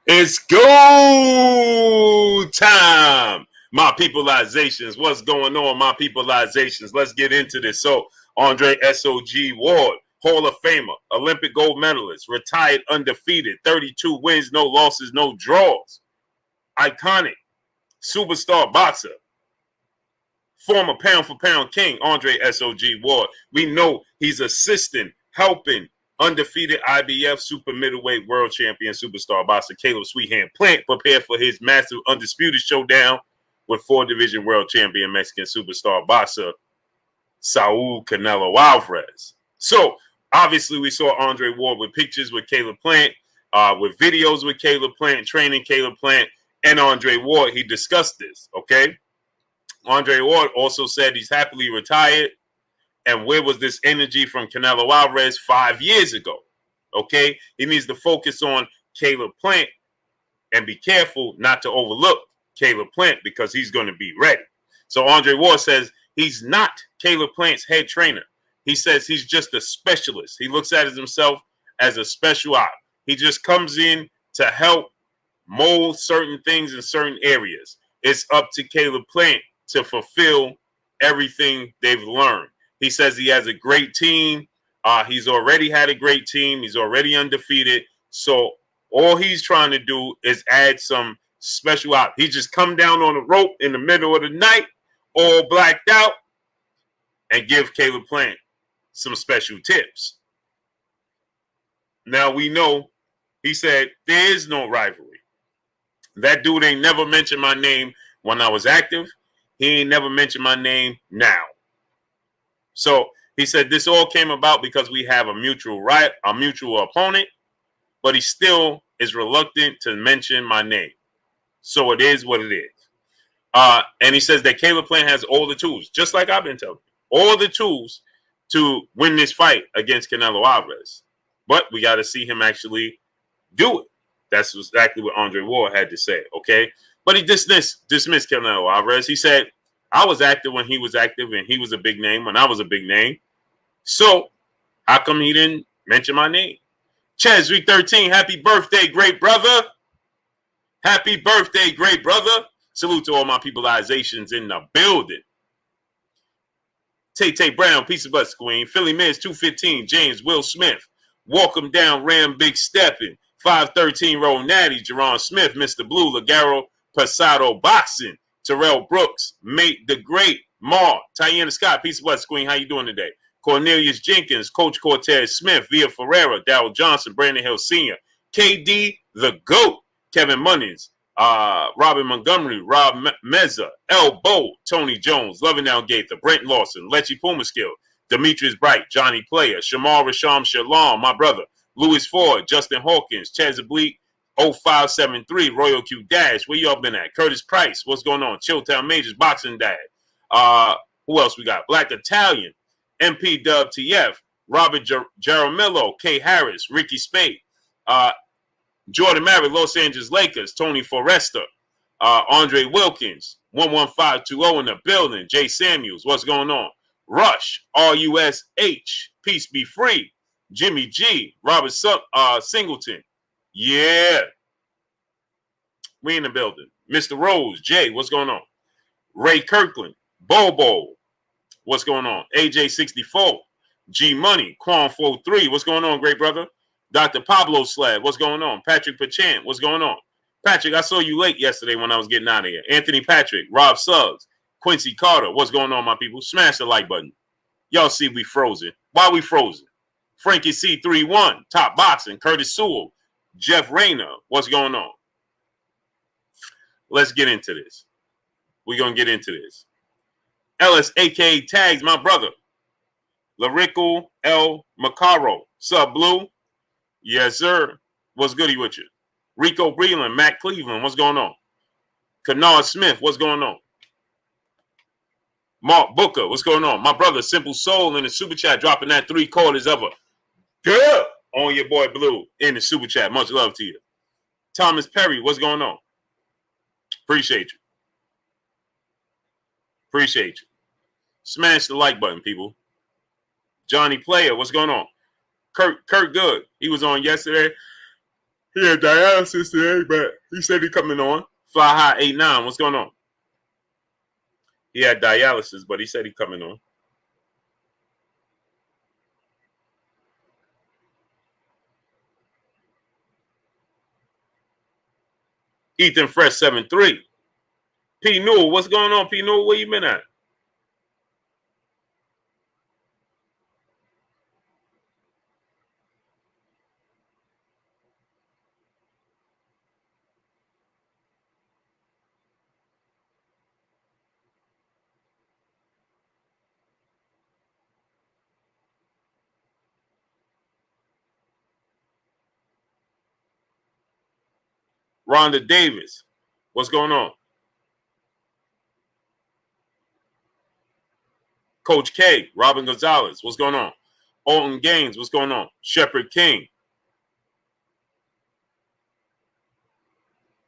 It's go time. My peopleizations. What's going on, my peopleizations? Let's get into this. So, Andre S.O.G. Ward, Hall of Famer, Olympic gold medalist, retired undefeated, 32 wins, no losses, no draws. Iconic, superstar boxer, former pound for pound king, Andre S.O.G. Ward. We know he's assisting, helping undefeated IBF super middleweight world champion superstar boxer Caleb Sweethand Plant prepare for his massive undisputed showdown with 4-division world champion Mexican superstar boxer Saul Canelo Alvarez. So obviously we saw Andre Ward with pictures with Caleb Plant, with videos with Caleb Plant, training Caleb Plant, and Andre Ward. He discussed this, okay? Andre Ward also said he's happily retired. And where was this energy from Canelo Alvarez 5 years ago? Okay, he needs to focus on Caleb Plant and be careful not to overlook Caleb Plant because he's going to be ready. So Andre Ward says he's not Caleb Plant's head trainer. He says he's just a specialist. He looks at himself as a special op. He just comes in to help mold certain things in certain areas. It's up to Caleb Plant to fulfill everything they've learned. He says he has a great team. He's already had a great team. He's already undefeated. So all he's trying to do is add some special out. He just come down on a rope in the middle of the night, all blacked out, and give Caleb Plant some special tips. Now we know he said there is no rivalry. That dude ain't never mentioned my name when I was active. He ain't never mentioned my name now. So he said this all came about because we have a mutual opponent, but he still is reluctant to mention my name. So it is what it is. And he says that Caleb Plant has all the tools, just like I've been telling you, all the tools to win this fight against Canelo Alvarez. But we got to see him actually do it. That's exactly what Andre Ward had to say, okay? But he dismissed Canelo Alvarez. He said, I was active when he was active, and he was a big name when I was a big name. So how come he didn't mention my name? Cheswick 13, happy birthday, great brother. Happy birthday, great brother. Salute to all my peopleizations in the building. Tay Brown, peace of us, Queen. Philly Miz 215, James Will Smith. Welcome down, Ram Big Steppin'. 513 Roll Natty, Jerron Smith, Mr. Blue, Ligaro Pasado Boxing. Terrell Brooks, Mate the Great, Mar, Tiana Scott, peace of us, Queen. How you doing today? Cornelius Jenkins, Coach Cortez Smith, Via Ferreira, Darryl Johnson, Brandon Hill Sr., KD the GOAT, Kevin Munnins, Robin Montgomery, Rob Meza, El Bo, Tony Jones, Lovingdown Gaither, Brent Lawson, Lecce Pumaskill, Demetrius Bright, Johnny Player, Shamar Rasham Shalom, my brother, Louis Ford, Justin Hawkins, Chaz Oblique, 0573, Royal Q Dash. Where y'all been at? Curtis Price. What's going on? Chilltown Majors, Boxing Dad. Who else we got? Black Italian, MP Dub TF, Robert Jaramillo, K Harris, Ricky Spade, Jordan Merritt, Los Angeles Lakers, Tony Forrester, Andre Wilkins, 11520 in the building, Jay Samuels. What's going on? Rush, RUSH, Peace Be Free, Jimmy G, Robert Singleton. Yeah. We in the building. Mr. Rose, Jay, what's going on? Ray Kirkland, Bobo, what's going on? AJ64, G Money, Quan 43, what's going on, great brother? Dr. Pablo Slab, what's going on? Patrick Pachant, what's going on? Patrick, I saw you late yesterday when I was getting out of here. Anthony Patrick, Rob Suggs, Quincy Carter, what's going on, my people? Smash the like button. Y'all see we frozen. Why we frozen? Frankie C31, Top Boxing, Curtis Sewell, Jeff Rayner, what's going on? Let's get into this. We're going to get into this. Ellis, a.k.a. Tags, my brother. Larico L. Macaro, Sub Blue. Yes, sir. What's goody with you? Rico Breland, Matt Cleveland, what's going on? Kennard Smith, what's going on? Mark Booker, what's going on? My brother, Simple Soul, in the super chat, dropping that 3/4 of a yeah on your boy Blue in the super chat. Much love to you. Thomas Perry, what's going on? Appreciate you. Appreciate you. Smash the like button, people. Johnny Player, what's going on? Kurt Good, he was on yesterday. He had dialysis today, but he said he coming on. Fly High 89. What's going on? He had dialysis, but he said he coming on. Ethan Fresh 7-3. P. Newell, what's going on? P. Newell, where you been at? Rhonda Davis, what's going on? Coach K, Robin Gonzalez, what's going on? Alton Gaines, what's going on? Shepard King,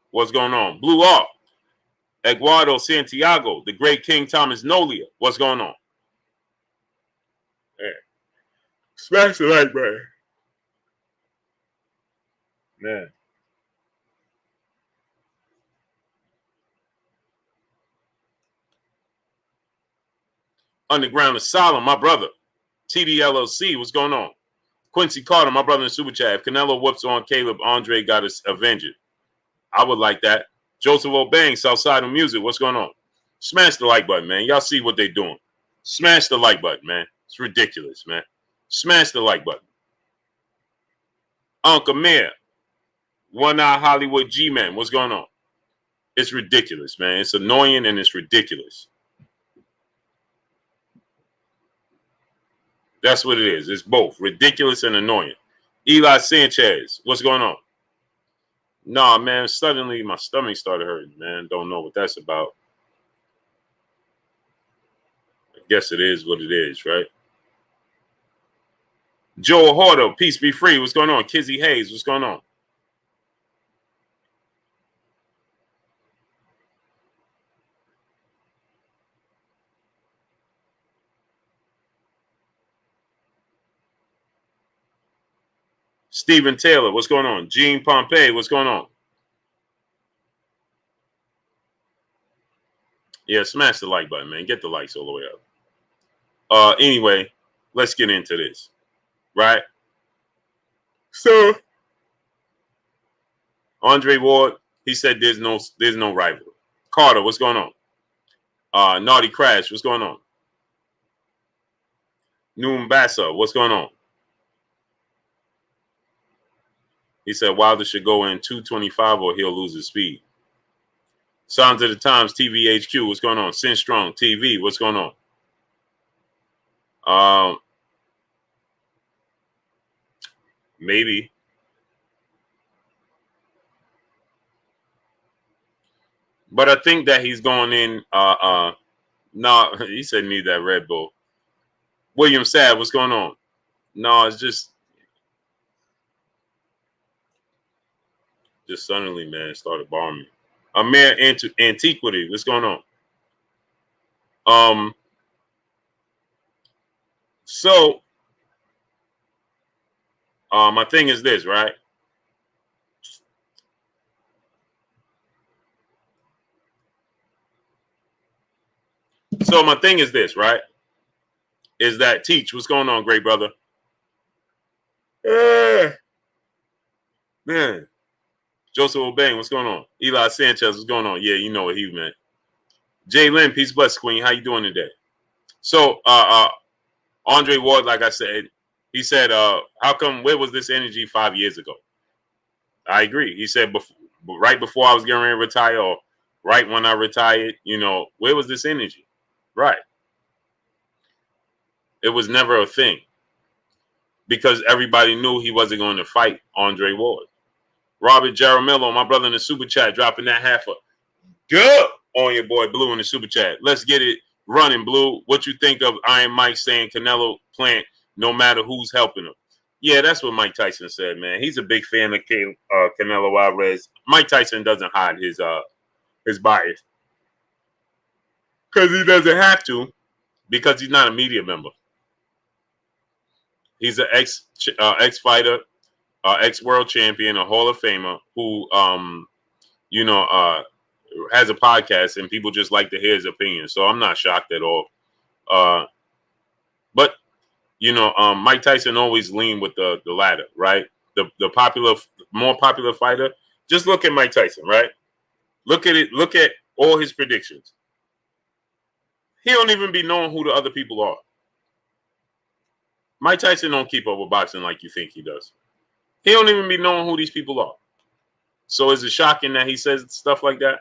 what's going on? Blue Ark, Eduardo Santiago, the great King Thomas Nolia, what's going on? Yeah. Smash the like button. Man. Underground Asylum, my brother. TDLLC, what's going on? Quincy Carter, my brother in Super Chat. If Canelo whoops on Caleb, Andre got us avenged. I would like that. Joseph O'Bang, Southside of Music, what's going on? Smash the like button, man. Y'all see what they doing. Smash the like button, man. It's ridiculous, man. Smash the like button. Uncle Mayor, One Eye Hollywood G-Man, what's going on? It's ridiculous, man. It's annoying and it's ridiculous. That's what it is. It's both ridiculous and annoying. Eli Sanchez, what's going on? Nah, man, suddenly my stomach started hurting, man. Don't know what that's about. I guess it is what it is, right? Joel Horto, peace be free. What's going on? Kizzy Hayes, what's going on? Stephen Taylor, what's going on? Gene Pompey, what's going on? Yeah, smash the like button, man. Get the likes all the way up. Anyway, let's get into this, right? So, Andre Ward, he said there's no rivalry. Carter, what's going on? Naughty Crash, what's going on? Noom Bassa, what's going on? He said Wilder should go in 225 or he'll lose his speed. Sounds of the Times, TVHQ, what's going on? Sin Strong TV, what's going on? Maybe. But I think that he's going in. No, he said need that Red Bull. William Sad, what's going on? No, it's just suddenly, man, started bombing me. Amir Antiquity, what's going on? So, my thing is this, right? So my thing is this, right? Is that Teach, what's going on, great brother? Man. Joseph O'Bang, what's going on? Eli Sanchez, what's going on? Yeah, you know what he meant. Jay Lynn, peace bless, Queen. How you doing today? So, Andre Ward, like I said, he said, how come, where was this energy 5 years ago? I agree. He said, right before I was getting ready to retire, or right when I retired, you know, where was this energy? Right. It was never a thing because everybody knew he wasn't going to fight Andre Ward. Robert Jaramillo, my brother in the super chat, dropping that half a good on your boy Blue in the super chat. Let's get it running, Blue. What you think of Iron Mike saying Canelo plant no matter who's helping him? Yeah, that's what Mike Tyson said, man. He's a big fan of Canelo Alvarez. Mike Tyson doesn't hide his bias because he doesn't have to, because he's not a media member. He's an ex fighter. ex-world champion, a Hall of Famer who, has a podcast and people just like to hear his opinion. So I'm not shocked at all. But Mike Tyson always leaned with the latter, right? The more popular fighter. Just look at Mike Tyson, right? Look at it. Look at all his predictions. He don't even be knowing who the other people are. Mike Tyson don't keep up with boxing like you think he does. He don't even be knowing who these people are. So is it shocking that he says stuff like that?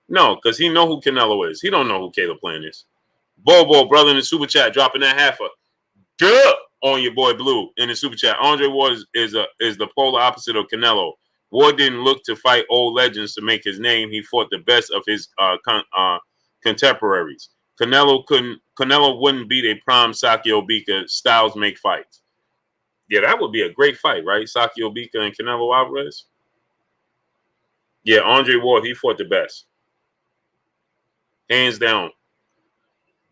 No, because he know who Canelo is. He don't know who Caleb Plant is. Bobo, brother, in the super chat, dropping that half a duh on your boy Blue in the super chat. Andre Ward is the polar opposite of Canelo. Ward didn't look to fight old legends to make his name. He fought the best of his contemporaries. Canelo wouldn't beat a prime Saki Obika. Styles make fights. Yeah, that would be a great fight, right? Saki Obika and Canelo Alvarez. Yeah, Andre Ward, he fought the best. Hands down.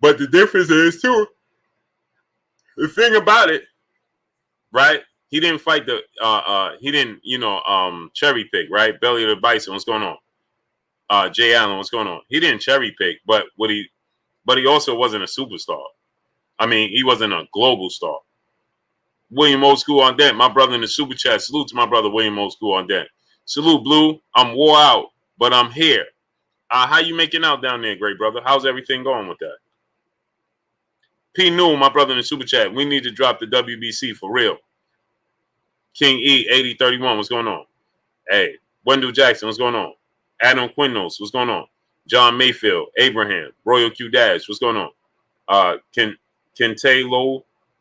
But the difference is, too, the thing about it, right? He didn't fight cherry pick, right? Belly of the Bison, what's going on? Jay Allen, what's going on? He didn't cherry pick, but he also wasn't a superstar. I mean, he wasn't a global star. William Old School on deck. My brother in the super chat. Salute to my brother William Old School on deck. Salute, Blue. I'm wore out, but I'm here. How you making out down there, great brother? How's everything going with that? P. New, my brother in the super chat. We need to drop the WBC for real. King E, 8031, what's going on? Hey, Wendell Jackson, what's going on? Adam Quinnos, what's going on? John Mayfield, Abraham, Royal Q Dash, what's going on?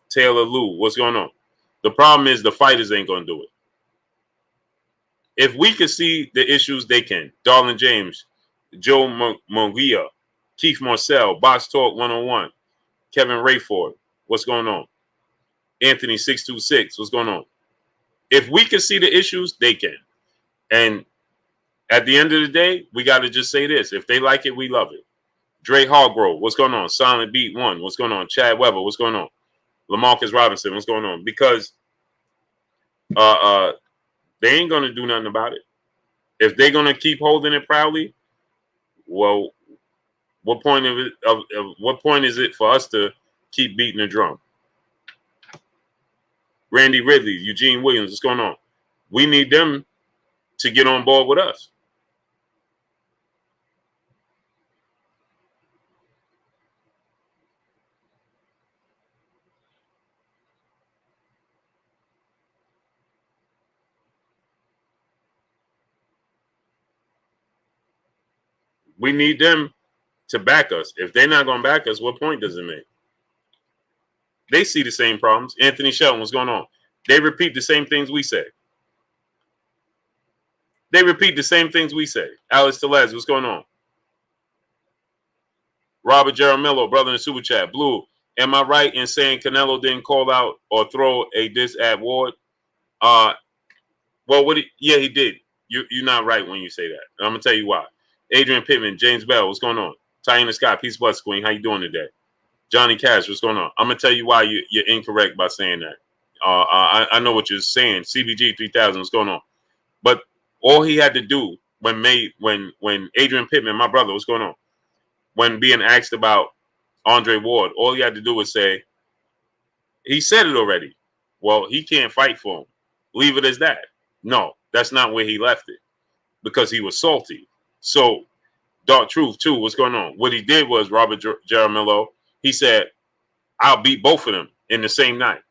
Taylor Lou, what's going on? The problem is the fighters ain't going to do it. If we could see the issues, they can. Darlin James, Joe Mongia, Keith Marcel, Box Talk 101, Kevin Rayford, what's going on? Anthony 626, what's going on? If we can see the issues, they can. And at the end of the day, we got to just say this. If they like it, we love it. Dre Hargrove, what's going on? Silent Beat 1, what's going on? Chad Weber, what's going on? LaMarcus Robinson, what's going on? Because they ain't going to do nothing about it. If they're going to keep holding it proudly, well, what point is it for us to keep beating the drum? Randy Ridley, Eugene Williams, what's going on? We need them to get on board with us. We need them to back us. If they're not going to back us, what point does it make? They see the same problems. Anthony Shelton, what's going on? They repeat the same things we say. Alex Telez, what's going on? Robert Jaramillo, brother in the super chat. Blue, am I right in saying Canelo didn't call out or throw a diss at Ward? He did. You're not right when you say that. I'm going to tell you why. Adrian Pittman, James Bell, what's going on? Taina Scott, Peace Bless Queen, how you doing today? Johnny Cash, what's going on? I'm going to tell you why you're incorrect by saying that. I know what you're saying. CBG 3000, what's going on? But all he had to do when Adrian Pittman, my brother, what's going on? When being asked about Andre Ward, all he had to do was say, he said it already. Well, he can't fight for him. Leave it as that. No, that's not where he left it. Because he was salty. So, Dark Truth, too, what's going on? What he did was, Robert Jaramillo, he said, I'll beat both of them in the same night.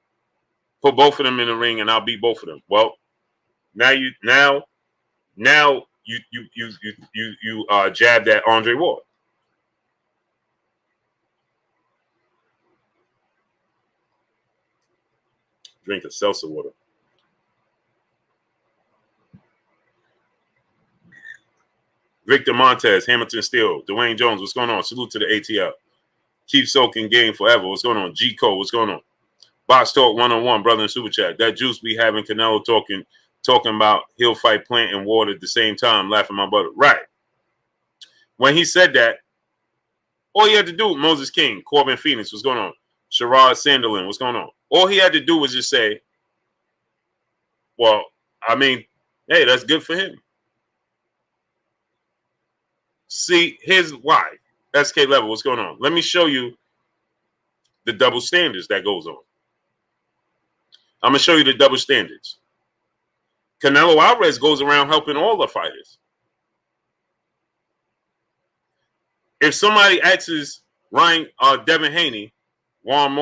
Put both of them in the ring and I'll beat both of them. Well, now you jabbed at Andre Ward. Drink a seltzer water. Victor Montez, Hamilton Steel, Dwayne Jones, what's going on? Salute to the ATL. Keep soaking game forever. What's going on? G Code, what's going on? Box Talk 101, brother in super chat. That juice be having Canelo talking about he'll fight Plant and Ward at the same time, laughing my brother. Right. When he said that, all he had to do, Moses King, Corbin Phoenix, what's going on? Sherrod Sanderlin, what's going on? All he had to do was just say, well, I mean, hey, that's good for him. See, here's why. SK Level, what's going on? Let me show you the double standards that goes on. I'm going to show you the double standards. Canelo Alvarez goes around helping all the fighters. If somebody asks Ryan, Devin Haney, Juan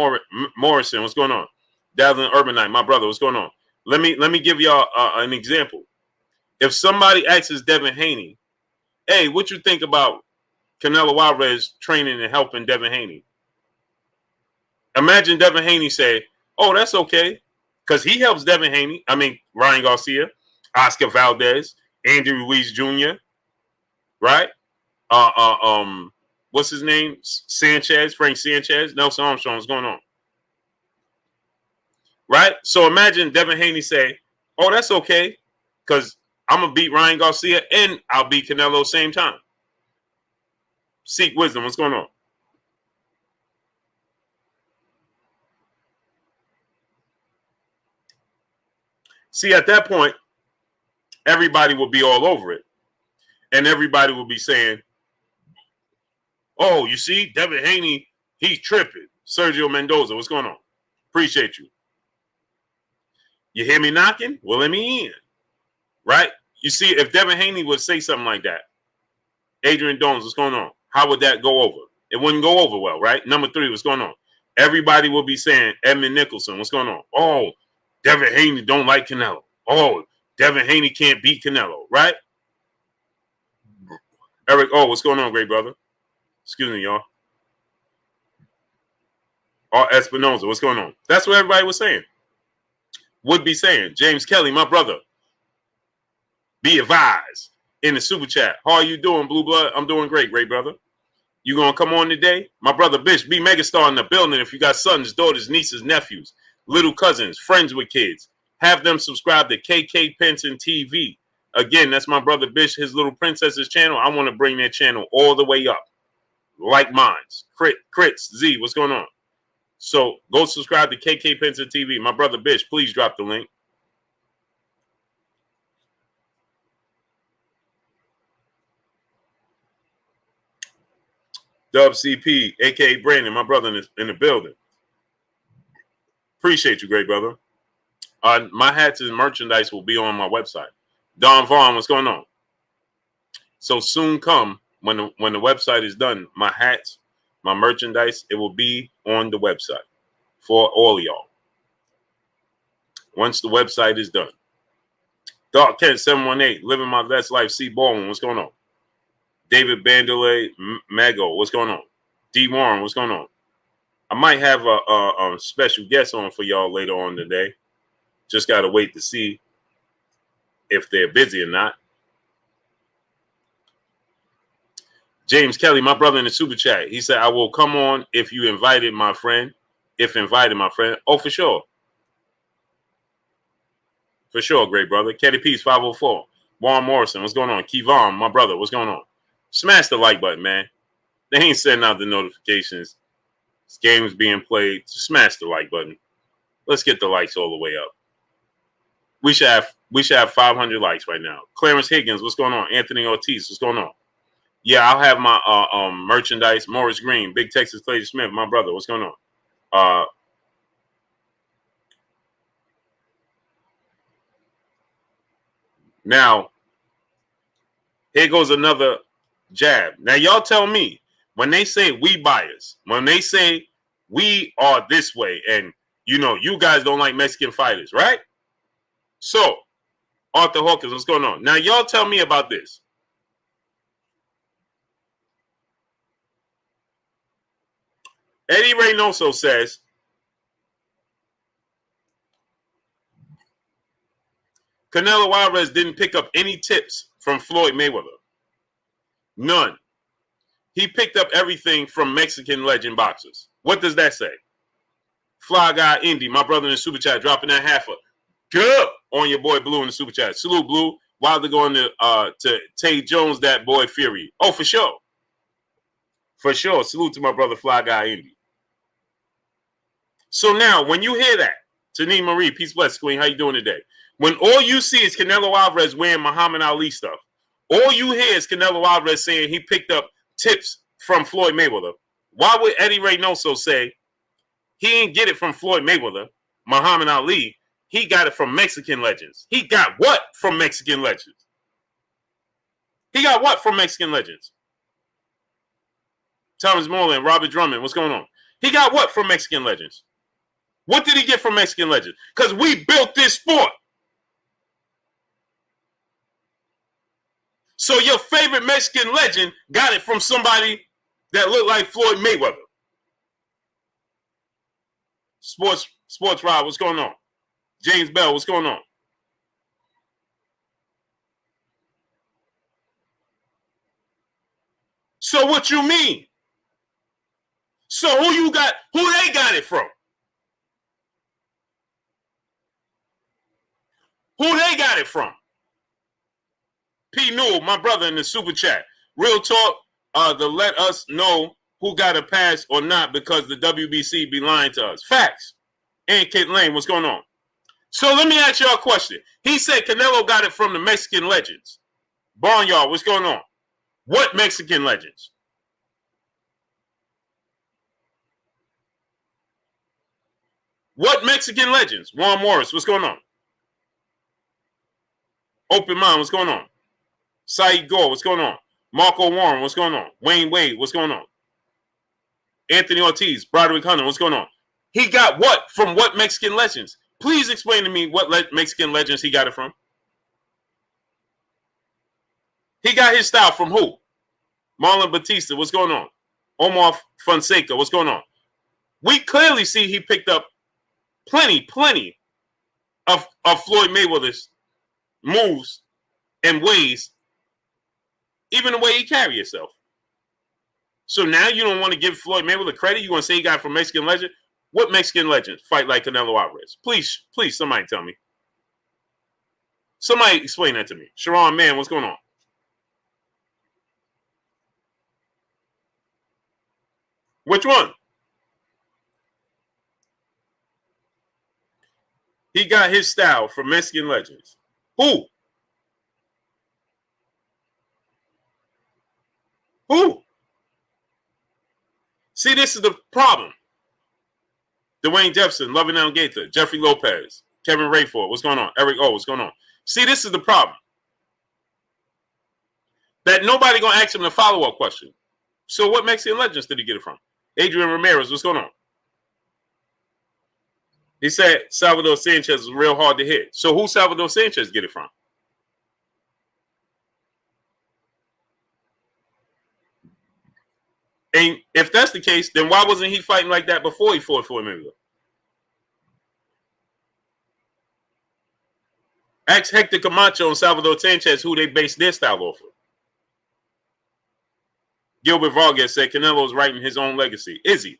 Morrison, what's going on? Davlin Urbanite, my brother, what's going on? Let me give y'all an example. If somebody asks Devin Haney, hey, what you think about Canelo Alvarez training and helping Devin Haney? Imagine Devin Haney say, oh, that's okay. Because he helps Devin Haney. I mean, Ryan Garcia, Oscar Valdez, Andy Ruiz Jr., right? What's his name? Sanchez, Frank Sanchez, Nelson Armstrong, what's going on? Right? So imagine Devin Haney say, oh, that's okay. Because I'm going to beat Ryan Garcia and I'll beat Canelo same time. Seek wisdom. What's going on? See, at that point, everybody will be all over it. And everybody will be saying, oh, you see, Devin Haney, he's tripping. Sergio Mendoza, what's going on? Appreciate you. You hear me knocking? Well, let me in. Right? You see, if Devin Haney would say something like that, Adrian Dones, what's going on? How would that go over? It wouldn't go over well, right? Number 3, what's going on? Everybody will be saying, Edmund Nicholson, what's going on? Oh, Devin Haney don't like Canelo. Oh, Devin Haney can't beat Canelo, right? Eric, oh, what's going on, great brother? Excuse me, y'all. Oh, Espinoza, what's going on? That's what everybody was saying. Would be saying. James Kelly, my brother. Be advised. In the super chat. How are you doing, Blue Blood? I'm doing great, great brother. You gonna come on today? My brother Bish, be megastar in the building. If you got sons, daughters, nieces, nephews, little cousins, friends with kids, have them subscribe to KK Penson TV. Again, that's my brother Bish, his little princess's channel. I want to bring that channel all the way up. Like mine's. Crits, Z, what's going on? So go subscribe to KK Penson TV. My brother Bish, please drop the link. Dub CP, aka Brandon, my brother in the building. Appreciate you, great brother. My hats and merchandise will be on my website. Don Vaughn, what's going on? So soon come when the website is done, my hats, my merchandise, it will be on the website for all of y'all. Once the website is done. Dark Kent 718, living my best life. C Baldwin, what's going on? David Bandelay Mago, what's going on? D Warren, what's going on? I might have a special guest on for y'all later on today. Just got to wait to see if they're busy or not. James Kelly, my brother in the super chat, he said, I will come on if you invited my friend. If invited my friend. Oh, for sure. For sure, great brother. Kenny Peace, 504. Juan Morrison, what's going on? Kevon, my brother, what's going on? Smash the like button, man. They ain't sending out the notifications. This game is being played. Just smash the like button. Let's get the likes all the way up. We should have 500 likes right now. Clarence Higgins, what's going on? Anthony Ortiz, what's going on? Yeah, I'll have my merchandise. Morris Green, Big Texas Clay Smith, my brother, what's going on? Now, here goes another jab. Now, y'all tell me, when they say we bias, when they say we are this way, and, you know, you guys don't like Mexican fighters, right? So, Arthur Hawkins, what's going on? Now, y'all tell me about this. Eddie Reynoso says, Canelo Alvarez didn't pick up any tips from Floyd Mayweather. None. He picked up everything from Mexican legend boxers. What does that say? Fly Guy Indy, my brother in the super chat, dropping that half a good on your boy Blue in the super chat. Salute, Blue. Wilder going to Tay Jones, that boy Fury. Oh, for sure. For sure. Salute to my brother Fly Guy Indy. So now, when you hear that, Tani Marie, peace bless, Queen. How you doing today? When all you see is Canelo Alvarez wearing Muhammad Ali stuff, all you hear is Canelo Alvarez saying he picked up tips from Floyd Mayweather. Why would Eddie Reynoso say he didn't get it from Floyd Mayweather, Muhammad Ali? He got it from Mexican legends. He got what from Mexican legends? He got what from Mexican legends? Thomas Moreland, Robert Drummond, what's going on? He got what from Mexican legends? What did he get from Mexican legends? Because we built this sport. So your favorite Mexican legend got it from somebody that looked like Floyd Mayweather. Sports Rod, what's going on? James Bell, what's going on? So what you mean? So who they got it from? Who they got it from? P. Newell, my brother in the super chat. Real talk, to let us know who got a pass or not because the WBC be lying to us. Facts. And Kit Lane, what's going on? So let me ask y'all a question. He said Canelo got it from the Mexican legends. Barnyard, what's going on? What Mexican legends? What Mexican legends? Juan Morris, what's going on? Open Mind, what's going on? Saeed Gore, what's going on? Marco Warren, what's going on? Wayne Wade, what's going on? Anthony Ortiz, Broderick Hunter, what's going on? He got what from what Mexican legends? Please explain to me what Mexican legends he got it from. He got his style from who? Marlon Batista, what's going on? Omar Fonseca, what's going on? We clearly see he picked up plenty of Floyd Mayweather's moves and ways, even the way he carry himself. So now you don't want to give Floyd Mayweather credit? You want to say he got it from Mexican legend? What Mexican legend fight like Canelo Alvarez? Please, somebody tell me. Somebody explain that to me. Sharon Mann, what's going on? Which one? He got his style from Mexican legends. Who? See, this is the problem. Dwayne Jefferson, Loving Down Gaither, Jeffrey Lopez, Kevin Rayford, what's going on? Eric O, what's going on? See, this is the problem. That nobody gonna ask him the follow-up question. So what Mexican legends did he get it from? Adrian Ramirez, what's going on? He said Salvador Sanchez was real hard to hit. So who Salvador Sanchez get it from? And if that's the case, then why wasn't he fighting like that before he fought Floyd Mayweather? Ask Hector Camacho and Salvador Sanchez who they based their style off of. Gilbert Vargas said Canelo's writing his own legacy. Is he?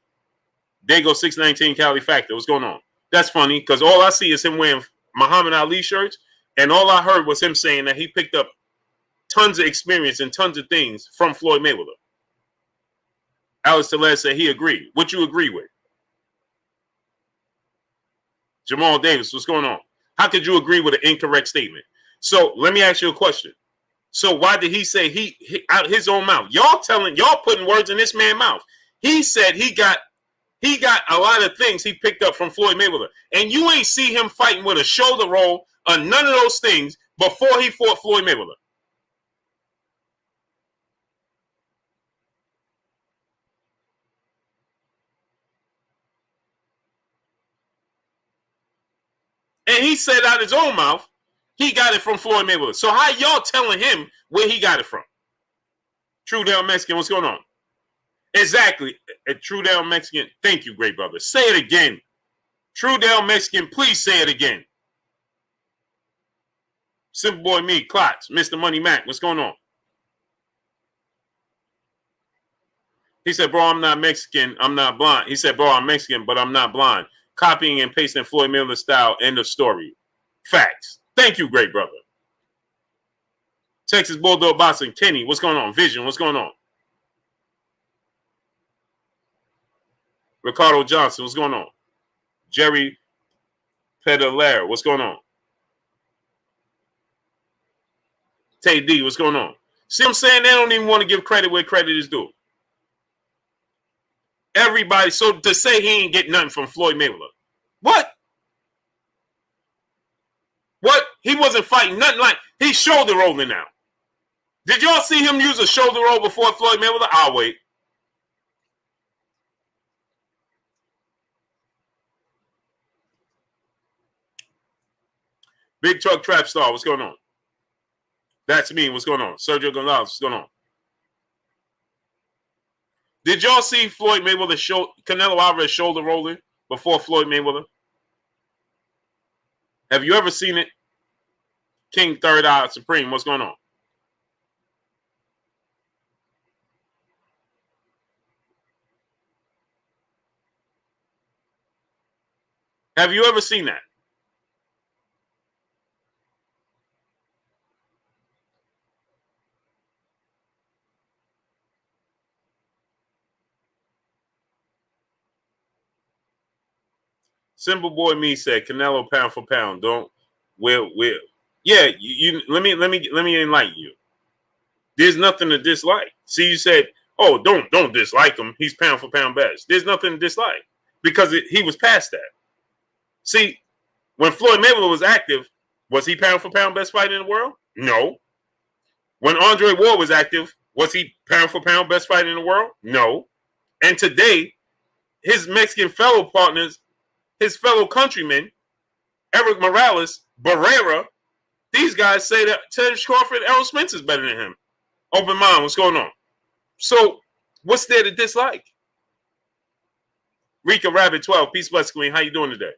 Dago 619 Cali Factor. What's going on? That's funny because all I see is him wearing Muhammad Ali shirts, and all I heard was him saying that he picked up tons of experience and tons of things from Floyd Mayweather. Alex Tellez said he agreed. What you agree with? Jamal Davis, what's going on? How could you agree with an incorrect statement? So let me ask you a question. So why did he say he out his own mouth? Y'all putting words in this man's mouth. He said he got a lot of things he picked up from Floyd Mayweather. And you ain't see him fighting with a shoulder roll or none of those things before he fought Floyd Mayweather. And he said out his own mouth, he got it from Floyd Mayweather. So how y'all telling him where he got it from? True Down Mexican, what's going on? Exactly. True Down Mexican. Thank you, great brother. Say it again. True Down Mexican, please say it again. Simple Boy Me, Klotz, Mr. Money Mac, what's going on? He said, bro, I'm not Mexican. I'm not blind. He said, bro, I'm Mexican, but I'm not blind. Copying and pasting Floyd Mayweather style. End of story. Facts. Thank you, great brother. Texas Bulldog Boxing. Kenny, what's going on? Vision, what's going on? Ricardo Johnson, what's going on? Jerry Pedalera, what's going on? Tay D, what's going on? See what I'm saying? They don't even want to give credit where credit is due. Everybody, so to say he ain't get nothing from Floyd Mayweather. What? What? He wasn't fighting nothing like, he's shoulder rolling now. Did y'all see him use a shoulder roll before Floyd Mayweather? I'll wait. Big Truck Trap Star, what's going on? That's me, what's going on? Sergio Gonzalez, what's going on? Did y'all see Floyd Mayweather Canelo Alvarez shoulder rolling before Floyd Mayweather? Have you ever seen it? King Third Eye Supreme, what's going on? Have you ever seen that? Simple Boy Me said Canelo pound for pound. Don't will. Yeah, you let me enlighten you. There's nothing to dislike. See, you said, oh, don't dislike him. He's pound for pound best. There's nothing to dislike because he was past that. See, when Floyd Mayweather was active, was he pound for pound best fighter in the world? No. When Andre Ward was active, was he pound for pound best fighter in the world? No. And today, his Mexican fellow partners, his fellow countrymen, Eric Morales, Barrera, these guys say that Terence Crawford, Errol Spence is better than him. Open mind, what's going on? So, what's there to dislike? Rika Rabbit 12, peace, bless, Queen. How you doing today?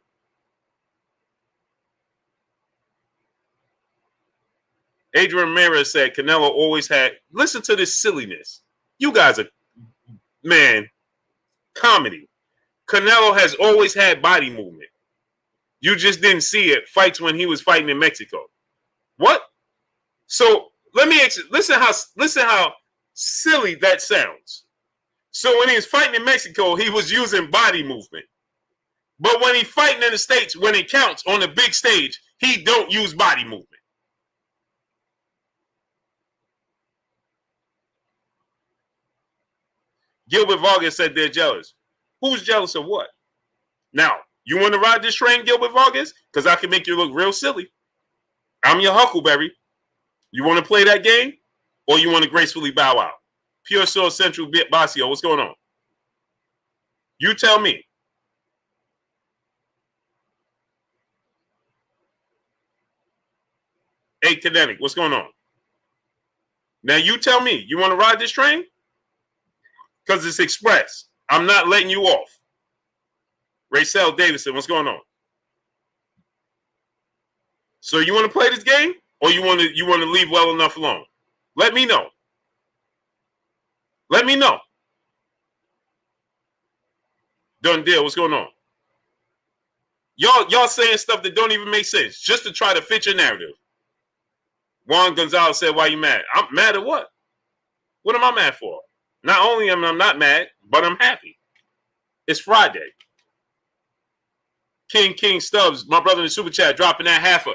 Adrian Ramirez said Canelo always had. Listen to this silliness. You guys are, man, comedy. Canelo has always had body movement. You just didn't see it. Fights when he was fighting in Mexico. What? So let me listen how silly that sounds. So when he was fighting in Mexico, he was using body movement. But when he's fighting in the States, when it counts on the big stage, he don't use body movement. Gilbert Vargas said they're jealous. Who's jealous of what? Now, you want to ride this train, Gilbert Vargas? Because I can make you look real silly. I'm your Huckleberry. You want to play that game? Or you want to gracefully bow out? Pure Soul Central Bit Basio, what's going on? You tell me. Hey, Kinetic, what's going on? Now, you tell me. You want to ride this train? Because it's express. I'm not letting you off. Raycel Davidson, what's going on? So you want to play this game, or you want to leave well enough alone? Let me know. Let me know. Done deal. What's going on? Y'all saying stuff that don't even make sense just to try to fit your narrative. Juan Gonzalez said, "Why you mad?" I'm mad at what? What am I mad for? Not only am I not mad, but I'm happy. It's Friday. King Stubbs, my brother in the super chat, dropping that half a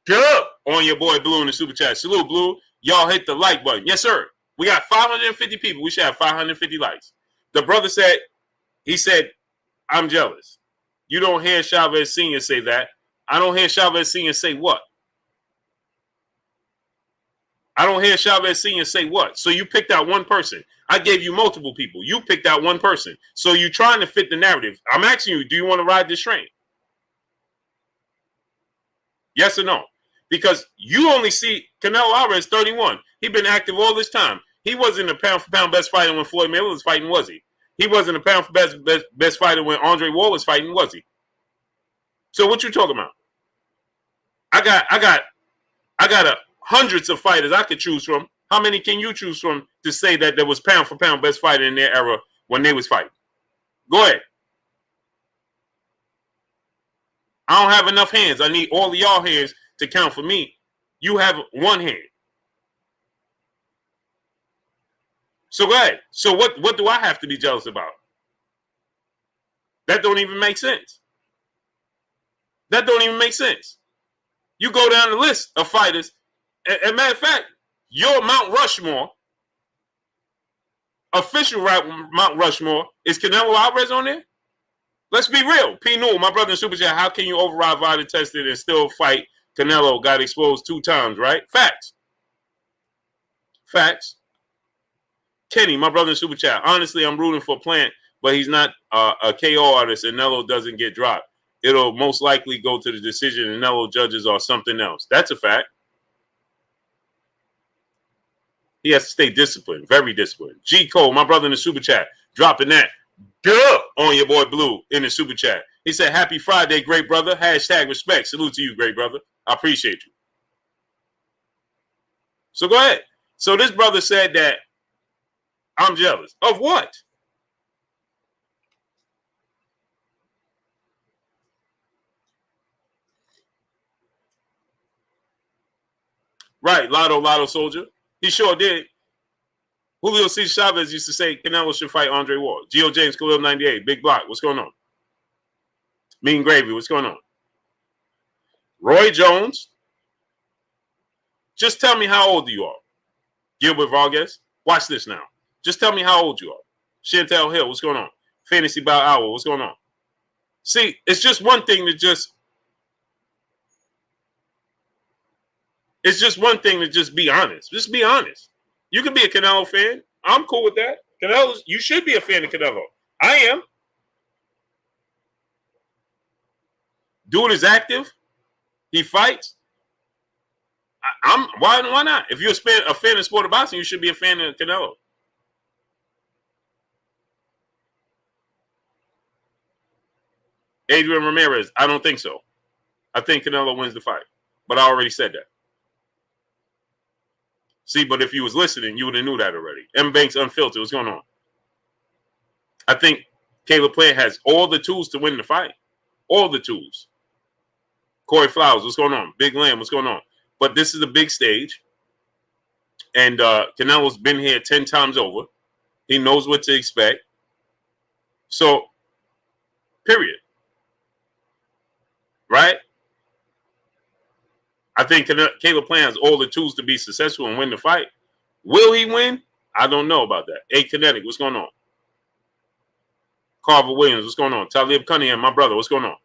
dub on your boy Blue in the super chat. Salute, Blue. Y'all hit the like button. Yes, sir. We got 550 people. We should have 550 likes. The brother said, I'm jealous. You don't hear Chavez Sr. say that. I don't hear Chavez Sr. say what? I don't hear Chavez Sr. say what? So you picked out one person. I gave you multiple people. You picked out one person. So you're trying to fit the narrative. I'm asking you, do you want to ride this train? Yes or no? Because you only see Canelo Alvarez 31. He's been active all this time. He wasn't a pound-for-pound best fighter when Floyd Mayweather was fighting, was he? He wasn't a pound-for-pound best fighter when Andre Ward was fighting, was he? So what you talking about? I got hundreds of fighters I could choose from. How many can you choose from to say that there was pound-for-pound best fighter in their era when they was fighting? Go ahead. I don't have enough hands. I need all of y'all hands to count for me. You have one hand. So go ahead. So what do I have to be jealous about? That don't even make sense. That don't even make sense. You go down the list of fighters. As a matter of fact, Your Mount Rushmore, official Mount Rushmore, is Canelo Alvarez on there? Let's be real. P. Newell, my brother in Super Chat, how can you override VADA tested and still fight Canelo? Got exposed 2 times, right? Facts. Facts. Kenny, my brother in Super Chat, honestly, I'm rooting for Plant, but he's not a KO artist, and Nello doesn't get dropped. It'll most likely go to the decision, and Nello judges or something else. That's a fact. He has to stay disciplined, very disciplined. G. Cole, my brother in the Super Chat, dropping that duh on your boy Blue in the Super Chat. He said, happy Friday, great brother. Hashtag respect. Salute to you, great brother. I appreciate you. So go ahead. So this brother said that I'm jealous. Of what? Right, Lotto Soldier. He sure did. Julio C. Chavez used to say Canelo should fight Andre Ward. Geo James, Khalil 98, Big Block. What's going on? Mean Gravy, what's going on? Roy Jones. Just tell me how old you are. Gilbert Vargas. Watch this now. Just tell me how old you are. Chantel Hill, what's going on? Fantasy Bout Hour, what's going on? See, it's just one thing to just... It's just one thing to just be honest. Just be honest. You can be a Canelo fan. I'm cool with that. Canelo, you should be a fan of Canelo. I am. Dude is active. He fights. Why not? If you're a fan of sport of boxing, you should be a fan of Canelo. Adrian Ramirez, I don't think so. I think Canelo wins the fight. But I already said that. See, but if you was listening, you would have knew that already. M. Banks Unfiltered, what's going on? I think Caleb Plant has all the tools to win the fight. All the tools. Corey Flowers, what's going on? Big Lamb, what's going on? But this is a big stage. And Canelo's been here 10 times over. He knows what to expect. So, period. Right? I think Caleb Plant has all the tools to be successful and win the fight. Will he win? I don't know about that. A Kinetic, what's going on? Carver Williams, what's going on? Talib Cunningham, my brother, what's going on?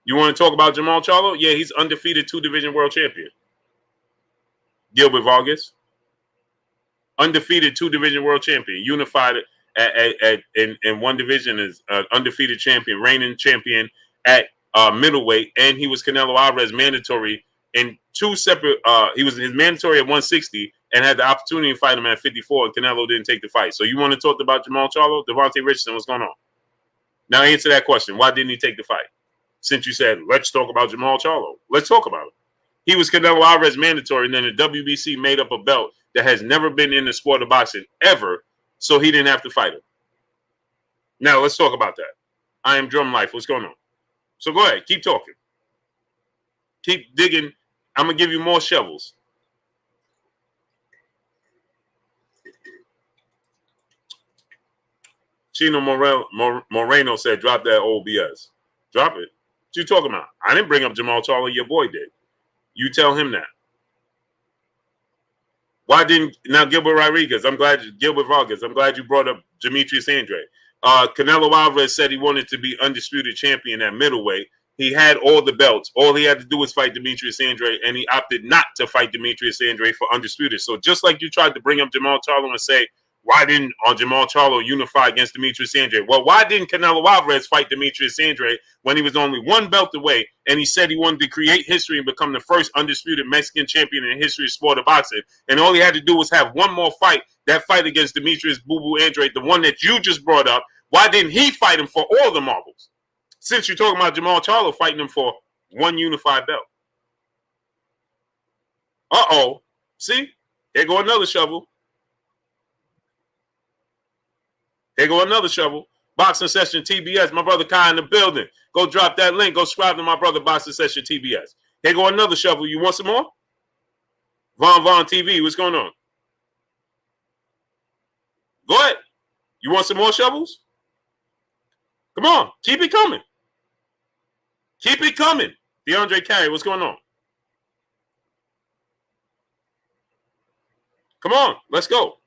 You want to talk about Jamal Charlo? Yeah, he's undefeated 2-division world champion. Gilbert Vargas. Undefeated 2-division world champion. Unified in one division is undefeated champion, reigning champion at middleweight, and he was Canelo Alvarez mandatory in 2 separate. He was his mandatory at 160 and had the opportunity to fight him at 54, and Canelo didn't take the fight. So you want to talk about Jamal Charlo? Devontae Richardson, what's going on? Now answer that question. Why didn't he take the fight? Since you said, let's talk about Jamal Charlo. Let's talk about it. He was Canelo Alvarez mandatory, and then the WBC made up a belt that has never been in the sport of boxing ever, so he didn't have to fight him. Now, let's talk about that. I am Drum Life. What's going on? So go ahead. Keep talking. Keep digging. I'm going to give you more shovels. Chino Moreno said, drop that old BS. Drop it. What you talking about? I didn't bring up Jamal Charlo. Your boy did. You tell him that. Why didn't now Gilbert Rodriguez? Gilbert Vargas. I'm glad you brought up Demetrius Andre. Canelo Alvarez said he wanted to be undisputed champion at middleweight. He had all the belts. All he had to do was fight Demetrius Andre, and he opted not to fight Demetrius Andre for undisputed. So just like you tried to bring up Jamal Charlo and say, why didn't Jamal Charlo unify against Demetrius Andre? Well, why didn't Canelo Alvarez fight Demetrius Andre when he was only 1 belt away, and he said he wanted to create history and become the first undisputed Mexican champion in the history of sport of boxing? And all he had to do was have one more fight, that fight against Demetrius Boo Boo Andre, the one that you just brought up. Why didn't he fight him for all the marbles? Since you're talking about Jamal Charlo fighting him for 1 unified belt. Uh-oh. See? There go another shovel. Here go another shovel. Boxing Session TBS. My brother Kai in the building. Go drop that link. Go subscribe to my brother Boxing Session TBS. Here go another shovel. You want some more? Von TV. What's going on? Go ahead. You want some more shovels? Come on. Keep it coming. Keep it coming. DeAndre Carey. What's going on? Come on, let's go.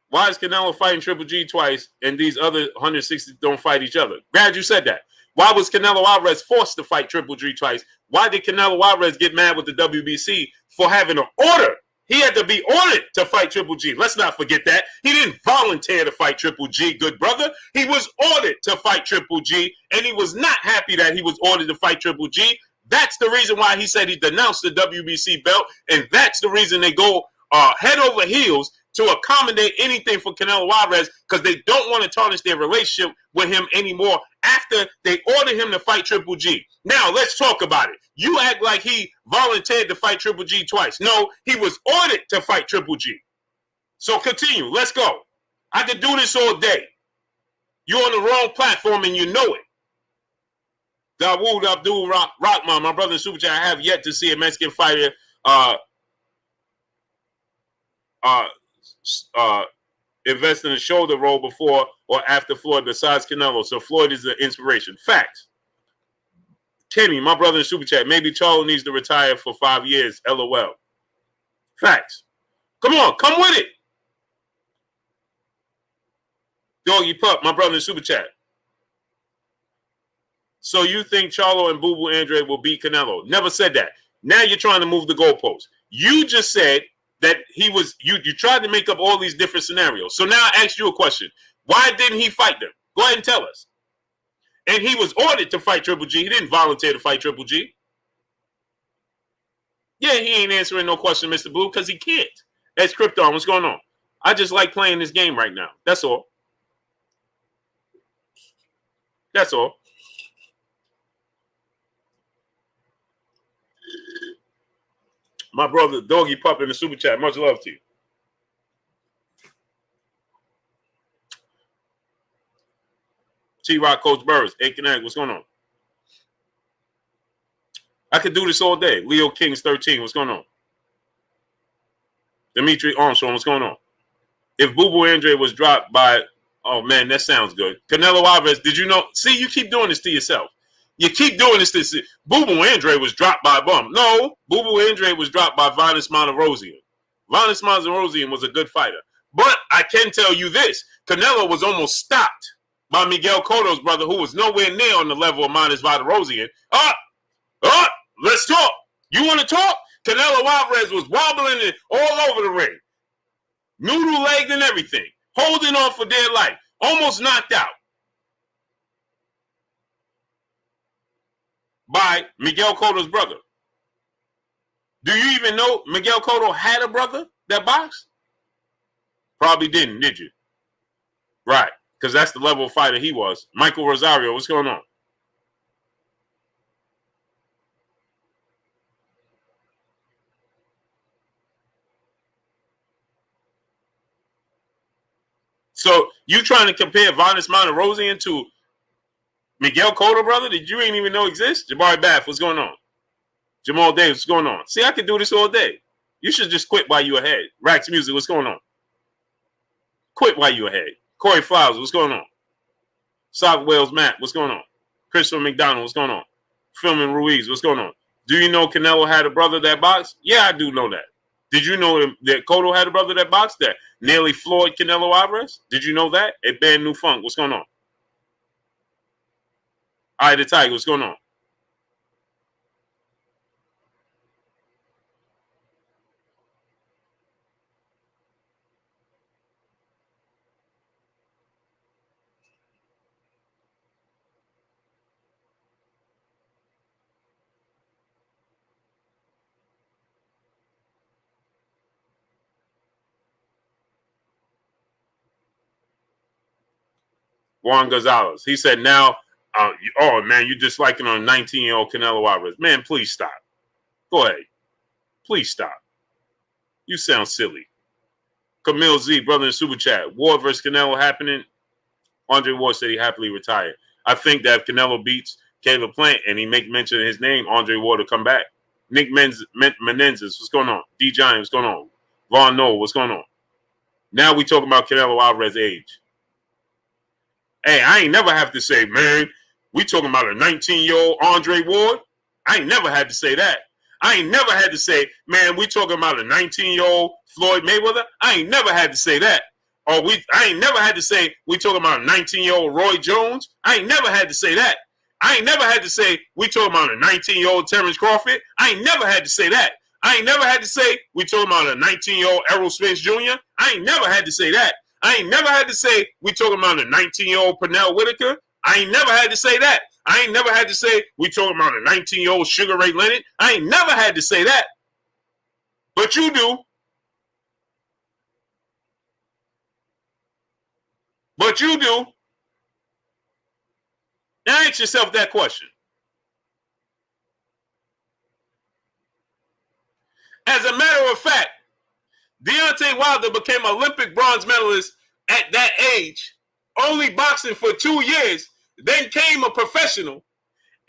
Why is Canelo fighting Triple G twice and these other 160 don't fight each other? Glad you said that. Why was Canelo Alvarez forced to fight Triple G twice? Why did Canelo Alvarez get mad with the WBC for having an order? He had to be ordered to fight Triple G. Let's not forget that. He didn't volunteer to fight Triple G, good brother. He was ordered to fight Triple G, and he was not happy that he was ordered to fight Triple G. That's the reason why he said he denounced the WBC belt, and that's the reason they go head over heels to accommodate anything for Canelo Alvarez, because they don't want to tarnish their relationship with him anymore after they ordered him to fight Triple G. Now, let's talk about it. You act like he volunteered to fight Triple G twice. No, he was ordered to fight Triple G. So continue. Let's go. I could do this all day. You're on the wrong platform and you know it. Dawood Abdul Rahman, my brother in Super Chat, I have yet to see a Mexican fighter invest in a shoulder roll before or after Floyd besides Canelo. So Floyd is the inspiration. Facts. Kenny, my brother in Super Chat, maybe Charlo needs to retire for 5 years. LOL. Facts. Come on, come with it. Doggy Pup, my brother in Super Chat. So you think Charlo and Boo Boo Andre will beat Canelo? Never said that. Now you're trying to move the goalposts. You just said that he was, you tried to make up all these different scenarios. So now I asked you a question. Why didn't he fight them? Go ahead and tell us. And he was ordered to fight Triple G. He didn't volunteer to fight Triple G. Yeah, he ain't answering no question, Mr. Blue, because he can't. That's Krypton. What's going on? I just like playing this game right now. That's all. That's all. My brother, Doggy Pup in the Super Chat. Much love to you. T-Rock, Coach Burris. Hey, Connect, what's going on? I could do this all day. Leo Kings 13, what's going on? Dimitri Armstrong, what's going on? If Boo Boo Andre was dropped by, oh man, that sounds good. Canelo Alvarez, did you know? See, you keep doing this to yourself. You keep doing this to Boo Boo Andre was dropped by a bum. No, Boo Boo Andre was dropped by Vanis Monterosian. Vanis Monterosian was a good fighter. But I can tell you this. Canelo was almost stopped by Miguel Cotto's brother, who was nowhere near on the level of Vanis Monterosian. Let's talk. You want to talk? Canelo Alvarez was wobbling it all over the ring. Noodle-legged and everything. Holding on for dear life. Almost knocked out by Miguel Cotto's brother. Do you even know Miguel Cotto had a brother that boxed? Probably didn't, did you? Right, because that's the level of fighter he was. Michael Rosario, what's going on? So you trying to compare Vanis Monterosian to Miguel Cotto, brother, that you ain't even know exists? Jabari Bath, what's going on? Jamal Davis, what's going on? See, I could do this all day. You should just quit while you ahead. Rax Music, what's going on? Quit while you ahead. Corey Flowers, what's going on? South Wales Matt, what's going on? Christopher McDonald, what's going on? Philman Ruiz, what's going on? Do you know Canelo had a brother that boxed? Yeah, I do know that. Did you know that Cotto had a brother that boxed that nearly floored Canelo Alvarez? Did you know that? At Band New Funk, what's going on? All right, the Tiger, what's going on? Juan Gonzalez. He said, now, oh, man, you're disliking on a 19-year-old Canelo Alvarez. Man, please stop. Go ahead. Please stop. You sound silly. Camille Z, brother in Super Chat. Ward versus Canelo happening. Andre Ward said he happily retired. I think that if Canelo beats Caleb Plant and he make mention of his name, Andre Ward will come back. Nick Menendez, what's going on? D Giant, what's going on? Vaughn Noel, what's going on? Now we talking about Canelo Alvarez's age. Hey, I ain't never have to say, man, we talking about a 19-year-old Andre Ward. I ain't never had to say that. I ain't never had to say, man, we talking about a 19-year-old Floyd Mayweather. I ain't never had to say that. Or I ain't never had to say we talking about a 19-year-old Roy Jones. I ain't never had to say that. I ain't never had to say we talking about a 19-year-old Terrence Crawford. I ain't never had to say that. I ain't never had to say we talking about a 19-year-old Errol Spence Jr. I ain't never had to say that. I ain't never had to say we talking about a 19-year-old Pernell Whitaker. I ain't never had to say that. I ain't never had to say we talking about a 19-year-old Sugar Ray Leonard. I ain't never had to say that. But you do. But you do. Now ask yourself that question. As a matter of fact, Deontay Wilder became Olympic bronze medalist at that age, only boxing for 2 years, then came a professional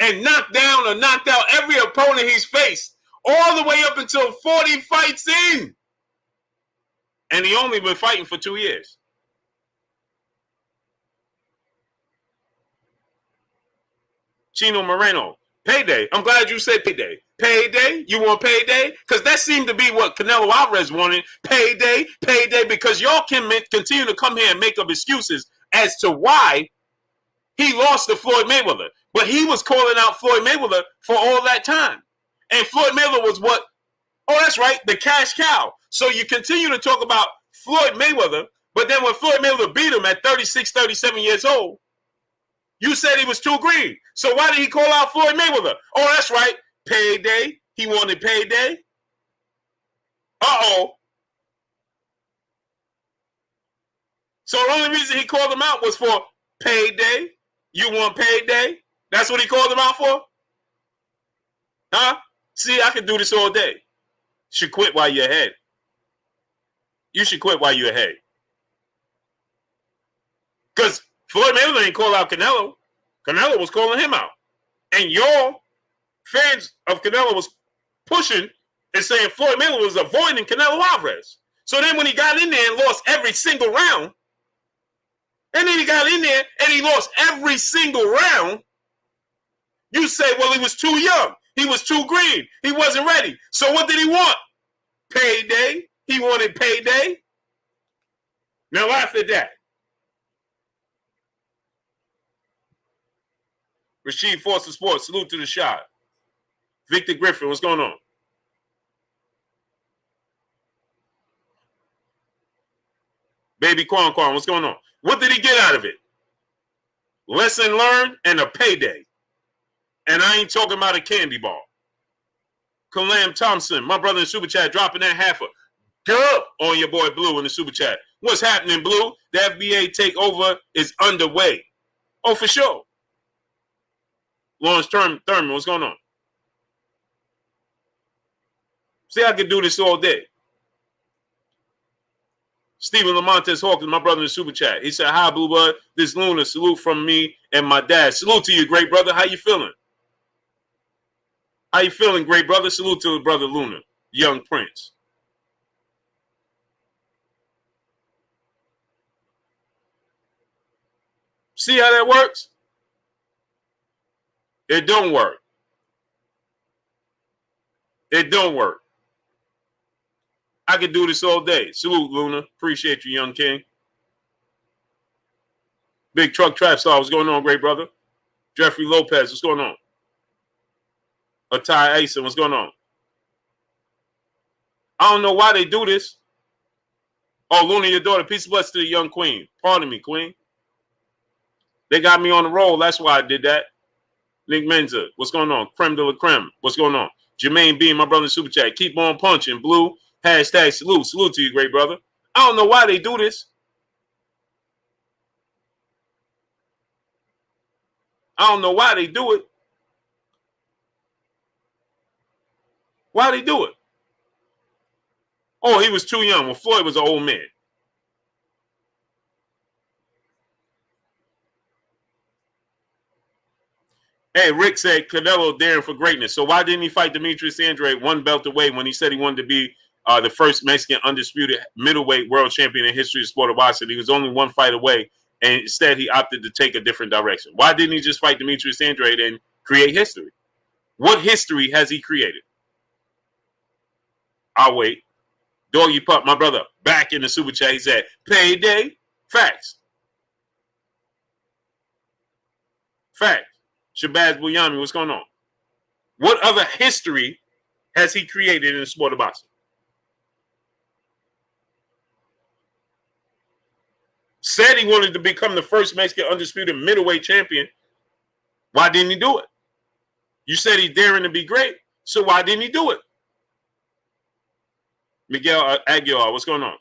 and knocked down or knocked out every opponent he's faced, all the way up until 40 fights in. And he only been fighting for 2 years. Chino Moreno, payday. I'm glad you said payday. Payday? You want payday? Because that seemed to be what Canelo Alvarez wanted. Payday, payday, because y'all can continue to come here and make up excuses as to why he lost to Floyd Mayweather. But he was calling out Floyd Mayweather for all that time. And Floyd Mayweather was what? Oh, that's right, the cash cow. So you continue to talk about Floyd Mayweather, but then when Floyd Mayweather beat him at 36, 37 years old, you said he was too green. So why did he call out Floyd Mayweather? Oh, that's right. Payday. He wanted payday. Uh-oh. So the only reason he called him out was for payday. You want payday? That's what he called him out for? Huh? See, I could do this all day. Should quit while you're ahead. You should quit while you're ahead. Because Floyd Mayweather ain't call out Canelo. Canelo was calling him out. And y'all, fans of Canelo, was pushing and saying Floyd Mayweather was avoiding Canelo Alvarez. So then when he got in there and lost every single round, and then he got in there and he lost every single round, you say, well, he was too young. He was too green. He wasn't ready. So what did he want? Payday. He wanted payday. Now laugh at that. Rasheed Foster Sports, salute to the shot. Victor Griffin, what's going on? Baby Quan, what's going on? What did he get out of it? Lesson learned and a payday. And I ain't talking about a candy bar. Kalam Thompson, my brother in Super Chat, dropping that half a dub on your boy Blue in the Super Chat. What's happening, Blue? The FBA takeover is underway. Oh, for sure. Lawrence Thurman, what's going on? See, I could do this all day. Stephen Lamontes Hawkins, my brother in the Super Chat. He said, hi, Blue Bud. This Luna, salute from me and my dad. Salute to you, great brother. How you feeling? How you feeling, great brother? Salute to brother Luna, young prince. See how that works? It don't work. It don't work. I could do this all day. Salute, Luna. Appreciate you, young king. Big Truck Trap Star, what's going on, great brother? Jeffrey Lopez, what's going on? Atai Asa, what's going on? I don't know why they do this. Oh, Luna, your daughter. Peace and blessings to the young queen. Pardon me, queen. They got me on the roll. That's why I did that. Nick Menza, what's going on? Creme de la creme, what's going on? Jermaine Bean, my brother in Super Chat. Keep on punching, Blue. Hashtag salute. Salute to you, great brother. I don't know why they do this. I don't know why they do it. Why they do it? Oh, he was too young. Well, Floyd was an old man. Hey, Rick said Canelo daring for greatness. So why didn't he fight Demetrius Andrade one belt away when he said he wanted to be the first Mexican undisputed middleweight world champion in history of sport of boxing? He was only one fight away, and instead he opted to take a different direction. Why didn't he just fight Demetrius Andrade and create history? What history has he created? I'll wait. Doggy Pup, my brother, back in the super chat. He said, payday. Facts. Facts. Shabazz Buyami, what's going on? What other history has he created in the sport of boxing? Said he wanted to become the first Mexican undisputed middleweight champion. Why didn't he do it? You said he's daring to be great, so why didn't he do it? Miguel Aguilar, what's going on?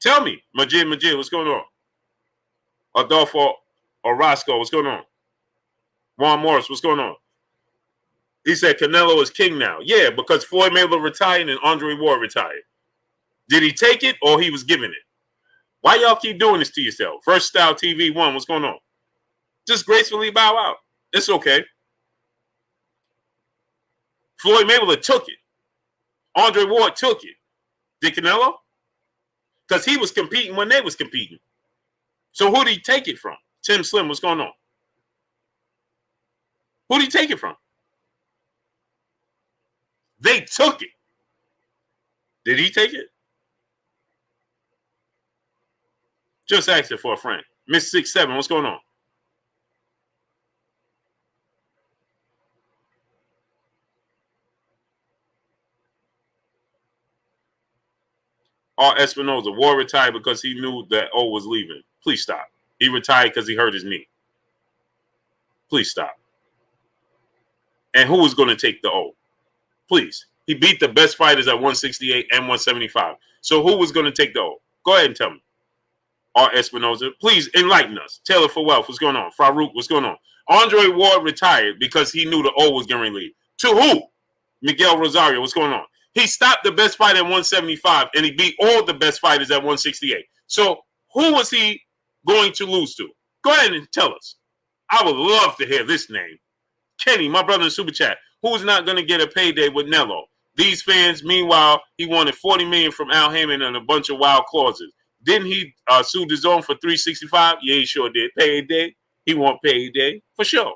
Tell me. Majid, what's going on? Adolfo Orozco, what's going on? Juan Morris, what's going on? He said Canelo is king now. Yeah, because Floyd Mayweather retired and Andre Ward retired. Did he take it or he was given it? Why y'all keep doing this to yourself? First Style TV 1, what's going on? Just gracefully bow out. It's okay. Floyd Mayweather took it. Andre Ward took it. Did Canelo? Because he was competing when they was competing. So who did he take it from? Tim Slim, what's going on? Who did he take it from? They took it. Did he take it? Just asked it for a friend. Miss 67, what's going on? R. Espinoza, Ward retired because he knew that O was leaving. Please stop. He retired because he hurt his knee. Please stop. And who was going to take the O? Please. He beat the best fighters at 168 and 175. So who was going to take the O? Go ahead and tell me. R. Espinoza, please enlighten us. Taylor for Wealth, what's going on? Farouk, what's going on? Andre Ward retired because he knew the O was going to leave. To who? Miguel Rosario, what's going on? He stopped the best fight at 175, and he beat all the best fighters at 168. So who was he going to lose to? Go ahead and tell us. I would love to hear this name. Kenny, my brother in Super Chat, who's not going to get a payday with Nello? These fans, meanwhile, he wanted $40 million from Al Heyman and a bunch of wild clauses. Didn't he sue DAZN for $365? Yeah, he sure did. Payday. He want payday for sure.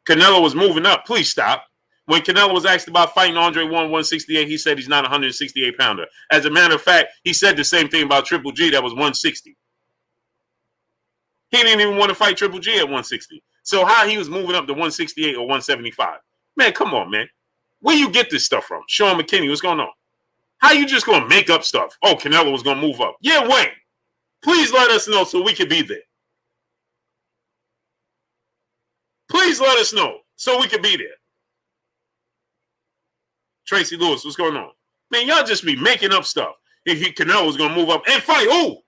Canelo was moving up. Please stop. When Canelo was asked about fighting Andre Ward 168, he said he's not a 168-pounder. As a matter of fact, he said the same thing about Triple G that was 160. He didn't even want to fight Triple G at 160. So how he was moving up to 168 or 175? Man, come on, man. Where you get this stuff from? Sean McKinney, what's going on? How you just going to make up stuff? Oh, Canelo was going to move up. Yeah, when? Please let us know so we can be there. Please let us know so we can be there. Tracy Lewis, what's going on? Man, y'all just be making up stuff. If Canelo was going to move up and fight who?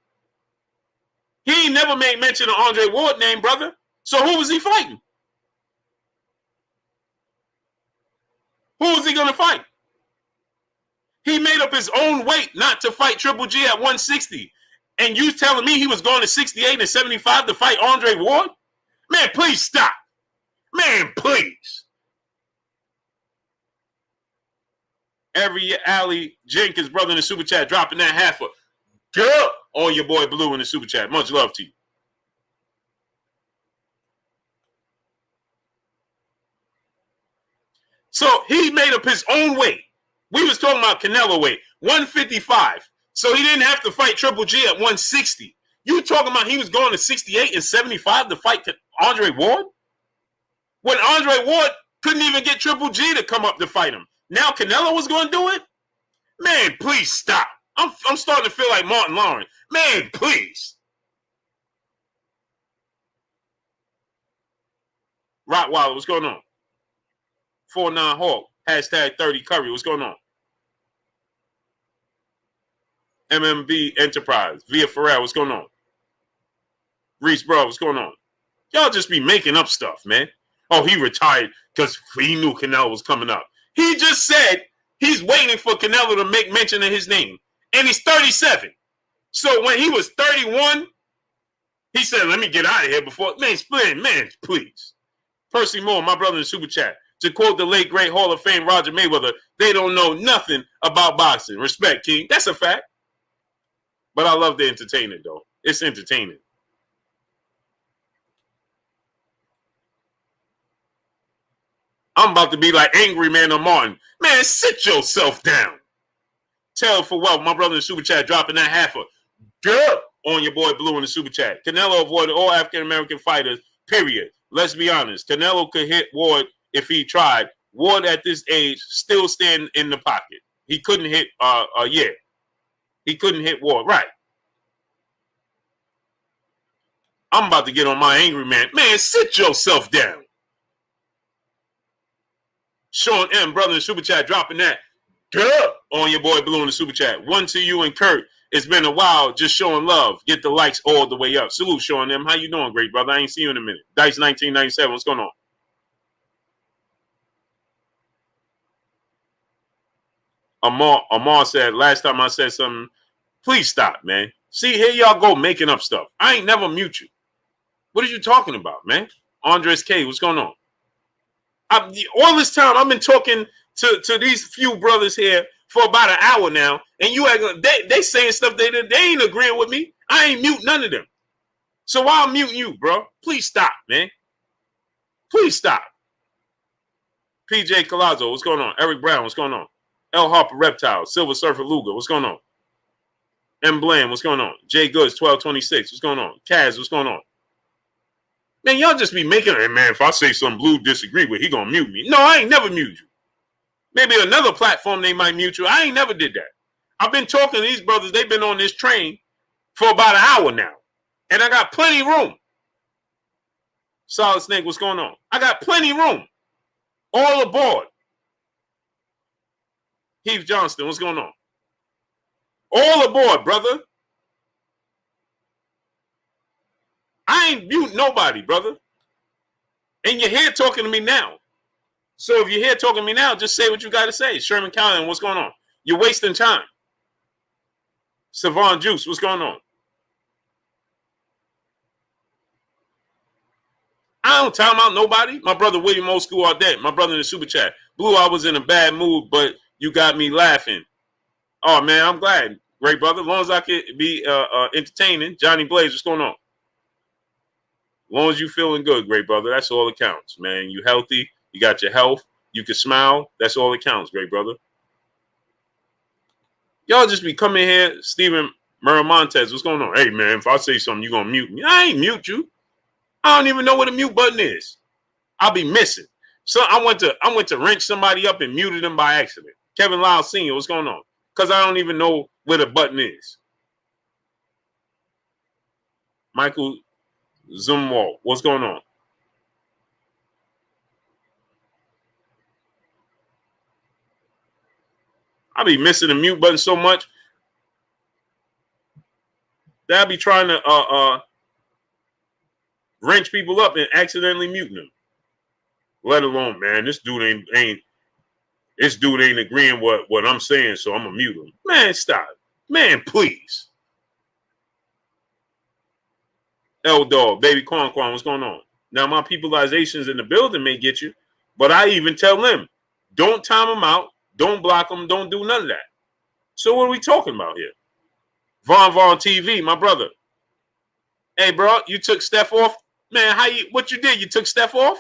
He ain't never made mention of Andre Ward's name, brother. So who was he fighting? Who was he going to fight? He made up his own weight not to fight Triple G at 160. And you telling me he was going to 68 and 75 to fight Andre Ward? Man, please stop. Man, please. Every Alley Jenkins, brother in the Super Chat, dropping that half a girl on your boy Blue in the Super Chat. Much love to you. So he made up his own weight. We was talking about Canelo weight, 155. So he didn't have to fight Triple G at 160. You talking about he was going to 68 and 75 to fight Andre Ward? When Andre Ward couldn't even get Triple G to come up to fight him. Now Canelo was going to do it? Man, please stop. I'm starting to feel like Martin Lawrence. Man, please. Rottweiler, what's going on? 49 Hawk, hashtag 30 Curry, what's going on? MMB Enterprise, Via Ferrer, what's going on? Reese Bro, what's going on? Y'all just be making up stuff, man. Oh, he retired because he knew Canelo was coming up. He just said he's waiting for Canelo to make mention of his name. And he's 37. So when he was 31, he said, let me get out of here before. Man, please. Percy Moore, my brother in the Super Chat. To quote the late, great Hall of Fame Roger Mayweather, they don't know nothing about boxing. Respect, King. That's a fact. But I love the entertainment, though. It's entertaining. I'm about to be like Angry Man or Martin. Man, sit yourself down. Tell for wealth, my brother in the super chat dropping that half a girl on your boy Blue in the super chat. Canelo avoided all African American fighters. Period. Let's be honest. Canelo could hit Ward if he tried. Ward at this age still standing in the pocket. He couldn't hit. He couldn't hit Ward. Right. I'm about to get on my Angry Man. Man, sit yourself down. Sean M, brother in the super chat, dropping that on your boy Blue in the super chat. One to you and Kurt. It's been a while, just showing love. Get the likes all the way up. Salute, Sean M. How you doing, great brother? I ain't seen you in a minute. Dice 1997. What's going on? Amar said, last time I said something, please stop, man. See, here y'all go making up stuff. I ain't never mute you. What are you talking about, man? Andres K, what's going on? All this time, I've been talking to these few brothers here for about an hour now, and they saying stuff they ain't agreeing with me. I ain't mute none of them. So why I'm muting you, bro? Please stop, man. Please stop. PJ Colazzo, what's going on? Eric Brown, what's going on? L Harper Reptile, Silver Surfer Luger, what's going on? M Bland, what's going on? Jay Goods, 1226, what's going on? Kaz, what's going on? Man, y'all just be making it, man, if I say something Blue disagree with, he gonna mute me. No, I ain't never mute you. Maybe another platform they might mute you. I ain't never did that. I've been talking to these brothers. They've been on this train for about an hour now. And I got plenty of room. Solid Snake, what's going on? I got plenty of room. All aboard. Heath Johnston, what's going on? All aboard, brother. I ain't mute nobody, brother. And you're here talking to me now. So if you're here talking to me now, just say what you got to say. Sherman County, what's going on? You're wasting time. Savon Juice, what's going on? I don't time out nobody. My brother William Old School all day. My brother in the super chat. Blue, I was in a bad mood, but you got me laughing. Oh, man, I'm glad. Great brother. As long as I can be entertaining. Johnny Blaze, what's going on? As long as you feeling good, great brother. That's all that counts, man. You healthy. You got your health. You can smile. That's all that counts, great brother. Y'all just be coming here. Steven Miramontes, what's going on? Hey, man, if I say something, you going to mute me. I ain't mute you. I don't even know what a mute button is. I'll be missing. So I went to wrench somebody up and muted them by accident. Kevin Lyle Sr., what's going on? Because I don't even know where the button is. Michael Zumwalt, what's going on? I be missing the mute button so much that I be trying to wrench people up and accidentally muting them. Let alone, man, this dude ain't agreeing what I'm saying, so I'm gonna mute him. Man, stop. Man, please. L-Dog, Baby Quan, what's going on? Now, my peopleizations in the building may get you, but I even tell them, don't time them out, don't block them, don't do none of that. So what are we talking about here? Von TV, my brother. Hey, bro, you took Steph off? Man, what you did? You took Steph off?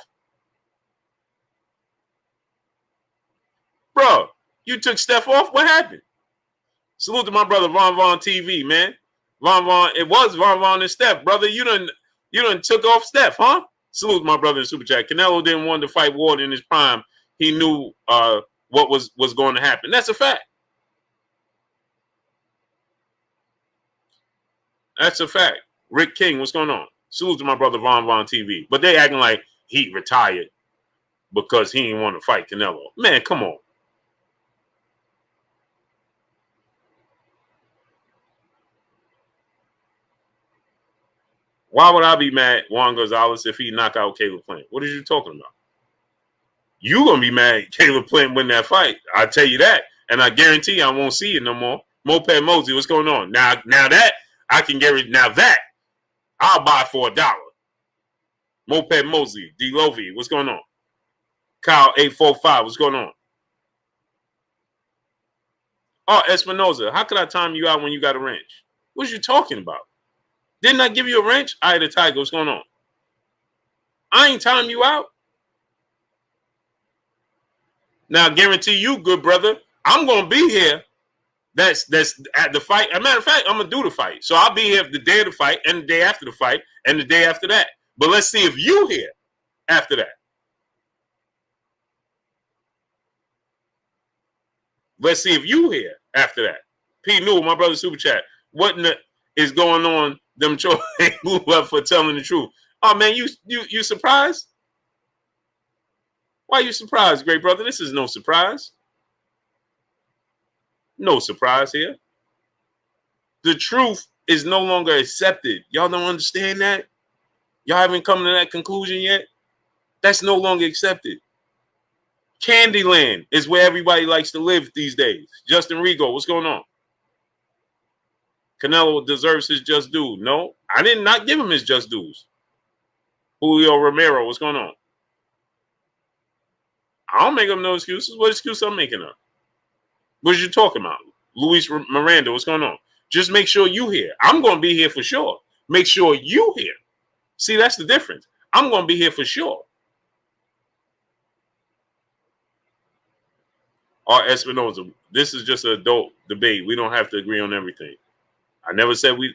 Bro, you took Steph off? What happened? Salute to my brother Von TV, man. It was Von and Steph, brother. You done took off Steph, huh? Salute to my brother in Super Chat. Canelo didn't want to fight Ward in his prime. He knew what was going to happen. That's a fact. That's a fact. Rick King, what's going on? Salute to my brother Von TV. But they acting like he retired because he didn't want to fight Canelo. Man, come on. Why would I be mad at Juan Gonzalez if he knock out Caleb Plant? What are you talking about? You gonna be mad at Caleb Plant win that fight. I tell you that. And I guarantee I won't see it no more. Moped Mosey, what's going on? Now that I can guarantee, now that I'll buy for $1. Moped Mosey, D Lovey, what's going on? Kyle 845, what's going on? Oh, Espinoza, how could I time you out when you got a wrench? What are you talking about? Didn't I give you a wrench? All right, the Tiger, what's going on? I ain't timing you out. Now, I guarantee you, good brother, I'm going to be here. That's at the fight. As a matter of fact, I'm going to do the fight. So I'll be here the day of the fight and the day after the fight and the day after that. But let's see if you here after that. Let's see if you here after that. P. Newell, my brother, super chat. What is going on? Them children move up for telling the truth. Oh man, you surprised? Why are you surprised, great brother? This is no surprise. No surprise here. The truth is no longer accepted. Y'all don't understand that? Y'all haven't come to that conclusion yet? That's no longer accepted. Candyland is where everybody likes to live these days. Justin Rigo, what's going on? Canelo deserves his just due. No, I did not give him his just dues. Julio Romero, what's going on? I don't make up no excuses. What excuse I'm making up? What are you talking about? Luis Miranda, what's going on? Just make sure you here. I'm going to be here for sure. Make sure you here. See, that's the difference. I'm going to be here for sure. R. Espinoza, this is just an adult debate. We don't have to agree on everything. I never said we.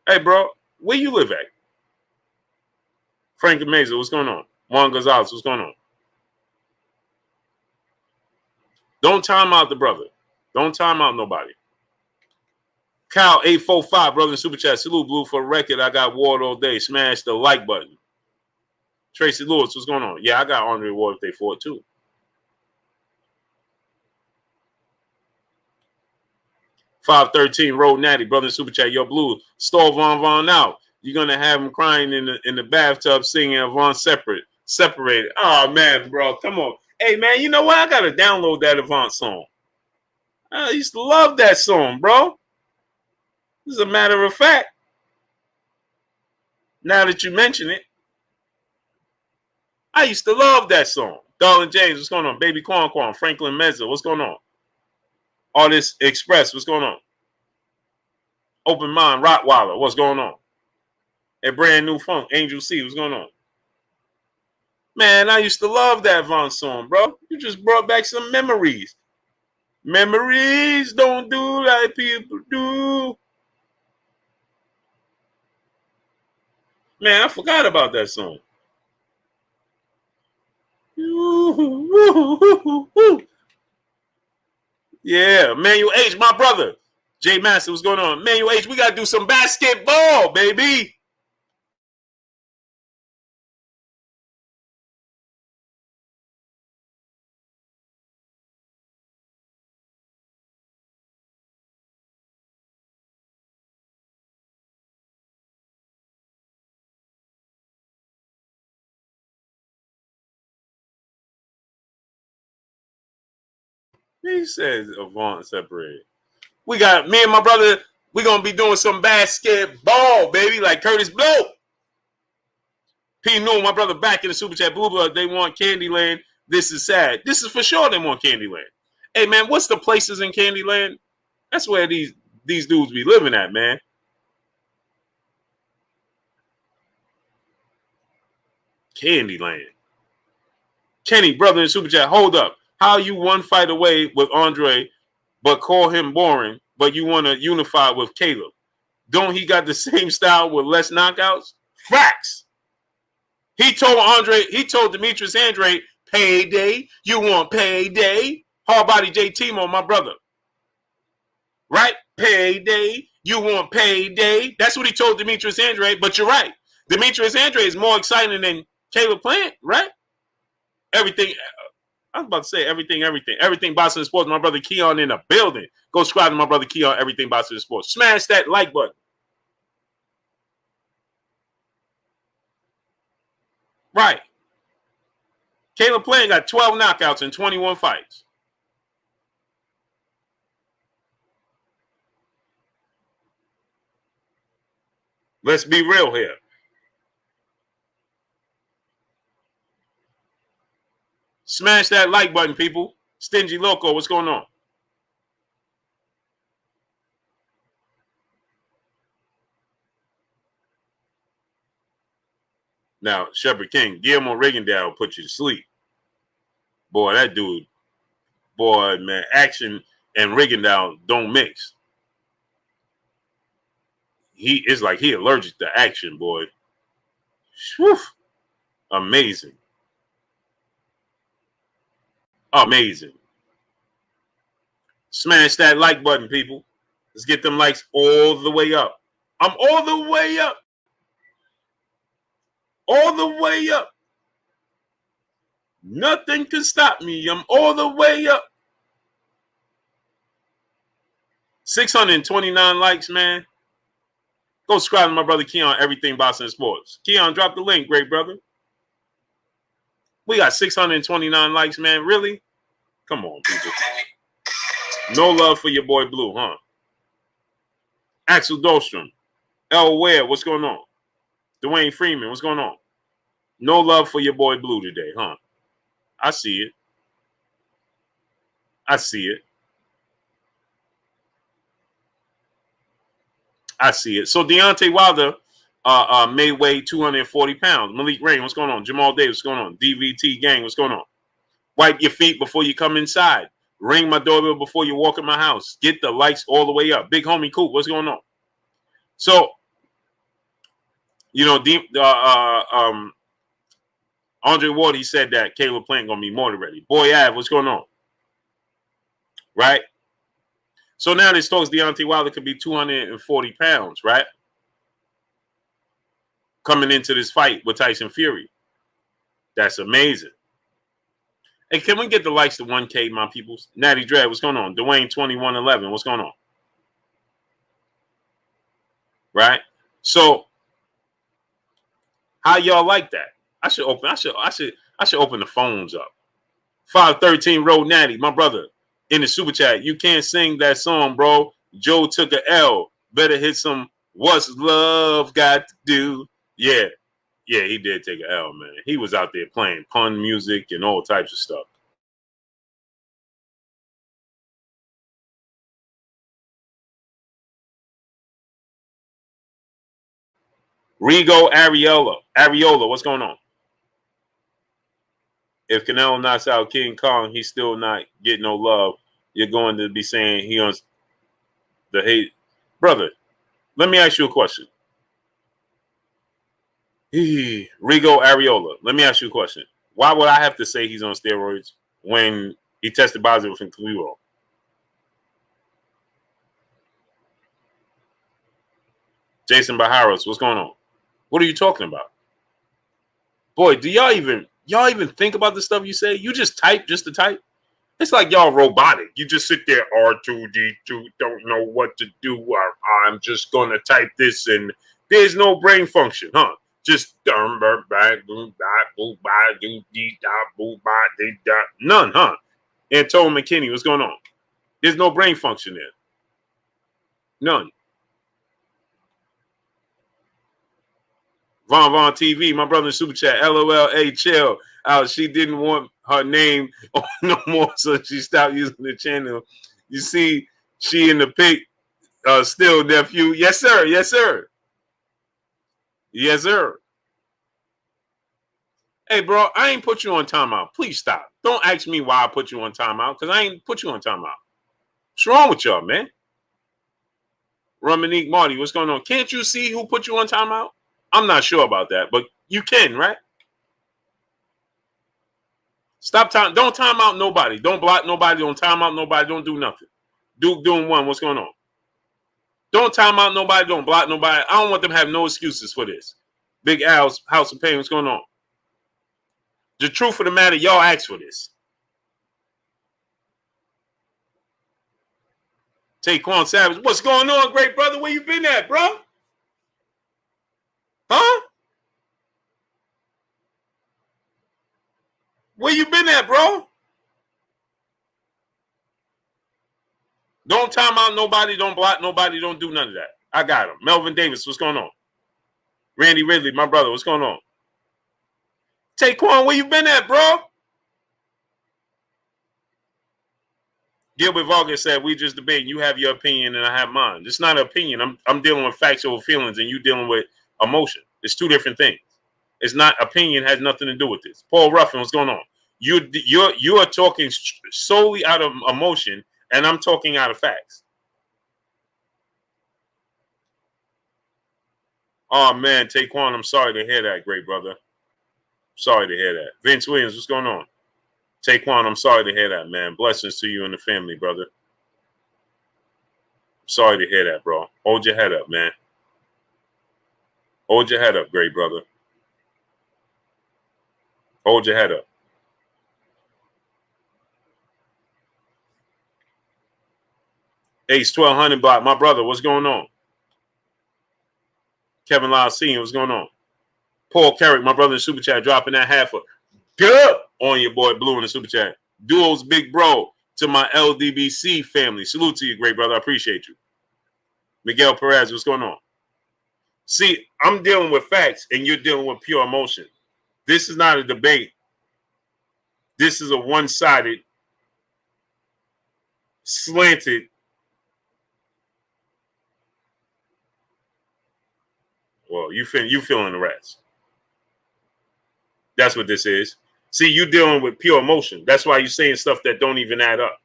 Hey, bro, where you live at? Frank Amazing, what's going on? Juan Gonzalez, what's going on? Don't time out the brother. Don't time out nobody. Cal 845, brother in super chat. Salute, Blue, for the record. I got Ward all day. Smash the like button. Tracy Lewis, what's going on? Yeah, I got Andre Ward if they fought too. $513 Road Natty, brother in super chat. Yo, Blue, stall Von out. You're gonna have him crying in the bathtub singing Avant separated. Oh man, bro, come on. Hey man, you know what? I gotta download that Avant song. I used to love that song, bro. This is a matter of fact. Now that you mention it, I used to love that song. Darlin James, what's going on? Baby Quan Quan, Franklin Meza, what's going on? Artist Express, what's going on? Open Mind, Rottweiler, what's going on? A brand new funk, Angel C, what's going on? Man, I used to love that Von song, bro. You just brought back some memories. Memories don't do like people do. Man, I forgot about that song. Yeah, Manuel H, my brother. Jay Master, what's going on? Manuel H, we got to do some basketball, baby. He says Avant separated. We got me and my brother. We're gonna be doing some basketball, baby, like Curtis Blow. P. Newell, my brother, back in the super chat. Blue Blood, they want Candyland. This is sad. This is for sure they want Candyland. Hey man, what's the places in Candyland? That's where these dudes be living at, man. Candyland. Kenny, brother in super chat. Hold up. How you one fight away with Andre, but call him boring, but you want to unify with Caleb? Don't he got the same style with less knockouts? Facts. He told Demetrius Andre, payday. You want payday? Hardbody J Timo, my brother. Right? Payday. You want payday? That's what he told Demetrius Andre, but you're right. Demetrius Andre is more exciting than Caleb Plant, right? Everything. I was about to say everything. Everything Boxing and Sports. My brother Keon in the building. Go subscribe to my brother Keon, Everything Boxing and Sports. Smash that like button. Right. Caleb Plant got 12 knockouts in 21 fights. Let's be real here. Smash that like button, people. Stingy Loco, what's going on? Now, Shepard King, Guillermo Reagendale will put you to sleep. Boy, that dude. Boy, man, action and Rigondeaux don't mix. He is like he allergic to action, boy. Whew. Amazing. Amazing. Smash that like button, people. Let's get them likes all the way up. I'm all the way up. All the way up. Nothing can stop me. I'm all the way up. 629 likes, man. Go subscribe to my brother Keon, Everything Boxing and Sports. Keon, drop the link, great brother. We got 629 likes, man. Really? Come on, people. No love for your boy Blue, huh? Axel Dahlstrom. L. Ware, what's going on? Dwayne Freeman, what's going on? No love for your boy Blue today, huh? I see it. I see it. I see it. So Deontay Wilder may weigh 240 pounds. Malik Rain, what's going on? Jamal Davis, what's going on? DVT Gang, what's going on? Wipe your feet before you come inside. Ring my doorbell before you walk in my house. Get the lights all the way up. Big homie Coop, what's going on? So, you know, Andre Ward, he said that Caleb Plant going to be more ready. Boy, Av, what's going on? Right? So now this talks Deontay Wilder could be 240 pounds, right? Coming into this fight with Tyson Fury. That's amazing. Hey, can we get the likes to 1K, my peoples? Natty Dread, what's going on? Dwayne 2111, what's going on? Right? So how y'all like that? I should open the phones up. 513 Road Natty, my brother, in the super chat. You can't sing that song, bro. Joe took a L. Better hit some What's Love Got to Do. Yeah. Yeah, he did take an L, man. He was out there playing pun music and all types of stuff. Rigo Ariola, what's going on? If Canelo knocks out King Kong, he's still not getting no love. You're going to be saying he on the hate. Brother, let me ask you a question. Rigo Ariola, let me ask you a question. Why would I have to say he's on steroids when he tested positive for Canelo? Jason Baharos, what's going on? What are you talking about? Boy, do y'all even think about the stuff you say? You just type just to type? It's like y'all robotic. You just sit there, R2D2, don't know what to do. I'm just going to type this, and there's no brain function, huh? Just none, huh? Antonio McKinney, what's going on? There's no brain function there. None. Von TV, my brother in Super Chat, LOL, hey, chill out. She didn't want her name no more, so she stopped using the channel. You see, she in the pic still, nephew. Yes, sir. Yes, sir. Yes, sir. Hey, bro, I ain't put you on timeout. Please stop. Don't ask me why I put you on timeout, because I ain't put you on timeout. What's wrong with y'all, man? Romanique Marty, what's going on? Can't you see who put you on timeout? I'm not sure about that, but you can, right? Stop time. Don't time out nobody. Don't block nobody. Don't time out nobody. Don't do nothing. Duke doing one. What's going on? Don't time out nobody. Don't block nobody. I don't want them to have no excuses for this. Big Al's House of Pain. What's going on? The truth of the matter, y'all asked for this. Taquan Savage. What's going on, great brother? Where you been at, bro? Huh? Where you been at, bro? Don't time out nobody. Don't block nobody. Don't do none of that. I got him. Melvin Davis, what's going on? Randy Ridley, my brother, what's going on? Taquan, where you been at, bro? Gilbert Vargas said, we just debating. You have your opinion and I have mine. It's not an opinion. I'm dealing with facts over feelings and you dealing with emotion. It's two different things. It's not opinion, has nothing to do with this. Paul Ruffin, what's going on? You are talking solely out of emotion, and I'm talking out of facts. Oh man, Taquan, I'm sorry to hear that, great brother. Sorry to hear that. Vince Williams, what's going on? Taquan, I'm sorry to hear that, man. Blessings to you and the family, brother. Sorry to hear that, bro. Hold your head up, man. Hold your head up, great brother. Hold your head up. Ace 1200 block, my brother, what's going on? Kevin Lyle Sr., what's going on? Paul Carrick, my brother in Super Chat, dropping that half a good on your boy Blue in the Super Chat. Duo's big bro to my LDBC family. Salute to you, great brother. I appreciate you. Miguel Perez, what's going on? See, I'm dealing with facts and you're dealing with pure emotion. This is not a debate. This is a one-sided, slanted. Well, you feeling the rest. That's what this is. See, you dealing with pure emotion. That's why you're saying stuff that don't even add up.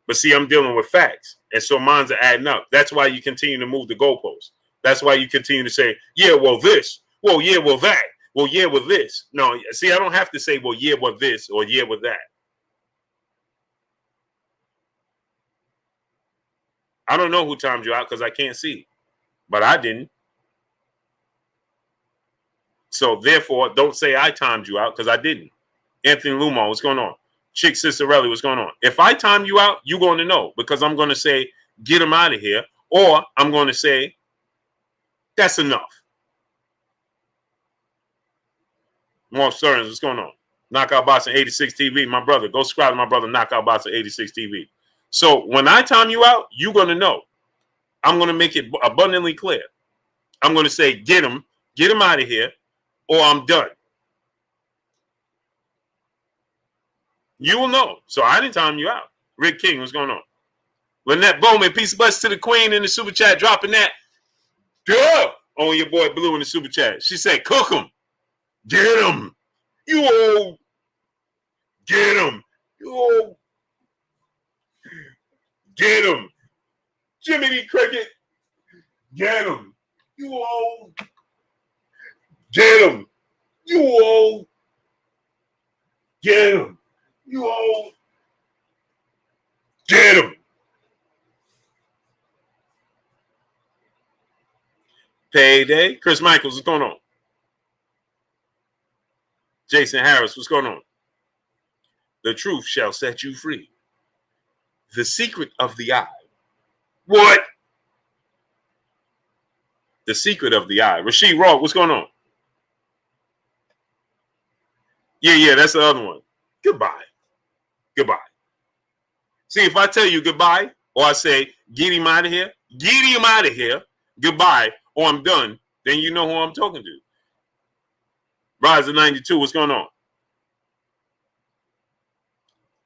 But see, I'm dealing with facts. And so mine's are adding up. That's why you continue to move the goalposts. That's why you continue to say, yeah, well, this. Well, yeah, well, that. Well, yeah, well, this. No, see, I don't have to say, well, yeah, well, this, or yeah, well, that. I don't know who timed you out because I can't see. But I didn't. So therefore, don't say I timed you out because I didn't. Anthony Lumo, what's going on? Chick Cicerelli, what's going on? If I time you out, you're going to know because I'm going to say, get him out of here. Or I'm going to say, that's enough. Mark Stearns, what's going on? Knockout Boxing 86 TV. My brother, go subscribe to my brother, Knockout Boxing 86 TV. So when I time you out, you're going to know. I'm going to make it abundantly clear. I'm going to say, get him out of here, or I'm done. You will know. So I didn't time you out. Rick King, what's going on? Lynette Bowman, peace and blessings to the queen in the super chat, dropping that. Good on your boy Blue in the super chat. She said, cook him. Get him. You old. Get him. You old. Get him. Jimmy D. Cricket. Get him. You old. Get him. You old. Get him. You old. Get him. Payday. Chris Michaels, what's going on? Jason Harris, what's going on? The truth shall set you free. The secret of the eye. What? The secret of the eye. Rasheed Rock, what's going on? Yeah, that's the other one. Goodbye. Goodbye. See, if I tell you goodbye, or I say, get him out of here, goodbye, or I'm done, then you know who I'm talking to. Rise of 92, what's going on?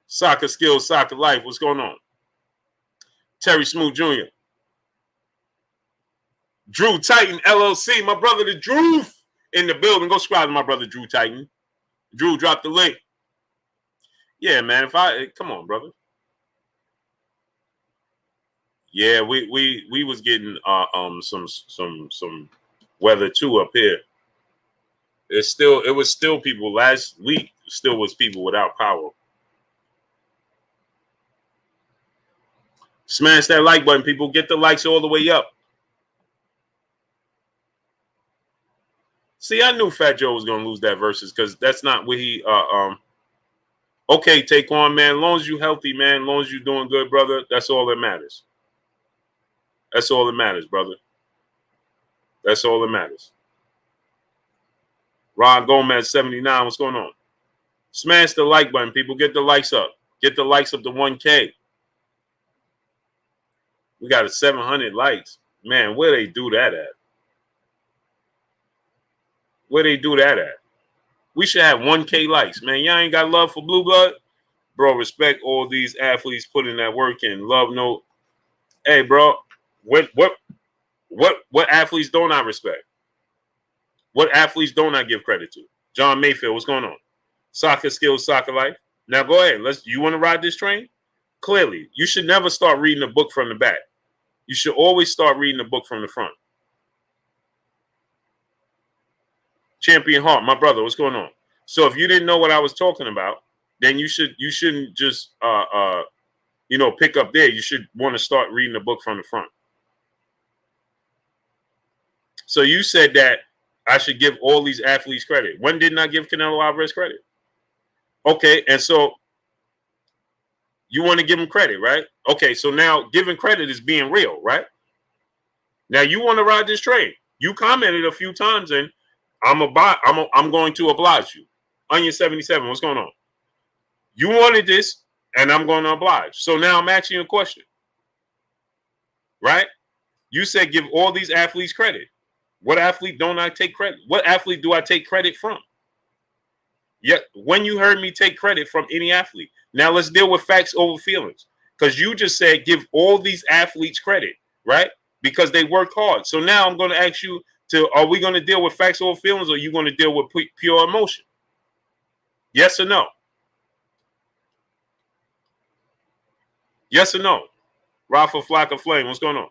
Soccer Skills, Soccer Life, what's going on? Terry Smoot Jr. Drew Titan, LLC, my brother, the Drew in the building. Go subscribe to my brother, Drew Titan. Drew, drop the link. Yeah, man, come on, brother. Yeah, we was getting some weather too up here. It was still people last week. Still was people without power. Smash that like button, people. Get the likes all the way up. See, I knew Fat Joe was gonna lose that versus because that's not what he Okay, Taquan, man. As long as you healthy, man. As long as you doing good, brother. That's all that matters. That's all that matters, brother. That's all that matters. Ron Gomez, 79. What's going on? Smash the like button, people. Get the likes up. Get the likes up to 1K. We got 700 likes. Man, where they do that at? Where they do that at? We should have 1K likes. Man, y'all ain't got love for Blue Blood? Bro, respect all these athletes putting that work in. Love no. Hey, bro, what athletes don't I respect? What athletes don't I give credit to? John Mayfield, what's going on? Soccer skills, soccer life. Now go ahead. You want to ride this train? Clearly, you should never start reading a book from the back. You should always start reading the book from the front. Champion Heart, my brother, what's going on? So if you didn't know what I was talking about, then you shouldn't just pick up there. You should want to start reading the book from the front. So you said that I should give all these athletes credit. When didn't I give Canelo Alvarez credit? Okay, and so you want to give him credit, right? Okay, so now giving credit is being real, right? Now you want to ride this train. You commented a few times, and I'm going to oblige you. Onion 77, what's going on? You wanted this, and I'm going to oblige. So now I'm asking you a question, right? You said give all these athletes credit. What athlete don't I take credit? What athlete do I take credit from? Yet when you heard me take credit from any athlete. Now let's deal with facts over feelings. Because you just said give all these athletes credit, right? Because they worked hard. So now I'm going to ask you are we going to deal with facts over feelings, or are you going to deal with pure emotion? Yes or no? Yes or no? Rafa Flocka Flame, what's going on?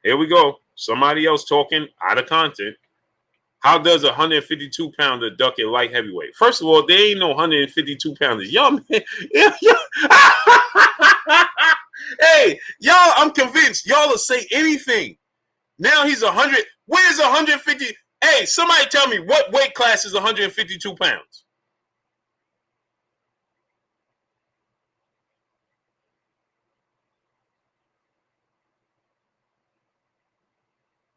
Here we go. Somebody else talking out of content. How does a 152-pounder duck at light heavyweight? First of all, there ain't no 152-pounders. Y'all, man. Hey, y'all, I'm convinced y'all will say anything. Now he's 100. Where's 150? Hey, somebody tell me what weight class is 152 pounds?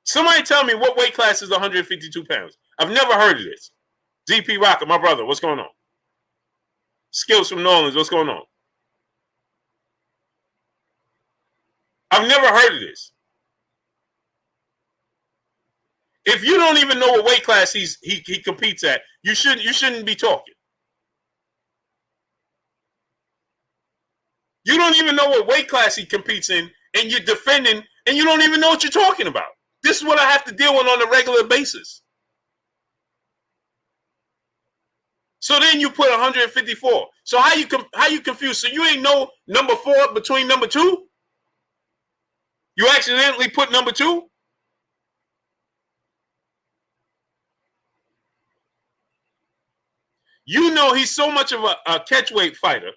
Somebody tell me what weight class is 152 pounds. I've never heard of this. DP Rocker, my brother, what's going on? Skills from New Orleans, what's going on? I've never heard of this. If you don't even know what weight class he competes at, you shouldn't be talking. You don't even know what weight class he competes in, and you're defending, and you don't even know what you're talking about. This is what I have to deal with on a regular basis. So then you put 154. So how you confused? So you ain't know number 4 between number 2? You accidentally put number 2? You know he's so much of a catchweight fighter.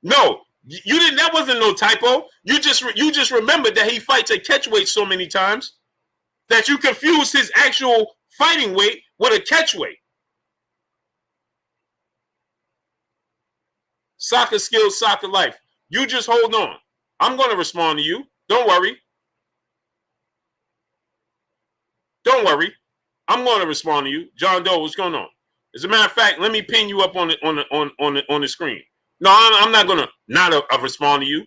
No, you didn't. That wasn't no typo. You just remembered that he fights at catchweight so many times that you confused his actual fighting weight with a catchweight. Soccer skills, soccer life. You just hold on. I'm going to respond to you. Don't worry. Don't worry. I'm going to respond to you. John Doe, what's going on? As a matter of fact, let me pin you up on the screen. No, I'm not going to not respond to you.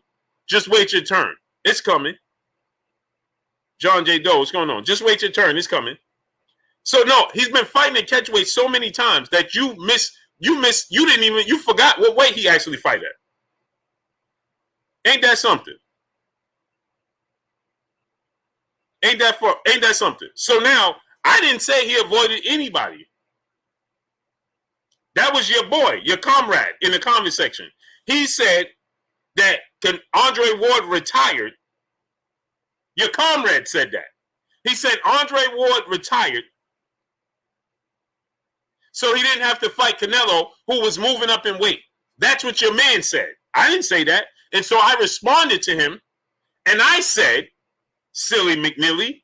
Just wait your turn. It's coming. John J. Doe, what's going on? Just wait your turn. It's coming. So, no, he's been fighting at catchweight so many times that you forgot what weight he actually fight at. Ain't that something? Ain't that something? So now, I didn't say he avoided anybody. That was your boy, your comrade in the comment section. He said that Andre Ward retired. Your comrade said that. He said Andre Ward retired, so he didn't have to fight Canelo, who was moving up in weight. That's what your man said. I didn't say that. And so I responded to him, and I said, silly McNeely,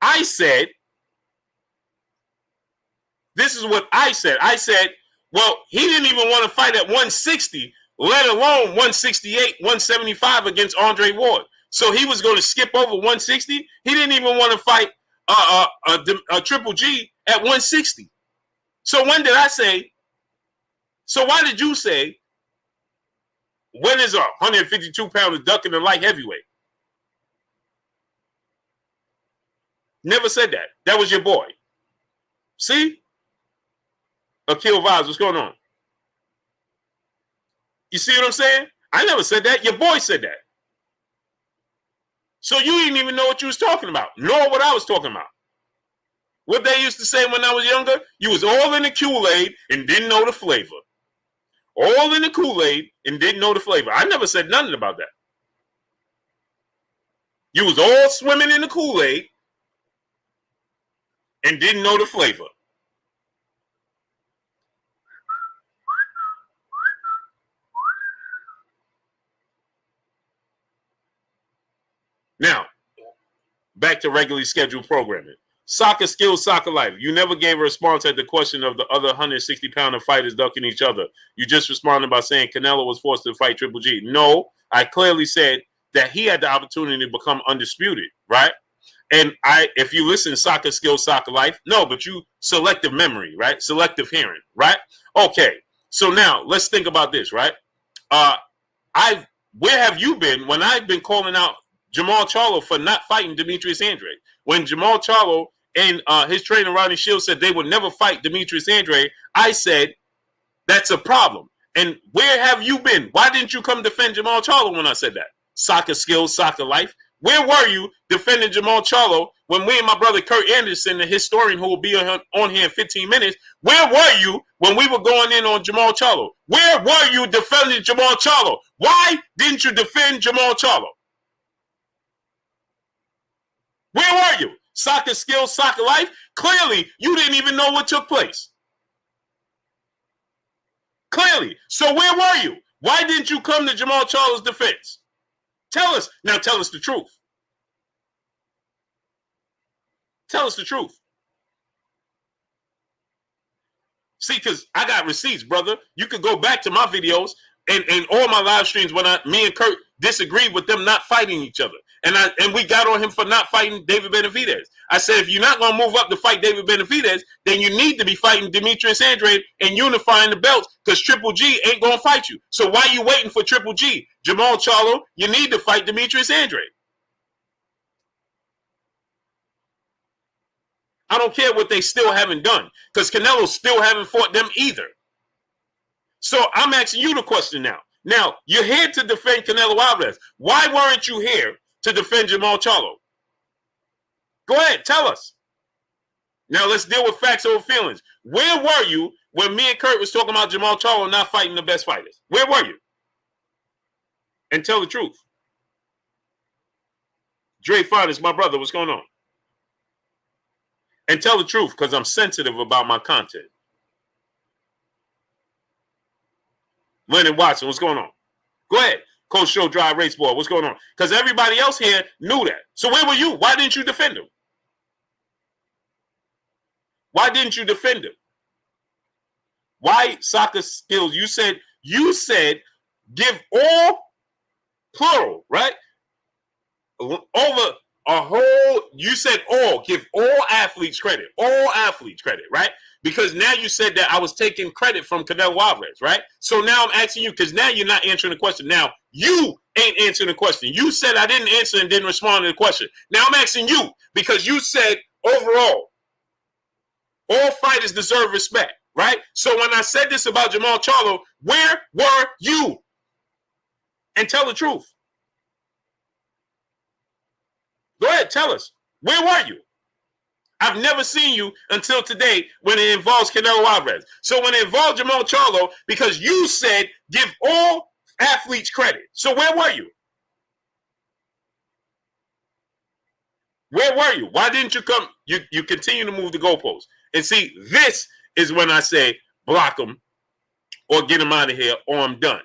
I said, this is what I said. I said, well, he didn't even want to fight at 160, let alone 168, 175 against Andre Ward. So he was going to skip over 160. He didn't even want to fight a Triple G at 160. So when did I say? So why did you say? When is a 152-pounder duck in the light heavyweight? Never said that. That was your boy. See? Akil Vibes, what's going on? You see what I'm saying? I never said that. Your boy said that. So you didn't even know what you was talking about, nor what I was talking about. What they used to say when I was younger, you was all in the Kool-Aid and didn't know the flavor. All in the Kool-Aid and didn't know the flavor. I never said nothing about that. You was all swimming in the Kool-Aid and didn't know the flavor. Now, back to regularly scheduled programming. Soccer skills, soccer life. You never gave a response at the question of the other 160-pounder fighters ducking each other. You just responded by saying CANELO was forced to fight Triple G. No, I clearly said that he had the opportunity to become undisputed, right? And if you listen, soccer skills, soccer life. No, but you selective memory, right? Selective hearing, right? Okay. So now let's think about this, right? Where have you been when I've been calling out Jamal Charlo for not fighting Demetrius Andrade? When Jamal Charlo and his trainer Rodney Shields said they would never fight Demetrius Andrade, I said that's a problem. And where have you been? Why didn't you come defend Jamal Charlo when I said that? Soccer skills, soccer life. Where were you defending Jamal Charlo when me and my brother Kurt Anderson, the historian who will be on here in 15 minutes, where were you when we were going in on Jamal Charlo? Where were you defending Jamal Charlo? Why didn't you defend Jamal Charlo? Where were you? Soccer skills, soccer life? Clearly, you didn't even know what took place. Clearly. So where were you? Why didn't you come to Jamal Charlo's defense? Tell us. Now tell us the truth. Tell us the truth. See, because I got receipts, brother. You could go back to my videos and all my live streams when me and Kurt disagreed with them not fighting each other. And we got on him for not fighting David Benavidez. I said, if you're not going to move up to fight David Benavidez, then you need to be fighting Demetrius Andrade and unifying the belts, because Triple G ain't going to fight you. So why are you waiting for Triple G? Jamal Charlo, you need to fight Demetrius Andrade. I don't care what they still haven't done, because Canelo still haven't fought them either. So I'm asking you the question now. Now, you're here to defend Canelo Alvarez. Why weren't you here to defend Jamal Charlo? Go ahead, tell us. Now let's deal with facts over feelings. Where were you when me and Kurt was talking about Jamal Charlo not fighting the best fighters? Where were you? And tell the truth. Dre Finest, my brother, what's going on? And tell the truth, because I'm sensitive about my content. Lennon Watson, what's going on? Go ahead. Coach Show Dry Race Boy, what's going on? Because everybody else here knew that. So where were you? Why didn't you defend him? Why didn't you defend him? Why soccer skills? You said give all, plural, right? Over a whole, you said all, give all athletes credit. All athletes credit, right? Because now you said that I was taking credit from Canelo Alvarez, right? So now I'm asking you, because now you're not answering the question. Now you ain't answering the question. You said I didn't answer and didn't respond to the question. Now I'm asking you, because you said overall, all fighters deserve respect, right? So when I said this about Jamal Charlo, where were you? And tell the truth. Go ahead, tell us. Where were you? I've never seen you until today when it involves Canelo Alvarez. So when it involved Jamal Charlo, because you said give all athletes credit. So where were you? Where were you? Why didn't you come? You continue to move the goalposts. And see, this is when I say block them or get them out of here or I'm done.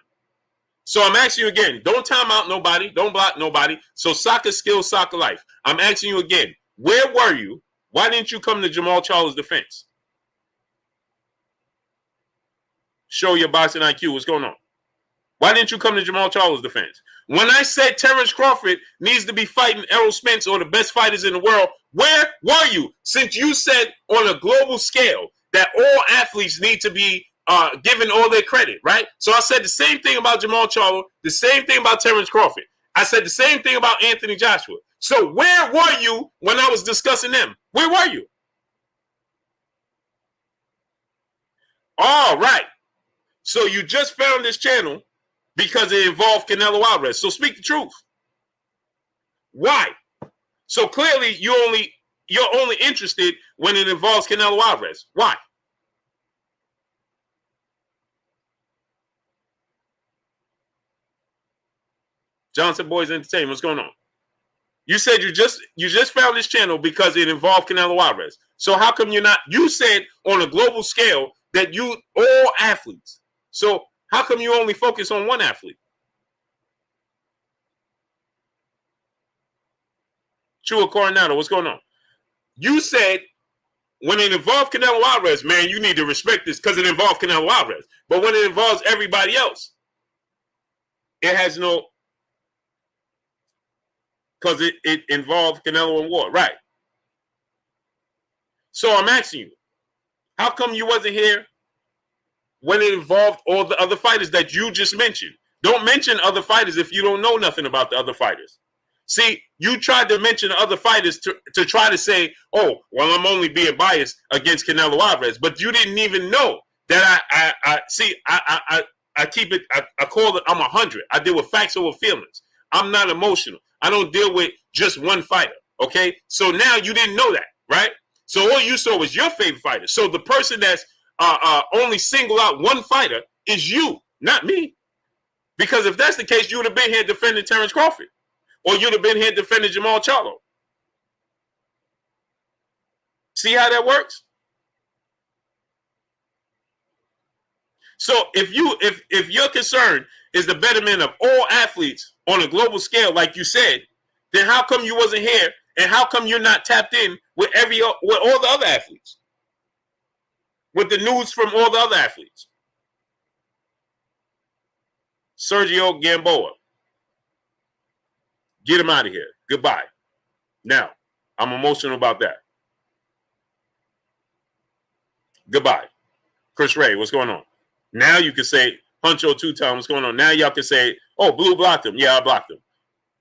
So I'm asking you again, don't time out nobody, don't block nobody. So soccer skills, soccer life. I'm asking you again, where were you? Why didn't you come to Jamal Charlo's defense? Show your boxing IQ. What's going on? Why didn't you come to Jamal Charlo's defense? When I said Terrence Crawford needs to be fighting Errol Spence or the best fighters in the world, where were you? Since you said on a global scale that all athletes need to be given all their credit, right? So I said the same thing about Jamal Charlo, the same thing about Terrence Crawford. I said the same thing about Anthony Joshua. So where were you when I was discussing them? Where were you? All right. So you just found this channel because it involved Canelo Alvarez. So speak the truth. Why? So clearly you're only interested when it involves Canelo Alvarez. Why? Johnson Boys Entertainment, what's going on? You said you just found this channel because it involved Canelo Alvarez. So how come you're not? You said on a global scale that you all athletes. So how come you only focus on one athlete? Chua Coronado, what's going on? You said when it involved Canelo Alvarez, man, you need to respect this because it involved Canelo Alvarez. But when it involves everybody else, it has no, because it involved Canelo and Ward, right? So I'm asking you, how come you wasn't here when it involved all the other fighters that you just mentioned? Don't mention other fighters if you don't know nothing about the other fighters. See, you tried to mention other fighters to try to say, oh, well, I'm only being biased against Canelo Alvarez, but you didn't even know that I keep it, I call it, I'm 100. I deal with facts over feelings. I'm not emotional. I don't deal with just one fighter, okay? So now you didn't know that, right? So all you saw was your favorite fighter. So the person that's only single out one fighter is you, not me. Because if that's the case, you would have been here defending Terrence Crawford. Or you'd have been here defending Jamal Charlo. See how that works? So if your concern is the betterment of all athletes on a global scale, like you said, then how come you wasn't here, and how come you're not tapped in with all the other athletes, with the news from all the other athletes? Sergio Gamboa, get him out of here. Goodbye. Now, I'm emotional about that. Goodbye. Chris Ray, what's going on? Now you can say, Huncho two-time, what's going on? Now y'all can say, oh, Blue blocked him. Yeah, I blocked him.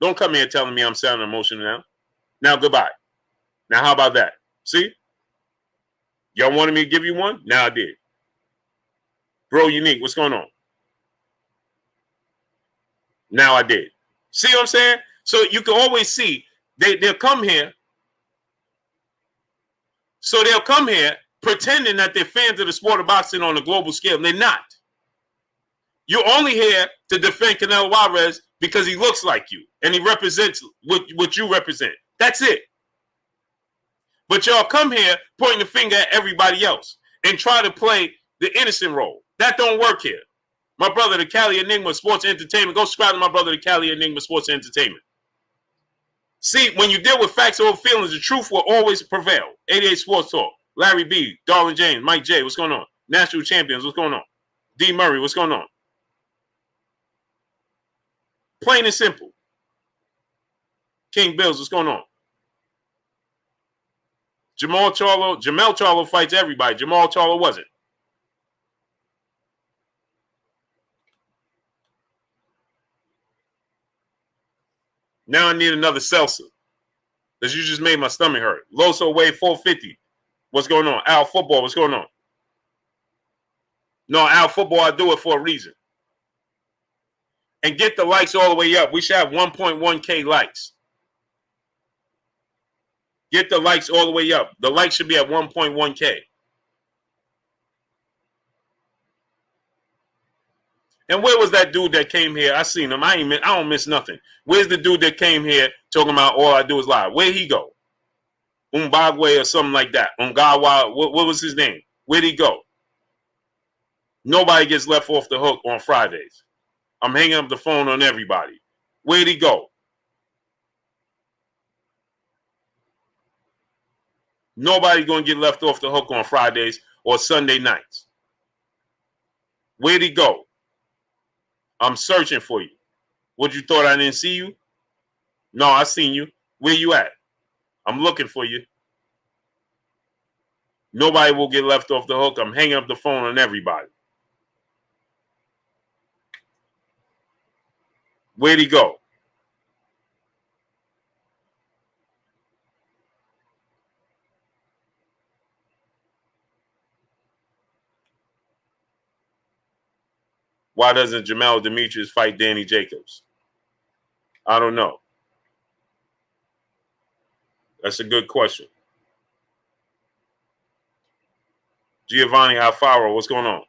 Don't come here telling me I'm sounding emotional now. Now, goodbye. Now, how about that? See? Y'all wanted me to give you one? Now I did. Bro, Unique, what's going on? Now I did. See what I'm saying? So you can always see, they'll come here. So they'll come here pretending that they're fans of the sport of boxing on a global scale. They're not. You're only here to defend Canelo Alvarez because he looks like you and he represents what you represent. That's it. But y'all come here pointing the finger at everybody else and try to play the innocent role. That don't work here. My brother, the Cali Enigma Sports Entertainment. Go subscribe to my brother, the Cali Enigma Sports Entertainment. See, when you deal with facts over feelings, the truth will always prevail. 88 Sports Talk. Larry B, Darwin James, Mike J, what's going on? National Champions, what's going on? D. Murray, what's going on? Plain and simple. King Bills, what's going on? Jamel Charlo fights everybody. Jamal Charlo wasn't. Now I need another seltzer. Because you just made my stomach hurt. Loso Wave 450. What's going on? Al Football, what's going on? No, Al Football, I do it for a reason. And get the likes all the way up. We should have 1.1K likes. Get the likes all the way up. The likes should be at 1.1K. And where was that dude that came here? I seen him. I don't miss nothing. Where's the dude that came here talking about all I do is lie? Where'd he go? Umbagwe or something like that. Ungawa, what was his name? Where'd he go? Nobody gets left off the hook on Fridays. I'm hanging up the phone on everybody. Where'd he go? Nobody gonna get left off the hook on Fridays or Sunday nights. Where'd he go? I'm searching for you. What, you thought I didn't see you? No, I seen you. Where you at? I'm looking for you. Nobody will get left off the hook. I'm hanging up the phone on everybody. Where'd he go? Why doesn't Jamel Demetrius fight Danny Jacobs? I don't know. That's a good question. Giovanni Alfaro, what's going on?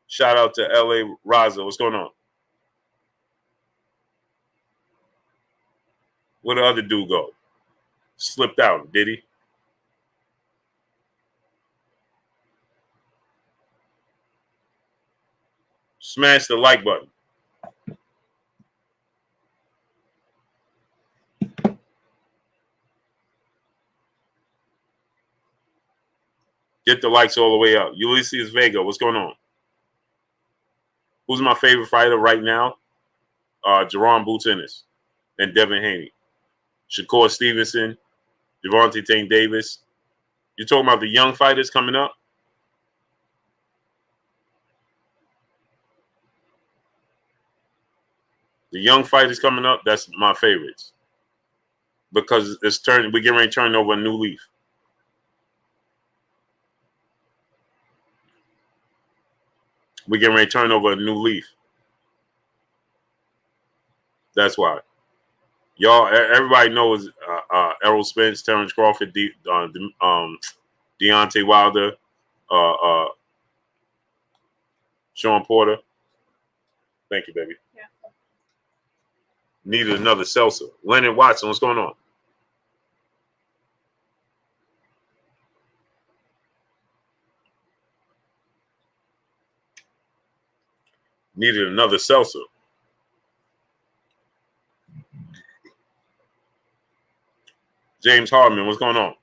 Shout out to LA Raza, what's going on? Where the other dude go? Slipped out, did he? Smash the like button. Get the likes all the way up. Ulysses Vega, what's going on? Who's my favorite fighter right now? Jerron Boots Ennis and Devin Haney. Shakur Stevenson, Devontae Tank Davis. You're talking about the young fighters coming up? The young fighters coming up, that's my favorites. Because we're getting ready to turn over a new leaf. We're getting ready to turn over a new leaf. That's why. Y'all, everybody knows Errol Spence, Terrence Crawford, Deontay Wilder, Sean Porter. Thank you, baby. Yeah. Needed another seltzer. Leonard Watson, what's going on? Needed another seltzer. James Hardman, what's going on?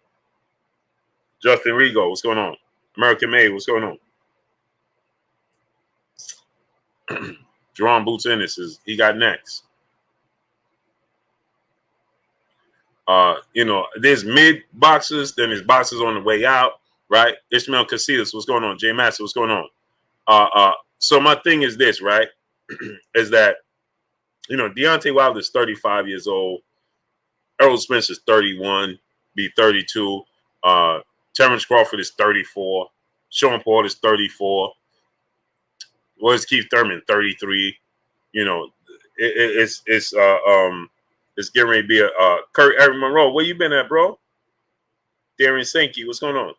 Justin Rigo, what's going on? American Made, what's going on? Jerron Boots Ennis he got next. There's mid boxers, then there's boxers on the way out, right? Ishmael Casillas, what's going on? Jay Massey, what's going on? So my thing is this, right? Is that, Deontay Wilder is 35 years old. Errol Spence is 31, be 32. Terrence Crawford is 34. Sean Porter is 34. What is Keith Thurman? 33. It's getting ready to be a Kurt Eric Monroe. Where you been at, bro? Darren Sankey, what's going on?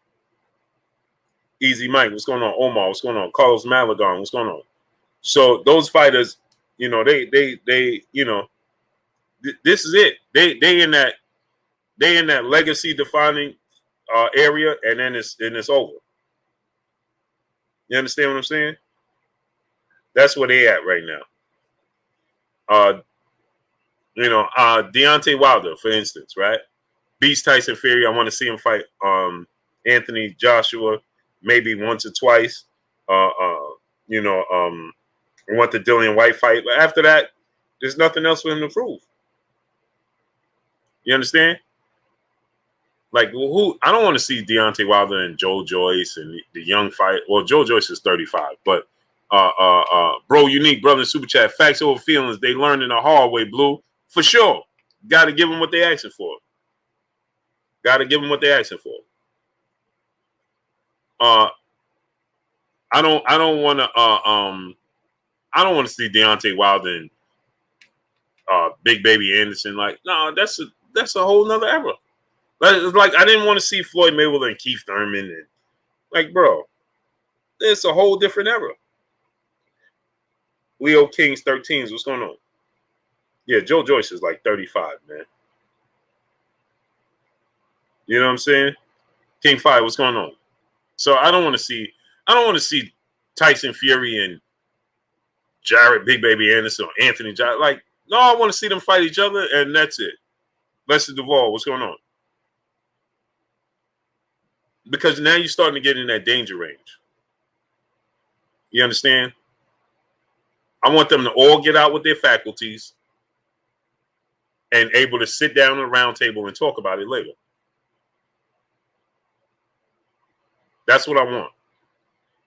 Easy Mike, what's going on? Omar, what's going on? Carlos Malagon, what's going on? So those fighters, this is it. They in that legacy defining area, and then it's over. You understand what I'm saying? That's where they at right now. Deontay Wilder, for instance, right? Beast Tyson Fury. I want to see him fight Anthony Joshua maybe once or twice. I want the Dillian White fight, but after that, there's nothing else for him to prove. You understand? Like, who? I don't want to see Deontay Wilder and Joe Joyce and the young fight. Well, Joe Joyce is 35, but bro, unique brother, super chat. Facts over feelings. They learned in the hard way, Blue, for sure. Got to give them what they asking for. Got to give them what they asking for. I don't want to see Deontay Wilder and Big Baby Anderson. Like, no, that's a whole nother era. Like, I didn't want to see Floyd Mayweather and Keith Thurman, and like, bro, it's a whole different era. Leo Kings 13s, what's going on? Yeah, Joe Joyce is like 35, man. You know what I'm saying? King 5, what's going on? So I don't want to see Tyson Fury and Jared Big Baby Anderson or Anthony Joshua. Like, no, I want to see them fight each other, and that's it. Lester Duvall, what's going on? Because now you're starting to get in that danger range. You understand? I want them to all get out with their faculties and able to sit down at a round table and talk about it later. That's what I want.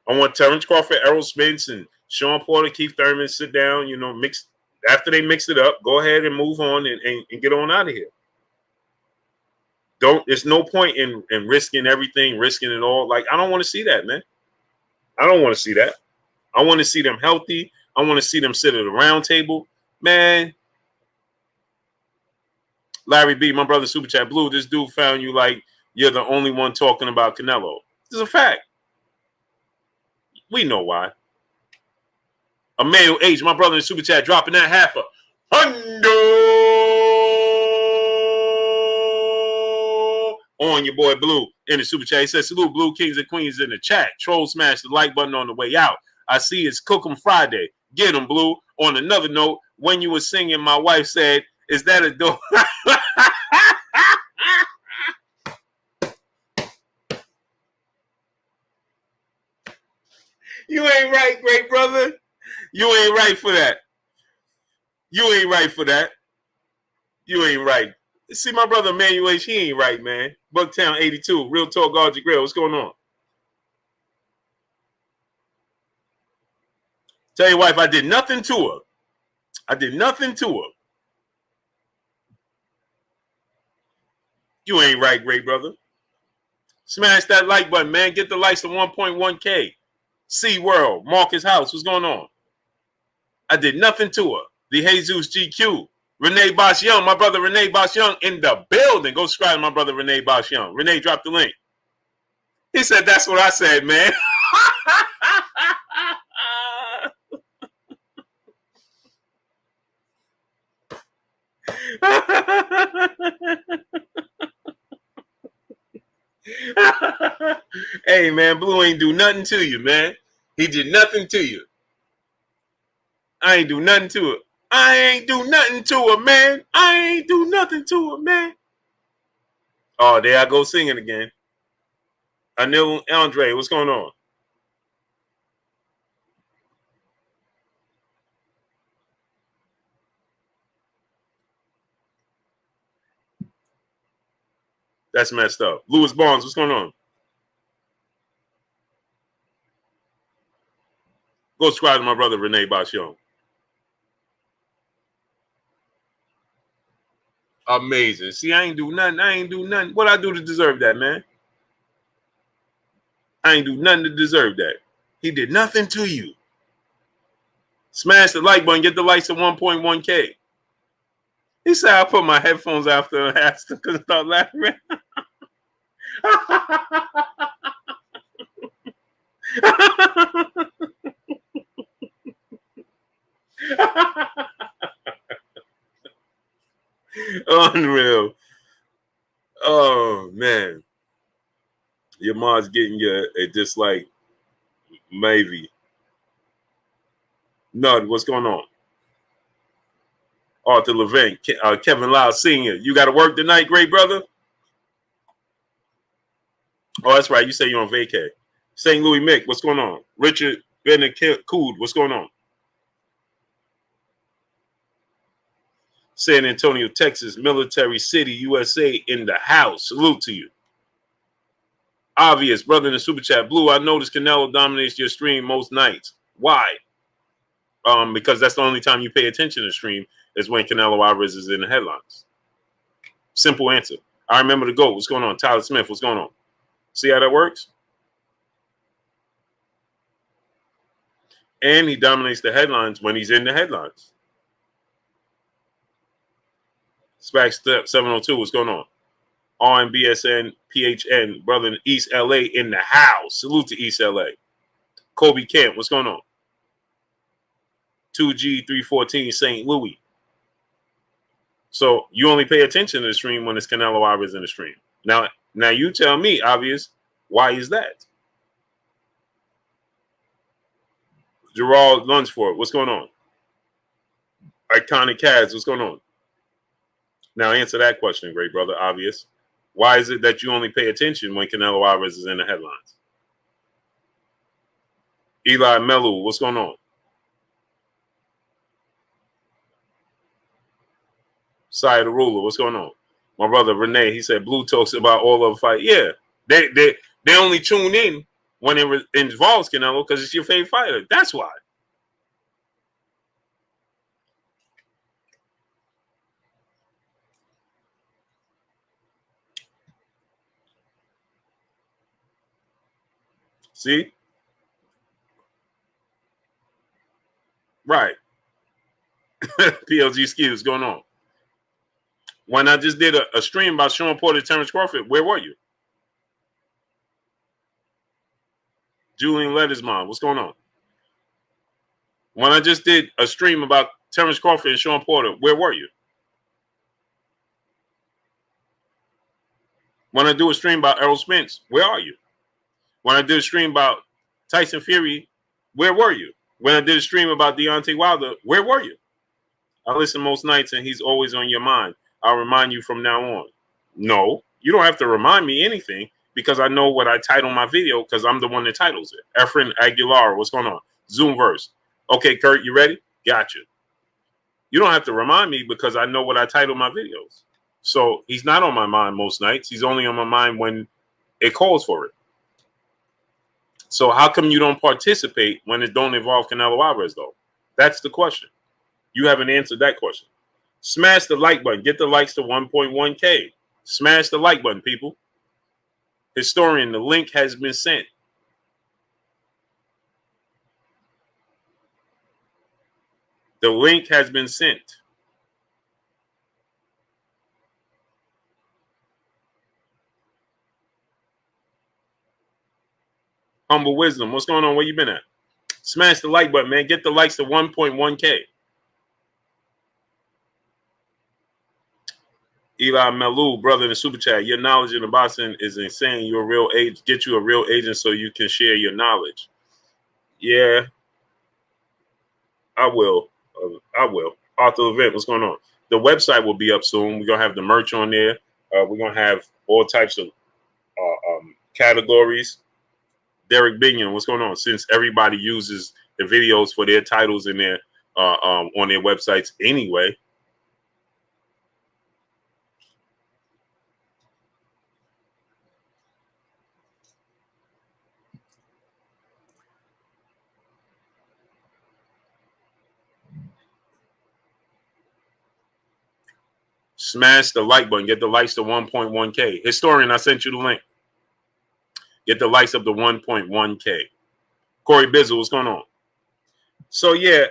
I want Terrence Crawford, Errol Spence, and Sean Porter, Keith Thurman sit down, mix. After they mix it up, go ahead and move on and get on out of here. There's no point in risking everything, risking it all. Like, I don't want to see that, man. I don't want to see that. I want to see them healthy. I want to see them sit at a round table. Man, Larry B, my brother, Super Chat Blue, this dude found you like you're the only one talking about Canelo. This is a fact. We know why. Emmanuel H, my brother in Super Chat, dropping that half a hundo on your boy Blue in the Super Chat. He says, salute Blue Kings and Queens in the chat. Troll smash the like button on the way out. I see it's Cook 'em Friday. Get 'em, Blue. On another note, when you were singing, my wife said, is that a door? You ain't right, great brother. You ain't right for that. You ain't right for that. You ain't right. See, my brother Emmanuel H, he ain't right, man. Bucktown 82, Real Talk, Guard Your Grill. What's going on? Tell your wife I did nothing to her. I did nothing to her. You ain't right, great brother. Smash that like button, man. Get the likes to 1.1K. C World, Marcus House. What's going on? I did nothing to her. The Jesus GQ. Renee Bosch Young, my brother Renee Bosch Young in the building. Go subscribe to my brother Renee Bosch Young. Renee, drop the link. He said, that's what I said, man. Hey, man, Blue ain't do nothing to you, man. He did nothing to you. I ain't do nothing to her. I ain't do nothing to her, man. I ain't do nothing to her, man. Oh, there I go singing again. Anil Andre, what's going on? That's messed up. Louis Barnes, what's going on? Go subscribe to my brother Renee Bosch Young. Amazing. See, I ain't do nothing. I ain't do nothing. What I do to deserve that, man? I ain't do nothing to deserve that. He did nothing to you. Smash the like button. Get the likes to 1.1K. He said I put my headphones after and asked him because I start laughing. Unreal. Oh, man. Your mom's getting you a dislike. Maybe. No, what's going on? Arthur Levine, Kevin Lau Sr. You got to work tonight, great brother? Oh, that's right. You say you're on vacay. St. Louis Mick, what's going on? Richard Bennett Cood, what's going on? San Antonio, Texas, Military City, USA in the house. Salute to you. Obvious, brother in the Super Chat. Blue, I noticed Canelo dominates your stream most nights. Why? Because that's the only time you pay attention to stream is when Canelo Alvarez is in the headlines. Simple answer. I remember the GOAT. What's going on? Tyler Smith, what's going on? See how that works? And he dominates the headlines when he's in the headlines. SPAC Step 702, what's going on? RNBSN, PHN, brother in East LA in the house. Salute to East LA. Kobe Kent, what's going on? 2G314, St. Louis. So you only pay attention to the stream when it's Canelo Alvarez in the stream. Now you tell me, obvious, why is that? Gerald Lunsford, what's going on? Iconic Cats, what's going on? Now answer that question, great brother, obvious. Why is it that you only pay attention when Canelo Alvarez is in the headlines? Eli Melu, what's going on? Side the ruler, what's going on? My brother Renee, he said Blue talks about all of fight. Yeah, they only tune in when it involves Canelo because it's your favorite fighter. That's why. See? Right. PLG skills going on. When I just did a stream about Sean Porter, Terrence Crawford, where were you? Julian Lettersmond, what's going on? When I just did a stream about Terrence Crawford and Sean Porter, where were you? When I do a stream about Errol Spence, where are you? When I did a stream about Tyson Fury, where were you? When I did a stream about Deontay Wilder, where were you? I listen most nights and he's always on your mind. I'll remind you from now on. No, you don't have to remind me anything because I know what I title my video because I'm the one that titles it. Efren Aguilar, what's going on? Zoomverse. Okay, Kurt, you ready? Gotcha. You don't have to remind me because I know what I title my videos. So he's not on my mind most nights. He's only on my mind when it calls for it. So how come you don't participate when it don't involve Canelo Alvarez, though? That's the question. You haven't answered that question. Smash the like button. Get the likes to 1.1K. Smash the like button, people. Historian, the link has been sent. The link has been sent. Humble Wisdom, what's going on? Where you been at? Smash the like button, man. Get the likes to 1.1K. Eli Melu, brother in the super chat. Your knowledge in the boxing is insane. You're a real agent. Get you a real agent so you can share your knowledge. Yeah, I will. I will. Arthur event. What's going on? The website will be up soon. We're gonna have the merch on there. We're gonna have all types of categories. Derek Binion, what's going on? Since everybody uses the videos for their titles in their on their websites anyway. Smash the like button. Get the likes to 1.1K. Historian, I sent you the link. Get the likes up to 1.1K. Corey Bizzle, what's going on? So, yeah,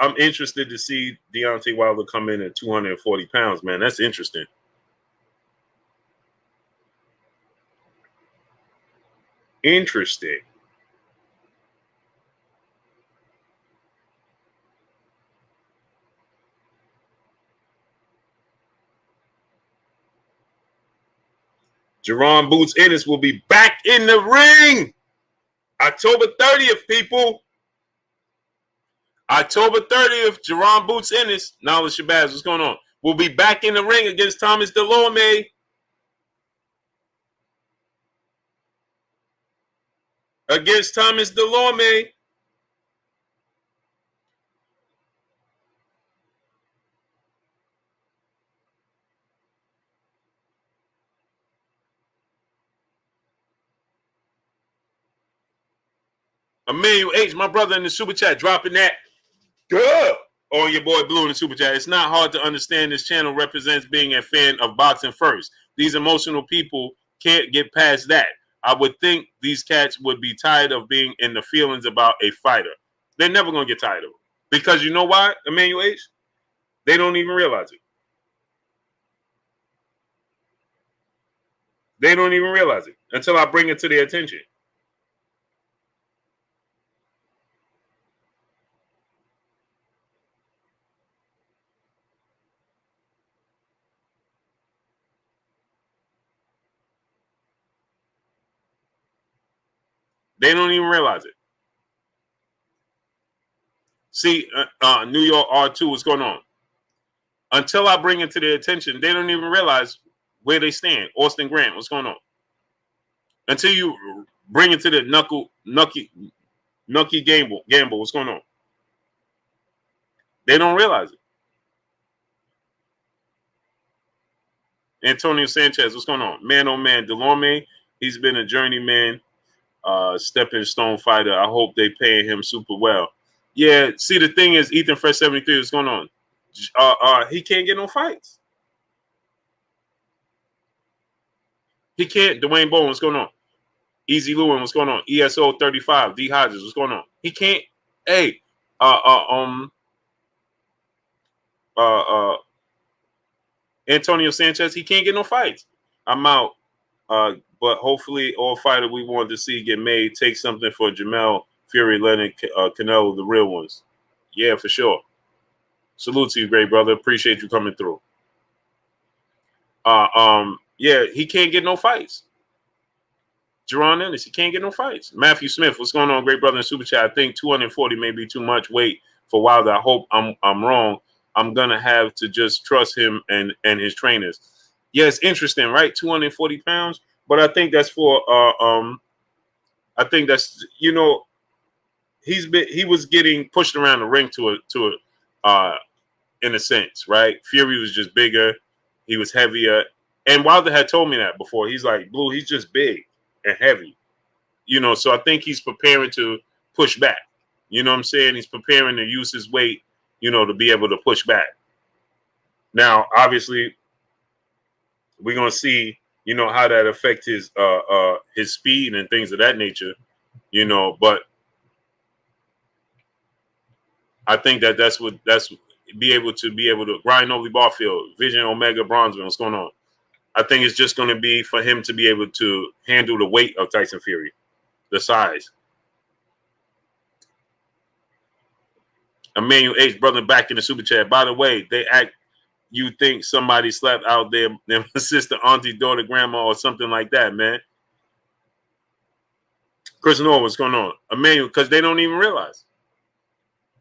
I'm interested to see Deontay Wilder come in at 240 pounds, man. That's interesting. Interesting. Jerron Boots Ennis will be back in the ring. October 30th, people. October 30th, Jerron Boots Ennis. Knowledge Shabazz, what's going on? Will be back in the ring against Thomas Delorme. Against Thomas Delorme. Emmanuel H, my brother in the super chat, dropping that good on your boy Blue in the super chat. It's not hard to understand this channel represents being a fan of boxing first. These emotional people can't get past that. I would think these cats would be tired of being in the feelings about a fighter. They're never going to get tired of it. Because you know why, Emmanuel H? They don't even realize it. They don't even realize it until I bring it to their attention. They don't even realize it. See, New York R2, what's going on? Until I bring it to their attention, they don't even realize where they stand. Austin Grant, what's going on? Until you bring it to the Nucky Gamble, what's going on? They don't realize it. Antonio Sanchez, what's going on? Man, oh man, Delorme, he's been a journeyman, stepping stone fighter. I hope they pay him super well. Yeah, see, the thing is, Ethan Fresh 73, what's going on? He can't get no fights. He can't. Dwayne Bowen, what's going on? Easy Lewin, what's going on? ESO 35, D Hodges, what's going on? He can't. Hey, Antonio Sanchez, he can't get no fights. I'm out. But hopefully, all fighter we want to see get made. Take something for Jamel, Fury, Leonard, Canelo, the real ones. Yeah, for sure. Salute to you, great brother. Appreciate you coming through. Yeah, he can't get no fights. Jerron Ennis, he can't get no fights. Matthew Smith, what's going on, great brother in Super Chat? I think 240 may be too much weight for Wilder. I hope I'm wrong. I'm gonna have to just trust him and his trainers. Yeah, it's interesting, right? 240 pounds, but I think that's for I think that's, you know, he was getting pushed around the ring to a in a sense, right? Fury was just bigger, he was heavier, and Wilder had told me that before. He's like, Blue, he's just big and heavy, you know. So I think he's preparing to push back. You know what I'm saying? He's preparing to use his weight, you know, to be able to push back. Now, obviously, we're gonna see, you know, how that affects his speed and things of that nature, you know. But I think that's be able to grind over the Barfield, Vision Omega Bronzeman. What's going on? I think it's just going to be for him to be able to handle the weight of Tyson Fury, the size. Emmanuel H, brother, back in the super chat. By the way, they act. You think somebody slept out their sister, auntie, daughter, grandma, or something like that, man. Chris Noah, what's going on? Emmanuel, because they don't even realize.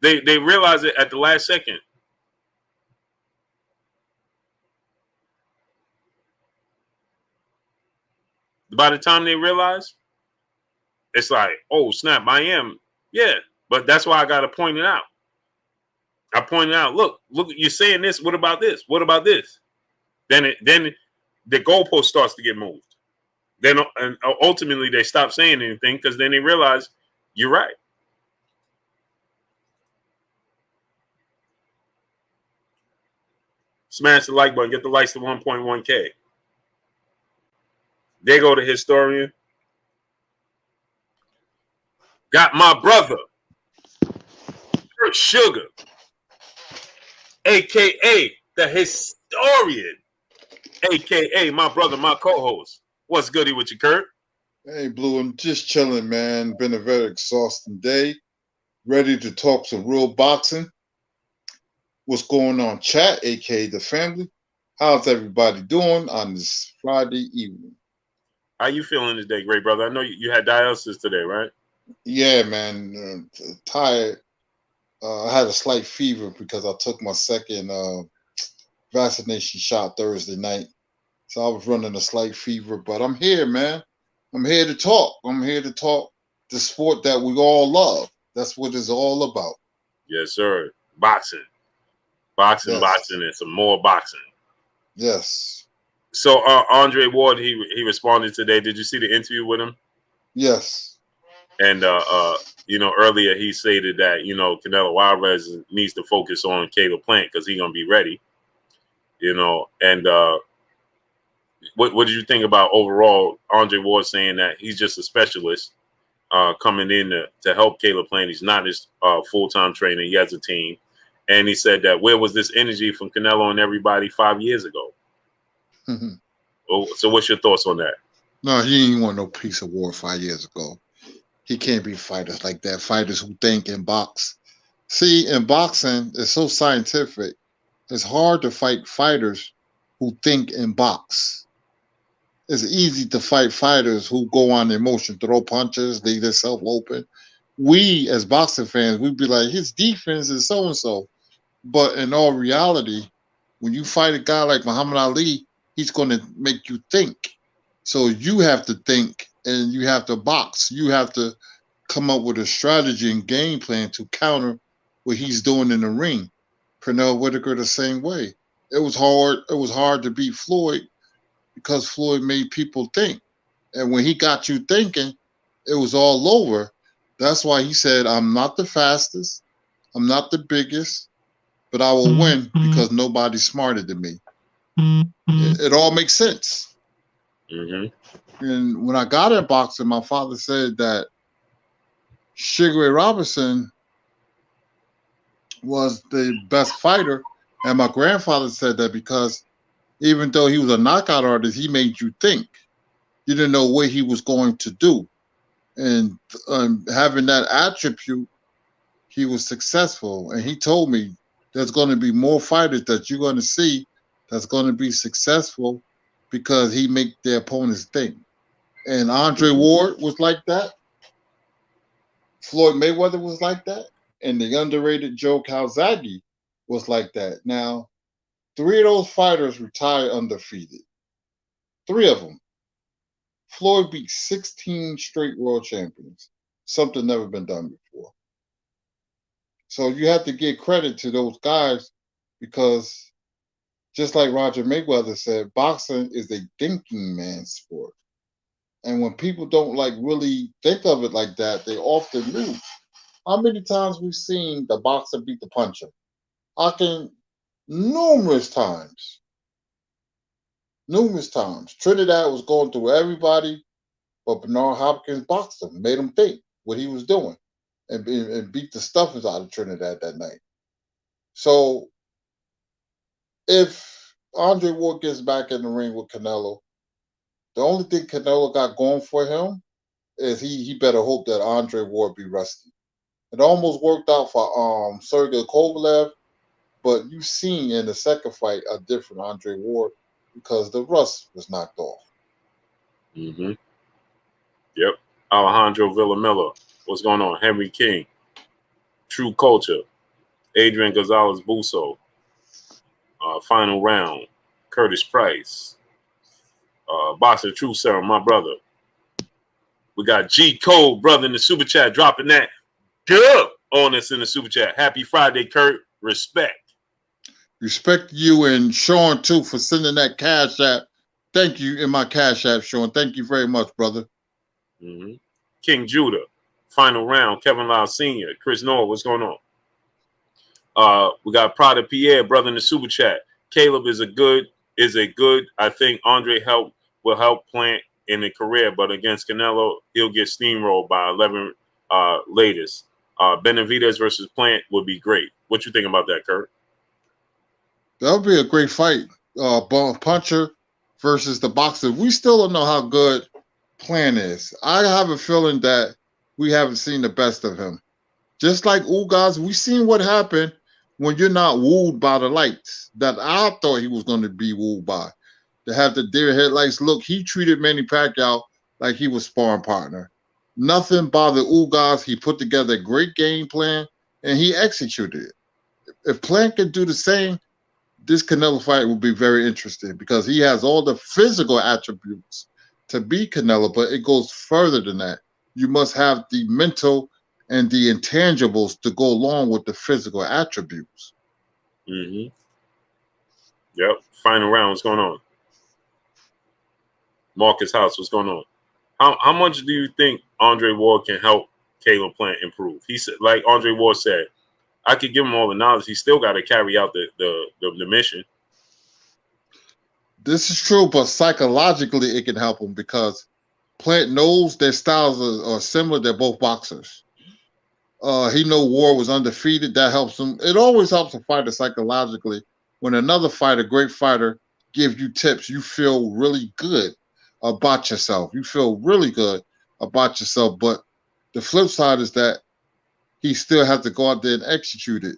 They realize it at the last second. By the time they realize, it's like, oh, snap, I am. Yeah, but that's why I got to point it out. I pointed out, look, you're saying this. What about this? What about this? Then the goalpost starts to get moved. Then and ultimately they stop saying anything because then they realize you're right. Smash the like button. Get the likes to 1.1K. There go the historian. Got my brother, Kurt Sugar, a.k.a. the historian, a.k.a. my brother, my co-host. What's goody with you, Kurt? Hey, Blue, I'm just chilling, man. Been a very exhausting day. Ready to talk some real boxing. What's going on, chat, a.k.a. the family? How's everybody doing on this Friday evening? How you feeling today, great brother? I know you had dialysis today, right? Yeah, man. Tired. I had a slight fever because I took my second vaccination shot Thursday night. So I was running a slight fever, but I'm here, man. I'm here to talk. I'm here to talk the sport that we all love. That's what it's all about. Yes, sir. Boxing. Boxing, yes. Boxing, and some more boxing. Yes. So Andre Ward, he responded today. Did you see the interview with him? Yes. And you know, earlier he stated that, you know, Canelo Alvarez needs to focus on Caleb Plant because he's gonna be ready. You know, and what did you think about overall Andre Ward saying that he's just a specialist coming in to help Caleb Plant? He's not his full-time trainer. He has a team. And he said that where was this energy from Canelo and everybody 5 years ago? So what's your thoughts on that? No, he ain't want no piece of war 5 years ago. He can't be fighters like that. Fighters who think and box. See, in boxing, it's so scientific. It's hard to fight fighters who think and box. It's easy to fight fighters who go on emotion, throw punches, leave themselves open. We, as boxing fans, we'd be like, his defense is so-and-so. But in all reality, when you fight a guy like Muhammad Ali, he's going to make you think. So you have to think and you have to box. You have to come up with a strategy and game plan to counter what he's doing in the ring. Pernell Whitaker the same way. It was hard. It was hard to beat Floyd because Floyd made people think. And when he got you thinking, it was all over. That's why he said, I'm not the fastest. I'm not the biggest. But I will win because nobody's smarter than me. It all makes sense. Mm-hmm. And when I got in boxing, my father said that Sugar Ray Robinson was the best fighter. And my grandfather said that because Even though he was a knockout artist, he made you think. You didn't know what he was going to do. And having that attribute, he was successful. And he told me there's going to be more fighters that you're going to see that's going to be successful because he make their opponents think. And Andre Ward was like that. Floyd Mayweather was like that. And the underrated Joe Calzaghe was like that. Now, 3 of those fighters retired undefeated. 3 of them. Floyd beat 16 straight world champions, something never been done before. So you have to give credit to those guys because just like Roger Mayweather said, boxing is a thinking man's sport. And when people don't like really think of it like that, they often lose. How many times we've seen the boxer beat the puncher? Numerous times. Numerous times. Trinidad was going through everybody, but Bernard Hopkins boxed him, made him think what he was doing, and beat the stuffers out of Trinidad that night. So if Andre Ward gets back in the ring with Canelo, the only thing Canelo got going for him is he better hope that Andre Ward be rusty. It almost worked out for Sergey Kovalev, but you've seen in the second fight a different Andre Ward because the rust was knocked off. Mm-hmm. Yep. Alejandro Villamilla. What's going on? Henry King. True Culture. Adrian Gonzalez Busso. Final Round. Curtis Price. Boxer True Serum, my brother. We got G Code, brother, in the super chat, dropping that good on us in the super chat. Happy Friday, Kurt. Respect. Respect you and Sean, too, for sending that cash app. Thank you in my cash app, Sean. Thank you very much, brother. Mm-hmm. King Judah. Final Round. Kevin Lau Sr. Chris Noah, what's going on? We got Prada Pierre, brother, in the super chat. Caleb is a good. I think Andre will help Plant in a career, but against Canelo, he'll get steamrolled by 11 latest. Benavidez versus Plant would be great. What you think about that, Kurt? That would be a great fight. Puncher versus the boxer. We still don't know how good Plant is. I have a feeling that we haven't seen the best of him. Just like Ugas, we've seen what happened when you're not wooed by the lights that I thought he was going to be wooed by. To have the deer headlights look, he treated Manny Pacquiao like he was sparring partner. Nothing bothered Ugas. He put together a great game plan, and he executed it. If Plant can do the same, this Canelo fight will be very interesting because he has all the physical attributes to beat Canelo, but it goes further than that. You must have the mental and the intangibles to go along with the physical attributes. Mm-hmm. Yep. Final round. What's going on? Marcus House, what's going on? How much do you think Andre Ward can help Caleb Plant improve? He said, like Andre Ward said, I could give him all the knowledge. He still got to carry out the mission. This is true, but psychologically it can help him because Plant knows their styles are similar. They're both boxers. He know Ward was undefeated. That helps him. It always helps a fighter psychologically. When another fighter, great fighter, gives you tips, you feel really good about yourself. You feel really good about yourself. But the flip side is that he still has to go out there and execute it.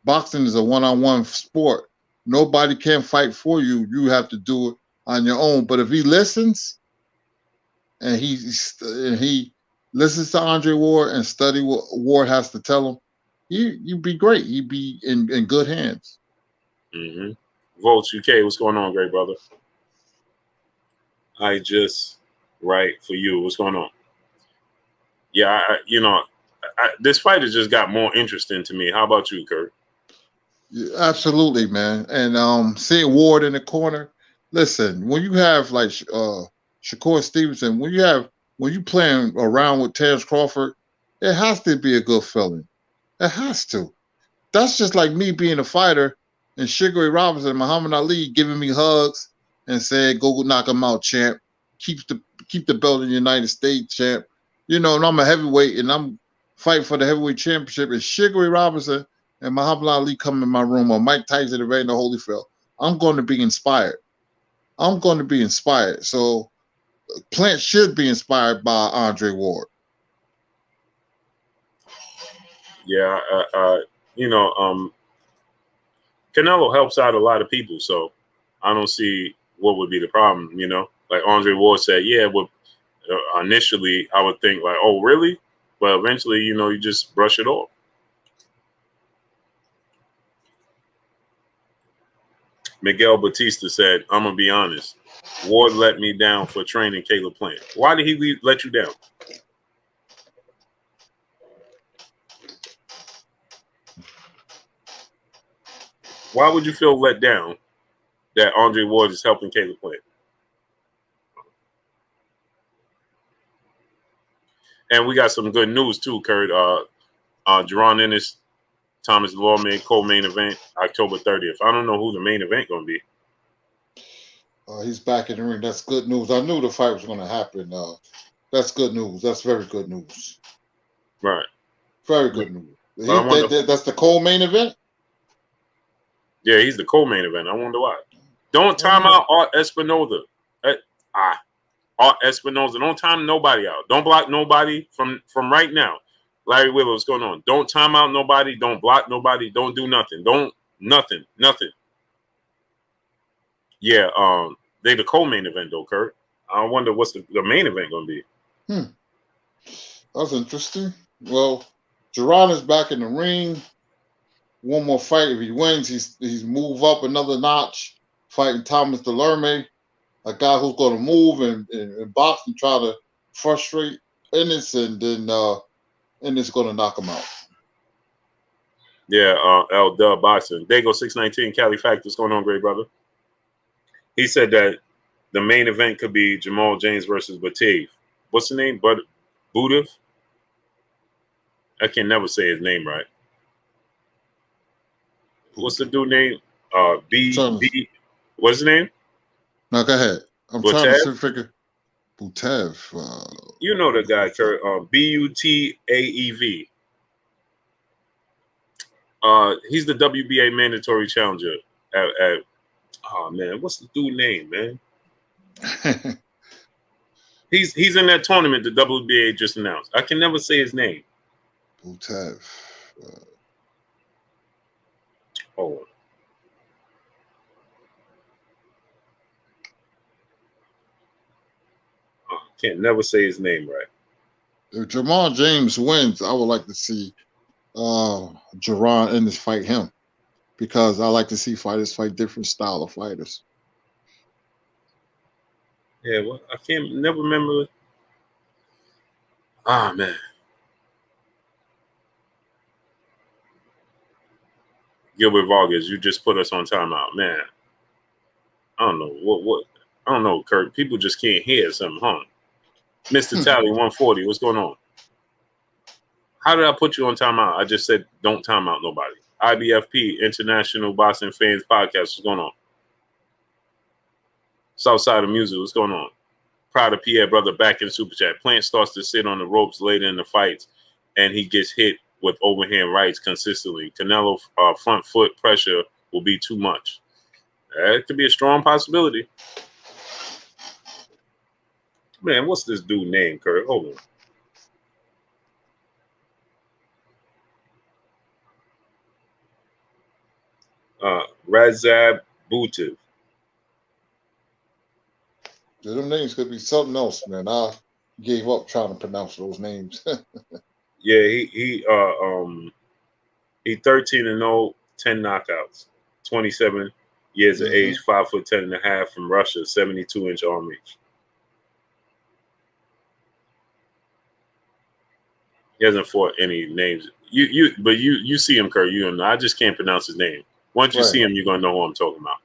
Boxing is a one-on-one sport. Nobody can fight for you. You have to do it on your own. But if he listens and he listens to Andre Ward and study what Ward has to tell him, you'd be great. He'd be in good hands. Mm-hmm. Volts UK, what's going on, great brother? I just write for you. What's going on? Yeah, this fight has just got more interesting to me. How about you, Kurt? Yeah, absolutely, man. And seeing Ward in the corner, listen, when you have like Shakur Stevenson, when you playing around with Terrence Crawford, it has to be a good feeling. It has to. That's just like me being a fighter and Sugar Ray Robinson and Muhammad Ali giving me hugs and saying, "Go knock him out, champ. Keep the belt in the United States, champ." You know, and I'm a heavyweight and I'm fighting for the heavyweight championship. And Sugar Ray Robinson and Muhammad Ali come in my room, or Mike Tyson and Evander Holyfield, I'm going to be inspired. I'm going to be inspired. So Plant should be inspired by Andre Ward. Yeah, Canelo helps out a lot of people, so I don't see what would be the problem. Like Andre Ward said, yeah, initially I would think like, oh, really? But eventually, you just brush it off. Miguel Batista said, I'm going to be honest. Ward let me down for training Caleb Plant. Why did he let you down? Why would you feel let down that Andre Ward is helping Caleb Plant? And we got some good news too, Kurt. Jerron Ennis, Thomas Lawman co-main event, October 30th. I don't know who the main event going to be. He's back in the ring. That's good news. I knew the fight was going to happen. That's good news. That's very good news. Right. Very good news. That's the co-main event? Yeah, he's the co-main event. I wonder why. Don't time out Art Espinoza. Art Espinoza. Don't time nobody out. Don't block nobody from right now. Larry Wheeler, what's going on? Don't time out nobody. Don't block nobody. Don't do nothing. Nothing. Yeah, they the co-main event though, Kurt. I wonder what's the main event going to be. That's interesting. Well, Jerron is back in the ring. One more fight. If he wins, he's move up another notch, fighting Thomas DlSMlSSES, a guy who's going to move and box and try to frustrate Ennis, and then Ennis going to knock him out. Yeah, L Dub Boxing. Dago 619, Cali Fact. What's going on, great brother? He said that the main event could be Jamal James versus Batave. What's the name? Budiv? I can never say his name right. What's the dude name? B. What's his name? No, go ahead. I'm trying to figure. Butev. You know the guy, Kurt. Butaev. He's the WBA mandatory challenger at oh man, what's the dude name, man? He's in that tournament the WBA just announced. I can never say his name. Butev. Hold on. Can't never say his name right. If Jamal James wins, I would like to see Jerron Ennis fight him, because I like to see fighters fight different style of fighters. Yeah, well, I can't never remember. Ah, man. Gilbert Vargas, you just put us on timeout, man. I don't know what. I don't know, Kurt. People just can't hear something, huh? Mr. Tally 140, what's going on? How did I put you on timeout? I just said don't time out nobody. IBFP, International Boxing Fans Podcast, what's going on? Southside of Music, what's going on? Proud of Pierre, brother, back in Super Chat. Plant starts to sit on the ropes later in the fights, and he gets hit with overhand rights consistently. Canelo front foot pressure will be too much. That could be a strong possibility. Man, what's this dude name, Kurt? Hold on. Razab Butiv. Them names could be something else, man. I gave up trying to pronounce those names. Yeah, he 13-0, 10 knockouts, 27 years of age, 5'10.5" from Russia, 72-inch arm reach. He hasn't fought any names. But you see him, Kurt. You know, I just can't pronounce his name. Once you see him, you're gonna know who I'm talking about.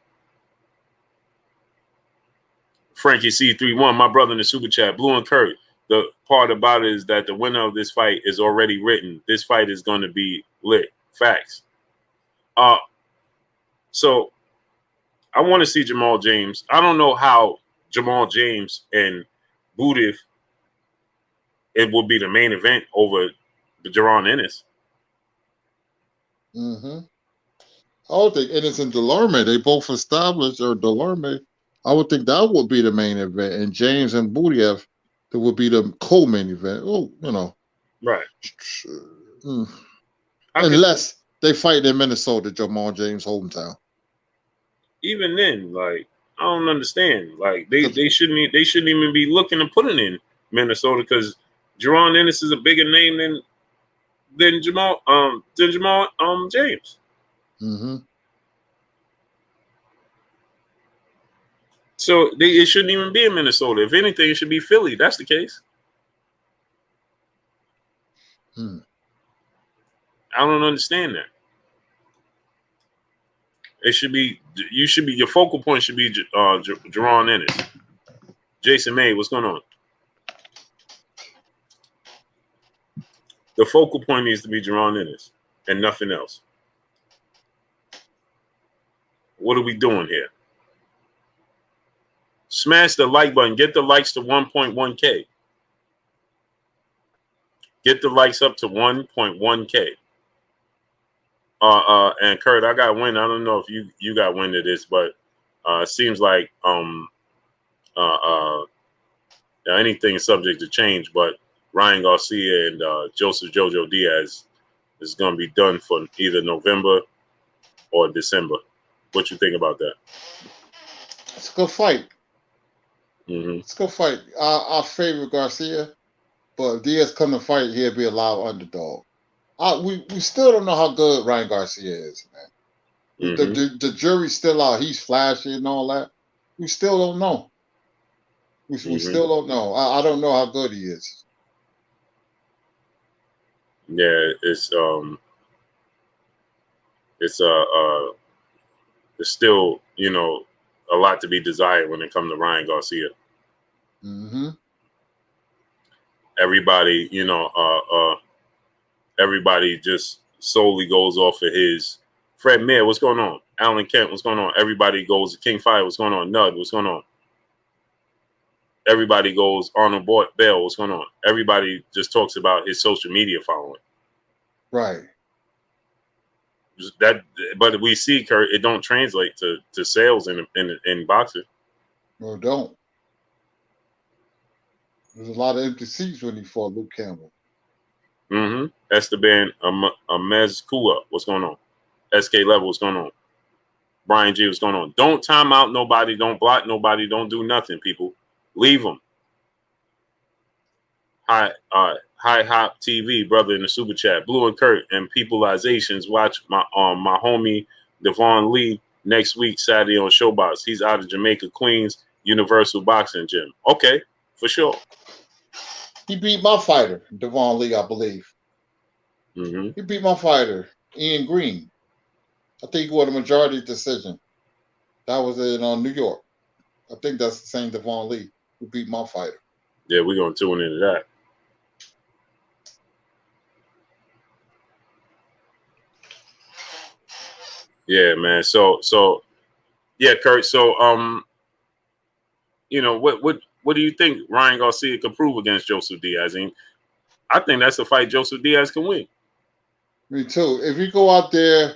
Frankie C31, my brother in the super chat, Blue and Kurt. The part about it is that the winner of this fight is already written. This fight is going to be lit. Facts. So I want to see Jamal James. I don't know how Jamal James and Budiv, it will be the main event over the Jerron Ennis. I don't think Ennis and DlSMlSSES, they both established, or DlSMlSSES, I would think that would be the main event, and James and Budiev, that would be the co-main event. Oh, Right. mm. How could Unless they fight in Minnesota, Jamal James' hometown. even then, like, I don't understand. Like they 'Cause- shouldn't even be looking to put it in Minnesota because Jerron Ennis is a bigger name than Jamal James. Mm-hmm. So it shouldn't even be in Minnesota. If anything, it should be Philly. That's the case. Hmm. I don't understand that. It should be your focal point should be Jerron Ennis. Jason May, what's going on? The focal point needs to be Jerron Ennis and nothing else. What are we doing here? Smash the like button. Get the likes to 1.1K. Get the likes up to 1.1K. And Kurt, I got wind. I don't know if you got wind of this, but it seems like anything is subject to change. But Ryan Garcia and Joseph Jojo Diaz is going to be done for either November or December. What you think about that? It's a good fight. Mm-hmm. It's a good fight. I favor Garcia, but if Diaz come to fight, he'll be a live underdog. We still don't know how good Ryan Garcia is, man. Mm-hmm. The jury's still out. He's flashy and all that. We still don't know. We still don't know. I don't know how good he is. Yeah, it's still, a lot to be desired when it comes to Ryan Garcia. Mm-hmm. Everybody, everybody just solely goes off of his Fred Mayer, what's going on? Alan Kent, what's going on? Everybody goes King Fire, what's going on? Nud, what's going on? Everybody goes Arnold Bell, what's going on? Everybody just talks about his social media following. Right. But we see, Kurt, it don't translate to sales in boxing. No, don't. There's a lot of empty seats when he fought Luke Campbell. Mm-hmm. Esteban Amezcua, what's going on? SK Level, what's going on? Brian G, what's going on? Don't time out nobody. Don't block nobody. Don't do nothing, people. Leave them. High Hop TV, brother, in the super chat. Blue and Kurt and Peopleizations. Watch my homie Devon Lee next week, Saturday on Showbox. He's out of Jamaica, Queens, Universal Boxing Gym. Okay, for sure. He beat my fighter, Devon Lee, I believe. Mm-hmm. He beat my fighter, Ian Green. I think he won a majority decision. That was in New York. I think that's the same Devon Lee who beat my fighter. Yeah, we're going to tune into that. Yeah, man. So yeah, Kurt. So what do you think Ryan Garcia could prove against Joseph Diaz? I think that's a fight Joseph Diaz can win. Me too. If you go out there,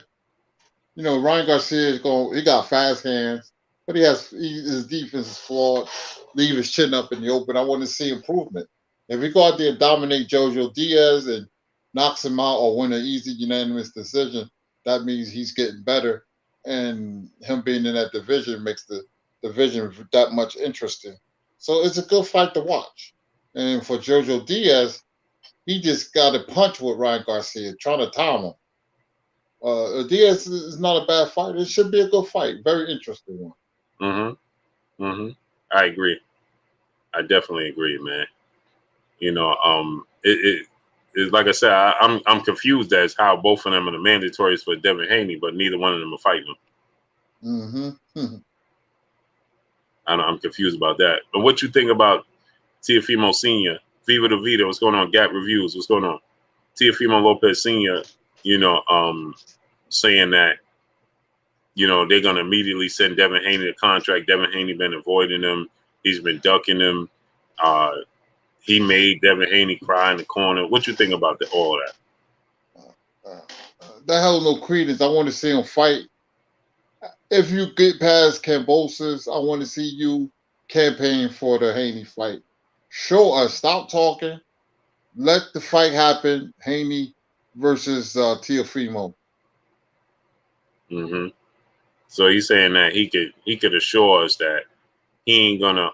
Ryan Garcia is he got fast hands, but his defense is flawed. Leave his chin up in the open. I want to see improvement. If he go out there and dominate Jojo Diaz and knocks him out or win an easy unanimous decision, that means he's getting better. And him being in that division makes the division that much interesting. So it's a good fight to watch. And for Jojo Diaz, he just got a punch with Ryan Garcia, trying to time him. Diaz is not a bad fight. It should be a good fight. Very interesting one. Mm-hmm. Mm-hmm. I agree. I definitely agree, man. It's like I said, I'm confused as how both of them are the mandatories for Devin Haney, but neither one of them are fighting him. Mm-hmm. I'm confused about that. But what you think about Teofimo Sr., Viva the Vida, what's going on? Gap Reviews, what's going on? Teofimo Lopez Sr., saying that, they're going to immediately send Devin Haney the contract. Devin Haney been avoiding him. He's been ducking him. He made Devin Haney cry in the corner. What you think about all that? That held no credence. I want to see him fight. if you get past Kambosos, I want to see you campaign for the Haney fight. Show us. Stop talking. Let the fight happen. Haney versus Teofimo. Mm-hmm. So he's saying that he could assure us that he ain't gonna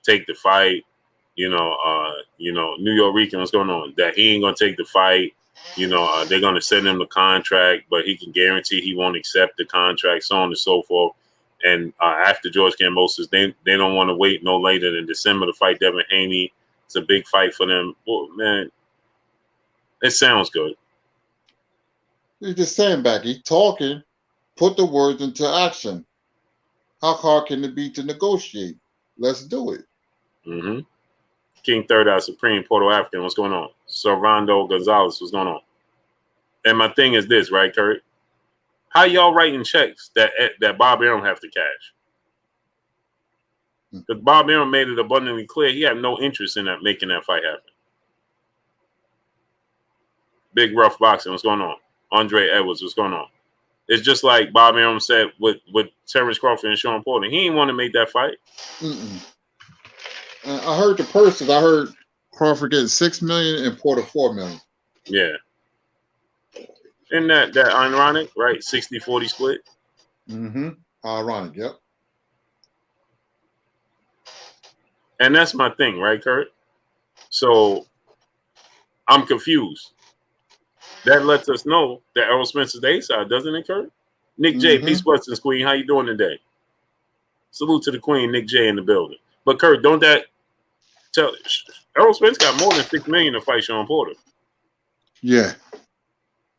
take the fight. New York Rican, what's going on? That he ain't gonna take the fight. They're gonna send him the contract, but he can guarantee he won't accept the contract, so on and so forth. And after George Kambosos, they don't want to wait no later than December to fight Devin Haney. It's a big fight for them. Well, man, it sounds good. He's just saying back. He's talking. Put the words into action. How hard can it be to negotiate? Let's do it. Mm-hmm. King Third Eye Supreme, Puerto African, what's going on? Servando Gonzalez, what's going on? And my thing is this, right, Kurt? How y'all writing checks that Bob Arum have to cash? Because Bob Arum made it abundantly clear he had no interest in making that fight happen. Big Rough Boxing, what's going on? Andre Edwards, what's going on? It's just like Bob Arum said with Terrence Crawford and Sean Porter. He didn't want to make that fight. I heard the purses. I heard Crawford getting $6 million and Porter $4 million. Yeah. Isn't that ironic, right? 60-40 split. Mm-hmm. Ironic, yep. And that's my thing, right, Kurt? So I'm confused. That lets us know that Errol Spencer's the A-side, doesn't it, Kurt? Nick J, peace, blessings, Queen. How you doing today? Salute to the Queen, Nick J, in the building. But Kurt, don't that tell Errol Spence got more than $6 million to fight Sean Porter? Yeah.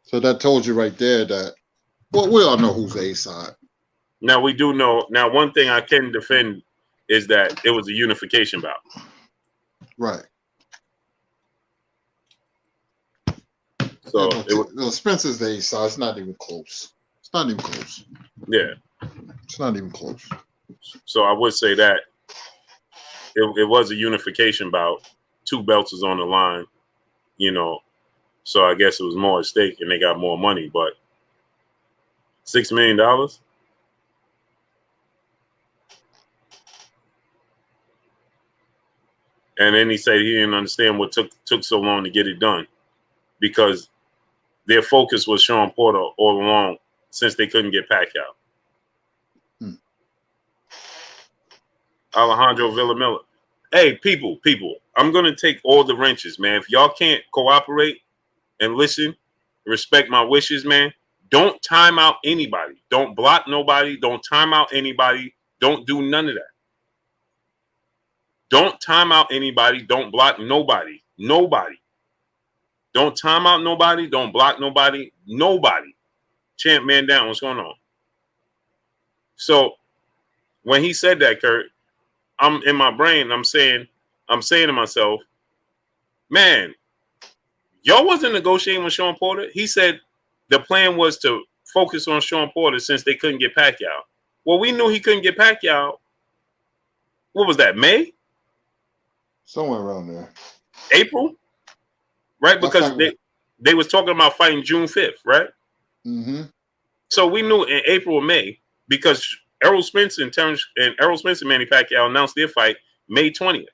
So that told you right there that, well, we all know who's the A-side. Now we do know. Now, one thing I can defend is that it was a unification bout. Right. So Spencer's the A-side. It's not even close. It's not even close. Yeah. It's not even close. So I would say that it was a unification bout. 2 belts is on the line, So I guess it was more at stake and they got more money. But $6 million? And then he said he didn't understand what took so long to get it done because their focus was Sean Porter all along since they couldn't get Pacquiao. Alejandro Villamilla. Hey, people, I'm going to take all the wrenches, man. If y'all can't cooperate and listen, respect my wishes, man, don't time out anybody. Don't block nobody. Don't time out anybody. Don't do none of that. Don't time out anybody. Don't block nobody. Nobody. Don't time out nobody. Don't block nobody. Nobody. Champ man down. What's going on? So when he said that, Kurt, I'm in my brain. I'm saying to myself, man, y'all wasn't negotiating with Sean Porter. He said the plan was to focus on Sean Porter since they couldn't get Pacquiao. Well, we knew he couldn't get Pacquiao. What was that, May? Somewhere around there. April? Right? Because they was talking about fighting June 5th, right? Mm-hmm. So we knew in April or May because Errol Spence and Manny Pacquiao announced their fight May 20th.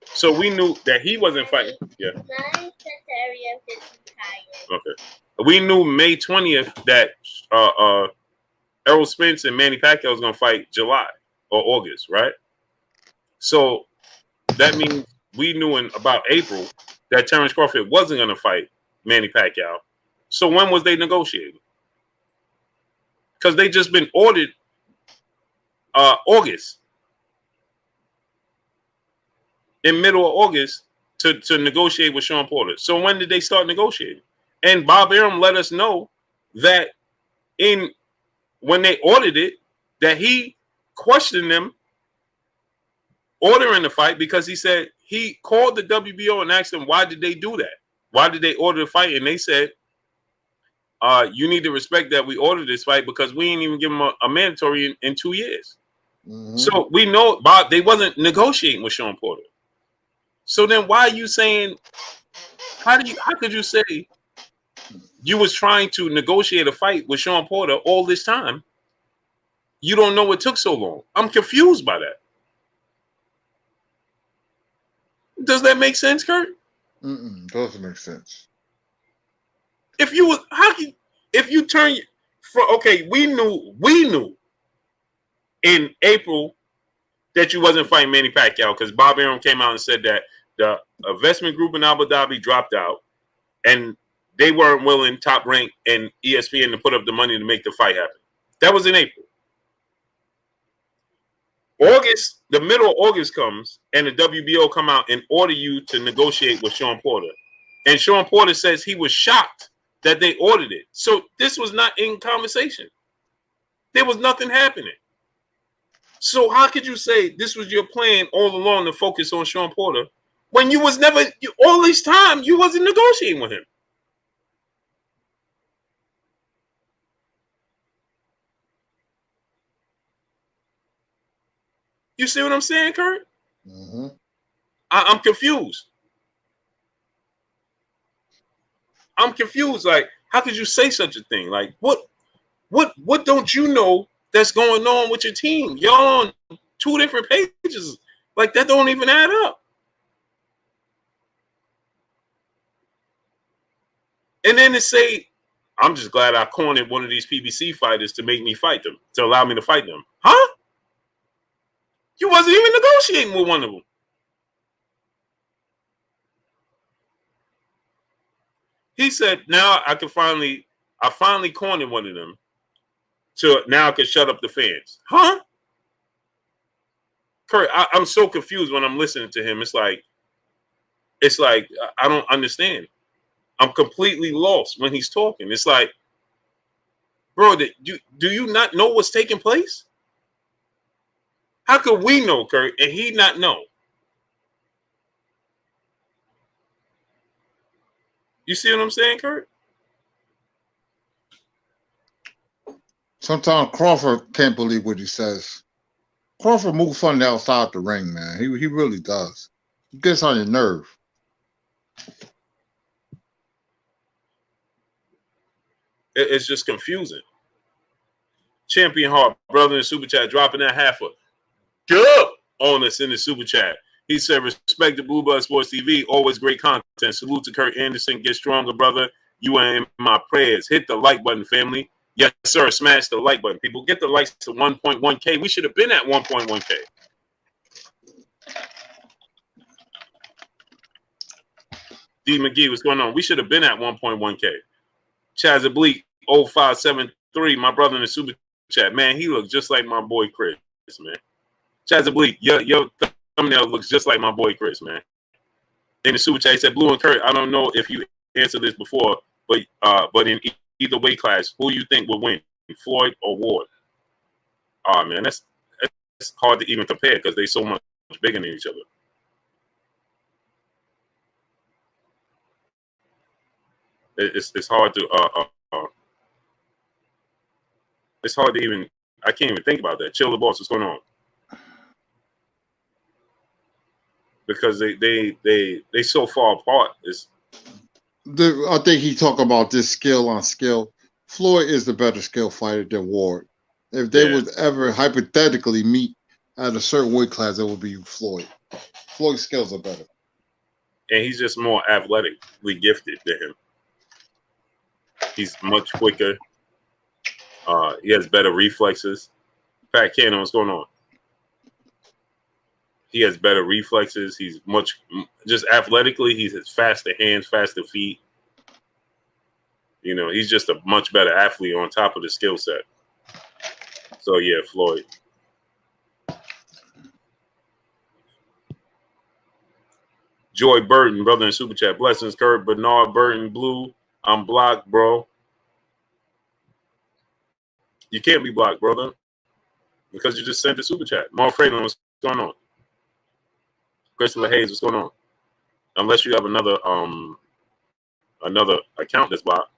So we knew that he wasn't fighting. Yeah. Okay. We knew May 20th that Errol Spence and Manny Pacquiao was going to fight July or August, right? So that means we knew in about April that Terrence Crawford wasn't going to fight Manny Pacquiao. So when was they negotiating? Because they just been ordered August. In middle of August to negotiate with Sean Porter. So when did they start negotiating? And Bob Arum let us know that when they ordered it, that he questioned them ordering the fight because he said he called the WBO and asked them, why did they do that? Why did they order the fight? And they said, you need to respect that we ordered this fight because we ain't even give them a mandatory in 2 years. Mm-hmm. So we know, Bob, they wasn't negotiating with Sean Porter. So then why are you saying, how could you say you was trying to negotiate a fight with Sean Porter all this time You don't know what took so long. I'm confused by that. Does that make sense, Kurt? Doesn't make sense. If you was if you turn from okay, we knew in April that you wasn't fighting Manny Pacquiao because Bob Arum came out and said that the investment group in Abu Dhabi dropped out and they weren't willing, Top Rank and ESPN, to put up the money to make the fight happen. That was in April. August, the middle of August comes, and the WBO come out and order you to negotiate with Sean Porter. And Sean Porter says he was shocked that they ordered it. So this was not in conversation. There was nothing happening. So how could you say this was your plan all along to focus on Sean Porter when you was never, all this time, you wasn't negotiating with him? You see what I'm saying, Kurt? I'm confused. I'm confused. Like, how could you say such a thing? Like, what don't you know that's going on with your team? Y'all on 2 different pages. Like, that don't even add up. And then to say, I'm just glad I cornered one of these PBC fighters to make me fight them, to allow me to fight them. Huh? You wasn't even negotiating with one of them. He said, now I finally cornered one of them. So now I can shut up the fans. Huh? Kurt, I'm so confused when I'm listening to him. It's like I don't understand. I'm completely lost when he's talking. It's like, bro, do you not know what's taking place? How could we know, Kurt, and he not know? You see what I'm saying, Kurt? Sometimes Crawford can't believe what he says. Crawford moves something outside the ring, man. He really does. He gets on your nerve. It's just confusing. Champion Hart, brother in the super chat, dropping that half a good on us in the super chat. He said, respect the Blue Bud Sports TV. Always great content. Salute to Kurt Anderson. Get stronger, brother. You are in my prayers. Hit the like button, family. Yes, sir. Smash the like button. People, get the likes to 1.1K. We should have been at 1.1K. D. McGee, what's going on? We should have been at 1.1K. Chaz Oblique, 0573, my brother in the super chat. Man, he looks just like my boy Chris, man. Chaz Oblique, your thumbnail looks just like my boy Chris, man. In the super chat, he said, Blue and Kurt, I don't know if you answered this before, but in either weight class, who you think will win, Floyd or Ward? Oh, man, that's hard to even compare because they're so much bigger than each other. It's hard to it's hard to even, I can't even think about that. Chill the boss, what's going on? Because they so far apart. I think he talk about this skill on skill. Floyd is the better skill fighter than Ward. If they would ever hypothetically meet at a certain weight class, it would be Floyd. Floyd's skills are better. And he's just more athletically gifted than him. He's much quicker. He has better reflexes. Pat Cannon, what's going on? He has better reflexes. He's just athletically, he has faster hands, faster feet. You know, he's just a much better athlete on top of the skill set. So, yeah, Floyd. Joy Burton, brother in super chat. Blessings, Kurt. Bernard Burton, Blue. I'm blocked, bro. You can't be blocked, brother, because you just sent a super chat. Mark Franklin, what's going on? Christopher Hayes, what's going on? Unless you have another account that's blocked.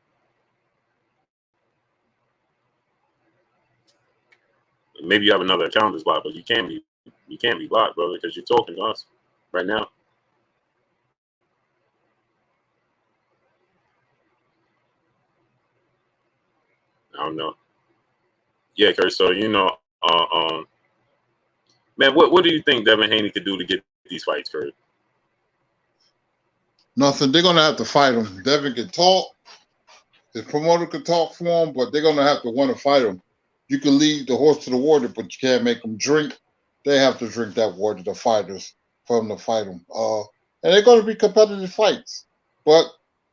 Maybe you have another account that's blocked, but you can't be blocked, brother, because you're talking to us right now. I don't know. Yeah, Kurt. So Uh, um, man, what do you think Devin Haney could do to get these fights, Kurt? Nothing. They're gonna have to fight him. Devin can talk. His promoter can talk for him, but they're gonna have to want to fight him. You can lead the horse to the water, but you can't make them drink. They have to drink that water, the fighters, for them to fight them. And they're gonna be competitive fights, but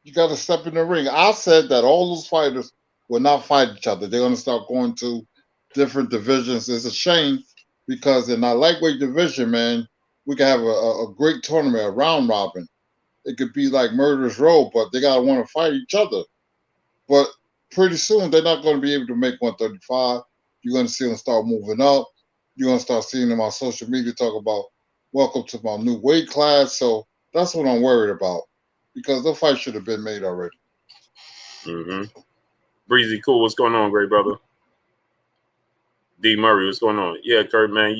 you got to step in the ring. I said that all those fighters will not fight each other. They're gonna start going to different divisions. It's a shame because in our lightweight division, man, we can have a great tournament, a round robin. It could be like Murderers Row, but they gotta want to fight each other. But pretty soon they're not going to be able to make 135. You're going to see them start moving up. You're going to start seeing them on social media talk about welcome to my new weight class. So that's what I'm worried about because the fight should have been made already. Mm-hmm. Breezy, cool. What's going on, great brother? D Murray, what's going on? Yeah, Kurt, man,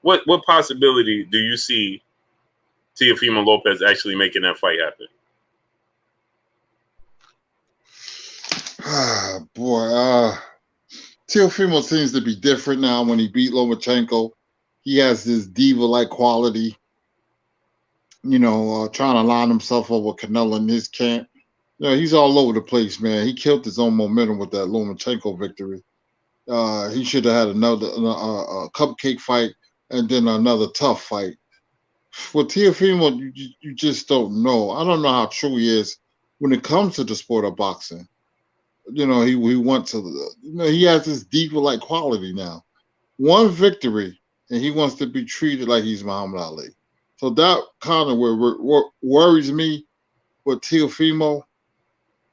what possibility do you see Teofimo Lopez actually making that fight happen? Boy, Teofimo seems to be different now. When he beat Lomachenko, he has this diva-like quality. You know, trying to line himself up with Canelo in his camp. You know, he's all over the place, man. He killed his own momentum with that Lomachenko victory. He should have had another cupcake fight and then another tough fight. For Teofimo, you just don't know. I don't know how true he is when it comes to the sport of boxing. You know, he went to he has this diva-like quality now. One victory, and he wants to be treated like he's Muhammad Ali. So that kind of worries me with Teofimo,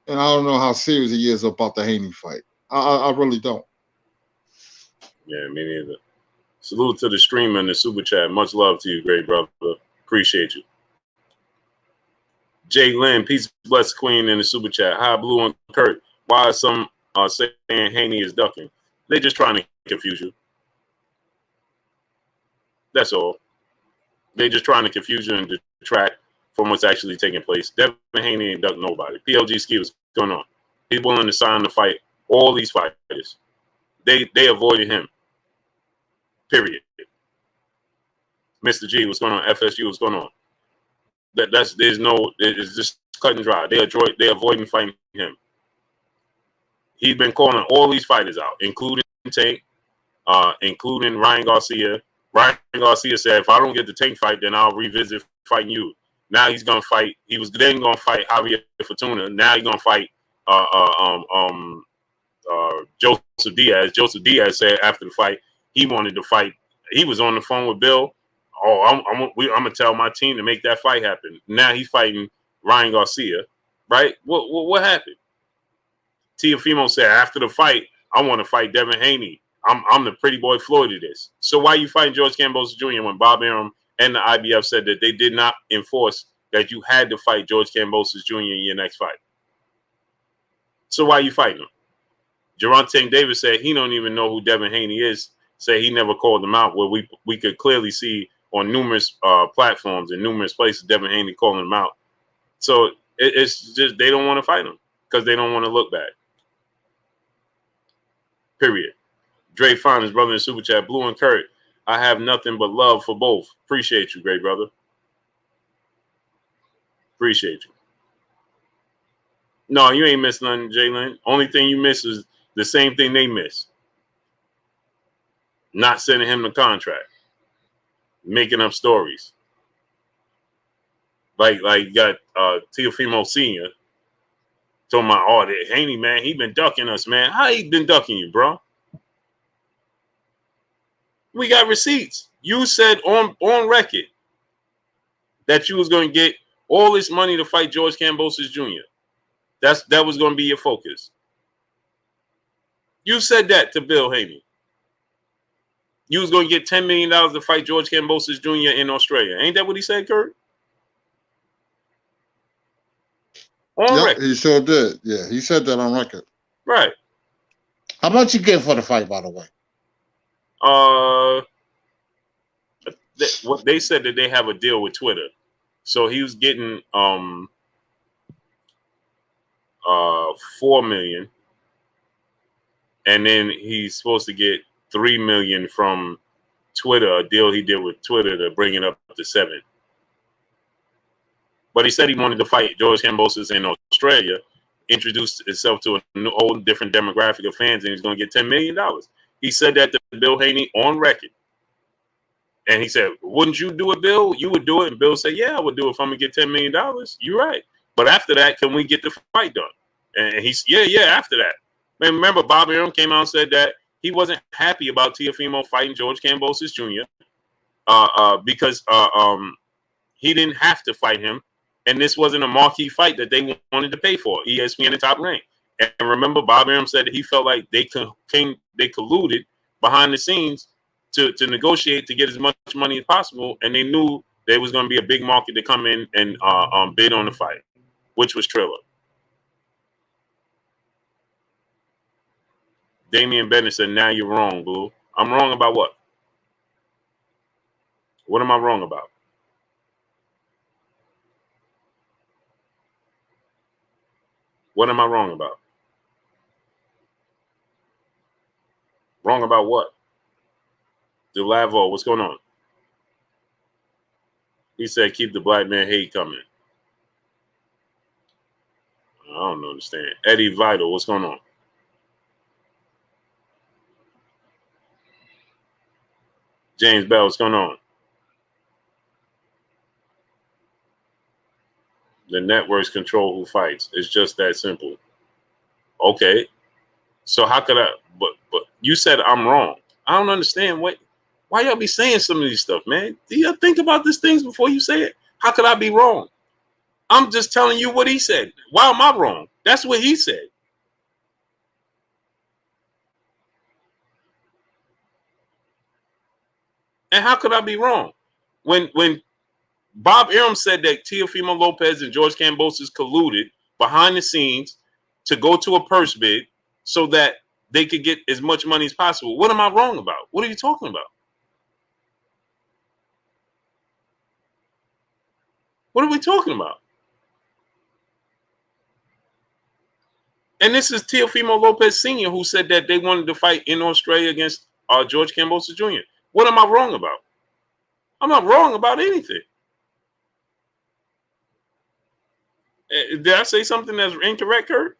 and I don't know how serious he is about the Haney fight. I really don't. Yeah, me neither. Salute to the streamer and the super chat. Much love to you, great brother. Appreciate you. Jay Lynn, peace, bless queen in the super chat. Hi, Blue and Kurt. Why some are saying Haney is ducking? They're just trying to confuse you. That's all. They're just trying to confuse you and detract from what's actually taking place. Devin Haney ain't duck nobody. PLG Ski, what's going on? He's willing to sign to fight all these fighters. They avoided him. Period. Mr. G, what's going on? FSU, what's going on? It's just cut and dry. They're avoiding fighting him. He's been calling all these fighters out, including Tank, including Ryan Garcia. Ryan Garcia said, if I don't get the Tank fight, then I'll revisit fighting you. Now he's gonna fight. He was then gonna fight Javier Fortuna. Now he's gonna fight Joseph Diaz. Joseph Diaz said after the fight he wanted to fight. He was on the phone with Bill. Oh, I'm gonna tell my team to make that fight happen. Now he's fighting Ryan Garcia, right? What happened? Teofimo said after the fight, I want to fight Devin Haney. I'm the pretty boy Floyd of this. So why are you fighting George Kambosos Jr. when Bob Arum and the IBF said that they did not enforce that you had to fight George Kambosos Jr. in your next fight? So why are you fighting him? Geronte Davis said he don't even know who Devin Haney is. Say he never called him out. Where we could clearly see on numerous platforms and numerous places Devin Haney calling him out. So it's just they don't want to fight him because they don't want to look bad. Period. Dre Fine, his brother in Super Chat. Blue and Kurt, I have nothing but love for both. Appreciate you, great brother. Appreciate you. No, you ain't missed nothing, Jalen. Only thing you miss is the same thing they miss. Not sending him the contract. Making up stories. Like you got Teofimo Sr. talking about, oh, that Haney, man, he been ducking us, man. How he been ducking you, bro? We got receipts. You said on record that you was going to get all this money to fight George Kambosos Jr. That was going to be your focus. You said that to Bill Haney. You was going to get $10 million to fight George Kambosos Jr. in Australia. Ain't that what he said, Kurt? On record. He sure did. Yeah, he said that on record. Right. How much you get for the fight, by the way? What they said that they have a deal with Twitter, so he was getting $4 million, and then he's supposed to get $3 million from Twitter, a deal he did with Twitter to bring it up to 7. But he said he wanted to fight George Kambosos in Australia, introduced itself to a whole different demographic of fans, and he's going to get $10 million. He said that to Bill Haney on record. And he said, wouldn't you do it, Bill? You would do it. And Bill said, yeah, I would do it if I'm going to get $10 million. You're right. But after that, can we get the fight done? And he's, yeah, after that. Man, remember, Bob Arum came out and said that he wasn't happy about Teofimo fighting George Kambosos Jr. Because he didn't have to fight him. And this wasn't a marquee fight that they wanted to pay for, ESPN and Top Rank. And remember, Bob Arum said that he felt like they colluded behind the scenes to negotiate to get as much money as possible. And they knew there was going to be a big market to come in and bid on the fight, which was Triller. Damian Bennett said, now you're wrong, Blue. I'm wrong about what? What am I wrong about? What am I wrong about? Wrong about what? DeLavo, what's going on? He said, keep the black man hate coming. I don't understand. Eddie Vital, what's going on? James Bell, what's going on? The networks control who fights. It's just that simple. Okay. So how could I? But you said I'm wrong. I don't understand why y'all be saying some of these stuff, man. Do you think about these things before you say it? How could I be wrong? I'm just telling you what he said. Why am I wrong? That's what he said. And how could I be wrong? When Bob Arum said that Teofimo Lopez and George Kambosos colluded behind the scenes to go to a purse bid so that they could get as much money as possible. What am I wrong about? What are you talking about? What are we talking about? And this is Teofimo Lopez Sr. who said that they wanted to fight in Australia against George Kambosos Jr. What am I wrong about? I'm not wrong about anything. Did I say something that's incorrect, Kurt?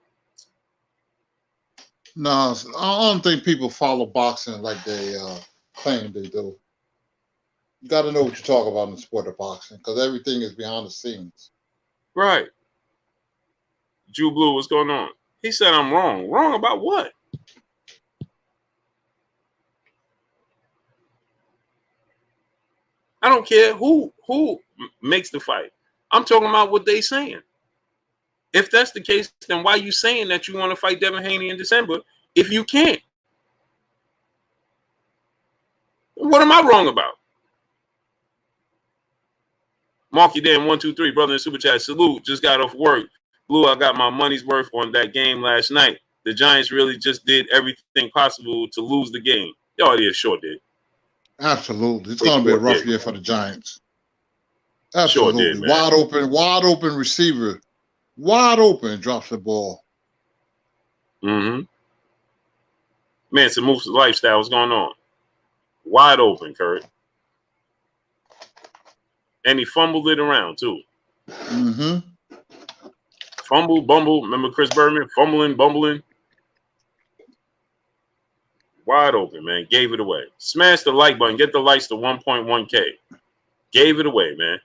No, I don't think people follow boxing like they claim they do. You got to know what you talk about in the sport of boxing because everything is behind the scenes. Right. Drew Blue, what's going on? He said I'm wrong. Wrong about what? I don't care who makes the fight. I'm talking about what they saying. If that's the case, then why are you saying that you want to fight Devin Haney in December if you can't? What am I wrong about? Marky Dan 123, brother in super chat. Salute. Just got off work. Blue, I got my money's worth on that game last night. The Giants really just did everything possible to lose the game. Y'all did, sure did. Absolutely. It's going to be a rough year for the Giants. Absolutely. Sure did, man. Wide open receiver. Wide open, drops the ball. Mm-hmm. Man, it's a Moose lifestyle. What's going on? Wide open, Kurt. And he fumbled it around, too. Mm-hmm. Fumble, bumble. Remember Chris Berman? Fumbling, bumbling. Wide open, man. Gave it away. Smash the like button. Get the likes to 1.1K. Gave it away, man.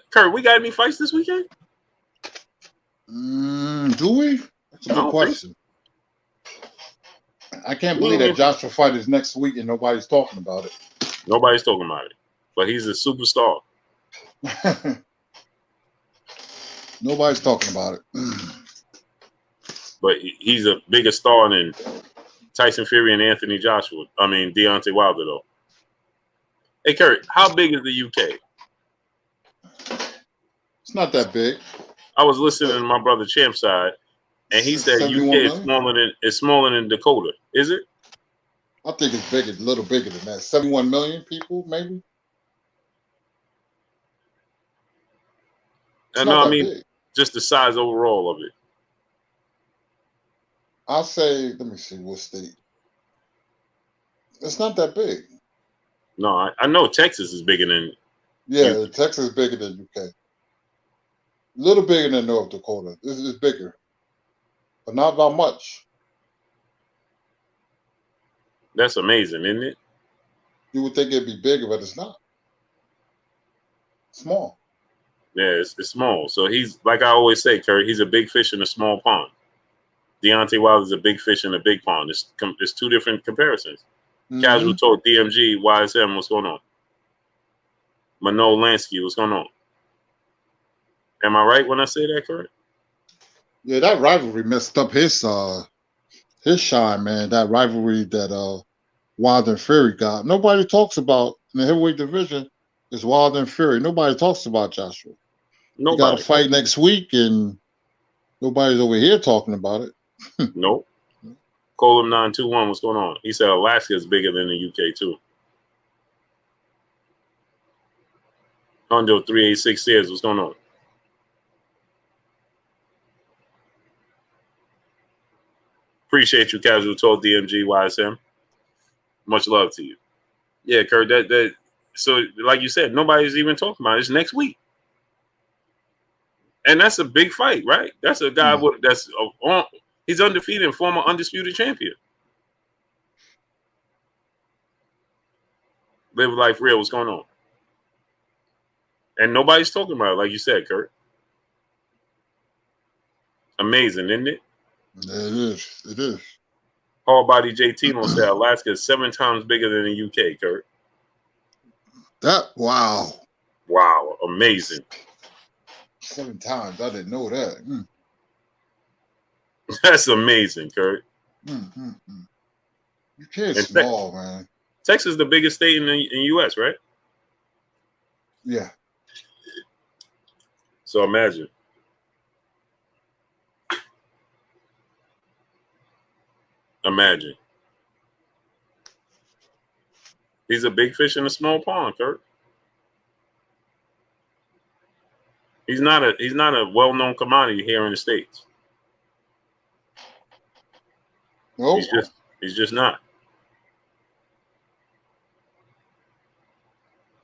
Kurt, we got any fights this weekend? Do we? That's a good question. I can't believe that Joshua fight is next week and nobody's talking about it. Nobody's talking about it. But he's a superstar. Nobody's talking about it. But he's a bigger star than Tyson Fury and Anthony Joshua. I mean, Deontay Wilder, though. Hey, Kurt, how big is the UK? It's not that big. I was listening to my brother Champside, and he said UK is smaller than Dakota. Is it? I think it's bigger, a little bigger than that. 71 million people, maybe. No, I mean big. Just the size overall of it. I'll say, let me see what state. It's not that big. No, I know Texas is bigger than you. Yeah, Texas is bigger than UK. A little bigger than North Dakota. This is bigger, but not by much. That's amazing, isn't it? You would think it'd be bigger, but it's not. Small. Yeah, it's small. So he's like I always say, Kurt. He's a big fish in a small pond. Deontay Wilder's a big fish in a big pond. It's two different comparisons. Casual Talk, DMG, YSM, what's going on? Manol Lansky, what's going on? Am I right when I say that, Kurt? Yeah, that rivalry messed up his shine, man. That rivalry that Wilder and Fury got. Nobody talks about in the heavyweight division is Wilder and Fury. Nobody talks about Joshua. He got a Nobody. fight next week, and nobody's over here talking about it. Nope. Colum 921, what's going on? He said Alaska is bigger than the UK too. Hondo 386 says, what's going on? Appreciate you, Casual Talk, DMG, YSM. Much love to you. Yeah, Kurt, that so like you said, nobody's even talking about it. It's next week. And that's a big fight, right? That's a guy he's undefeated and former undisputed champion. Live life real, what's going on? And nobody's talking about it, like you said, Kurt. Amazing, isn't it? Yeah, it is. It is. Hard Body JT said Alaska is 7 times bigger than the UK, Kurt. Wow. Wow, amazing. 7 times. I didn't know that. That's amazing, Kurt. You can't small, man. Texas is the biggest state in the U.S., right? Yeah. So imagine. Imagine. He's a big fish in a small pond, Kurt. He's not a well-known commodity here in the States. Nope. He's just not.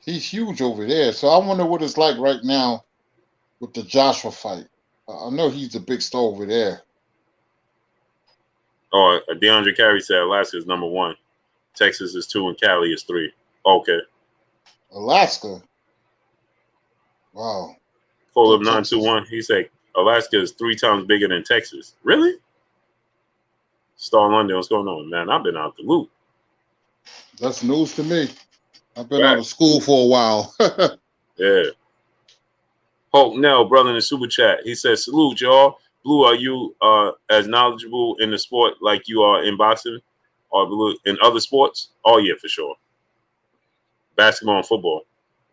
He's huge over there. So I wonder what it's like right now with the Joshua fight. I know he's a big star over there. Oh, DeAndre Carey said Alaska is number 1. Texas is 2 and Cali is 3. Okay. Alaska. Wow. Call up 921. He said Alaska is 3 times bigger than Texas. Really? Star London, what's going on, man? I've been out the loop. That's news to me. I've been out of school for a while. Yeah. Hulk Nell, brother in the super chat. He says, salute, y'all. Blue, are you as knowledgeable in the sport like you are in boxing or Blue in other sports? Oh, yeah, for sure. Basketball and football.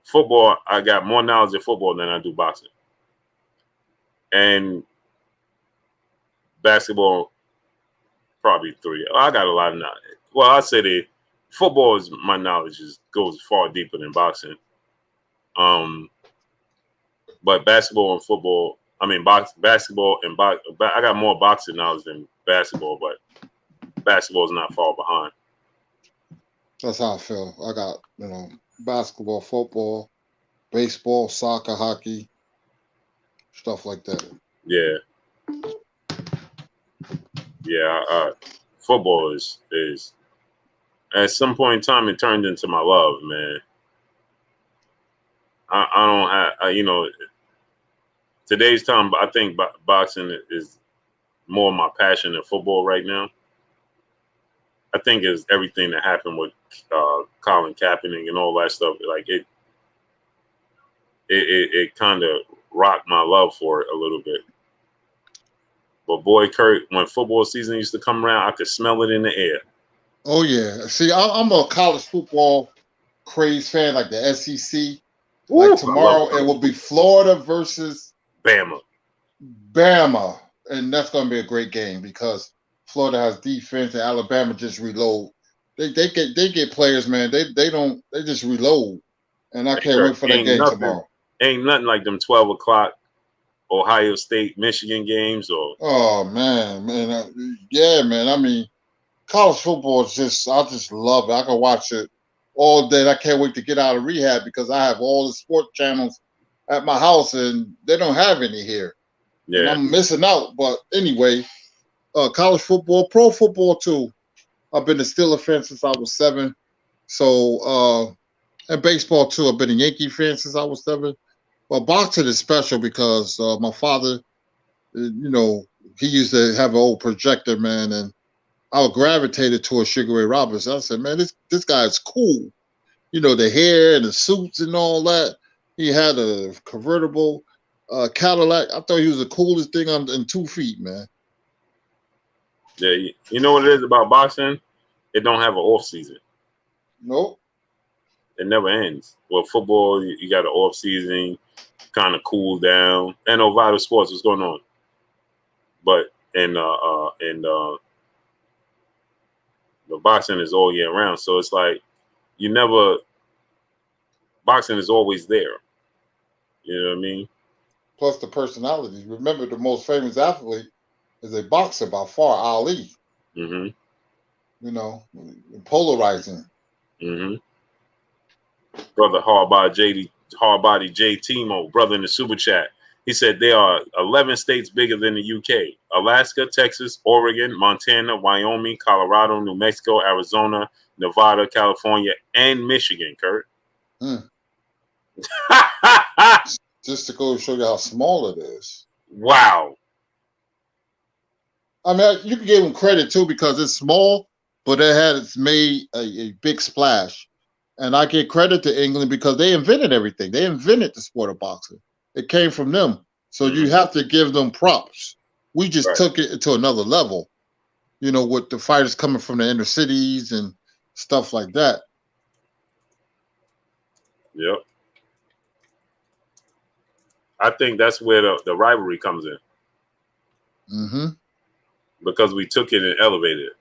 Football, I got more knowledge of football than I do boxing. And basketball, probably 3. I got a lot of knowledge. Well, I'd say football is my knowledge goes far deeper than boxing. But basketball and football, basketball and I got more boxing knowledge than basketball, but basketball is not far behind. That's how I feel. I got, basketball, football, baseball, soccer, hockey, stuff like that. Yeah. Yeah, football is at some point in time it turned into my love, man. I don't have, today's time, I think boxing is more my passion than football right now. I think it's everything that happened with Colin Kaepernick and all that stuff. Like it kind of rocked my love for it a little bit. But boy, Kurt, when football season used to come around, I could smell it in the air. Oh yeah. See, I'm a college football craze fan, like the SEC. Like Ooh, tomorrow, it will be Florida versus Bama, and that's going to be a great game because Florida has defense and Alabama just reload. They get players, man. They just reload, and I can't wait for that game tomorrow. Ain't nothing like them 12 o'clock Ohio State Michigan games or. Oh man, Yeah, man. I mean, college football is I just love it. I can watch it all day. I can't wait to get out of rehab because I have all the sport channels at my house and they don't have any here. And Yeah, I'm missing out. But anyway, college football, pro football too. I've been a Steeler fan since I was 7. So, and baseball too. I've been a Yankee fan since I was 7. Well, boxing is special because my father, he used to have an old projector, man, and I gravitated towards Sugar Ray Robinson. I said, man, this guy's cool. The hair and the suits and all that. He had a convertible Cadillac. I thought he was the coolest thing in 2 feet, man. yeah. You know what it is about boxing? It don't have an off season. Nope. It never ends. Well, football, you got an off season, kind of cool down. And no vital sports, what's going on? But the boxing is all year round. So it's like boxing is always there. You know what I mean? Plus the personalities. Remember, the most famous athlete is a boxer by far, Ali. Mm-hmm. Polarizing. Mm-hmm. Brother Hardbody J Timo, brother in the super chat. He said there are 11 states bigger than the UK: Alaska, Texas, Oregon, Montana, Wyoming, Colorado, New Mexico, Arizona, Nevada, California, and Michigan. Kurt. Just to go show you how small it is. Wow. I mean, you can give them credit too because it's small, but it's made a big splash. And I give credit to England because they invented everything. They invented the sport of boxing. It came from them. So you have to give them props. We just took it to another level, with the fighters coming from the inner cities and stuff like that. Yep. I think that's where the rivalry comes in. Mm-hmm. Because we took it and elevated it.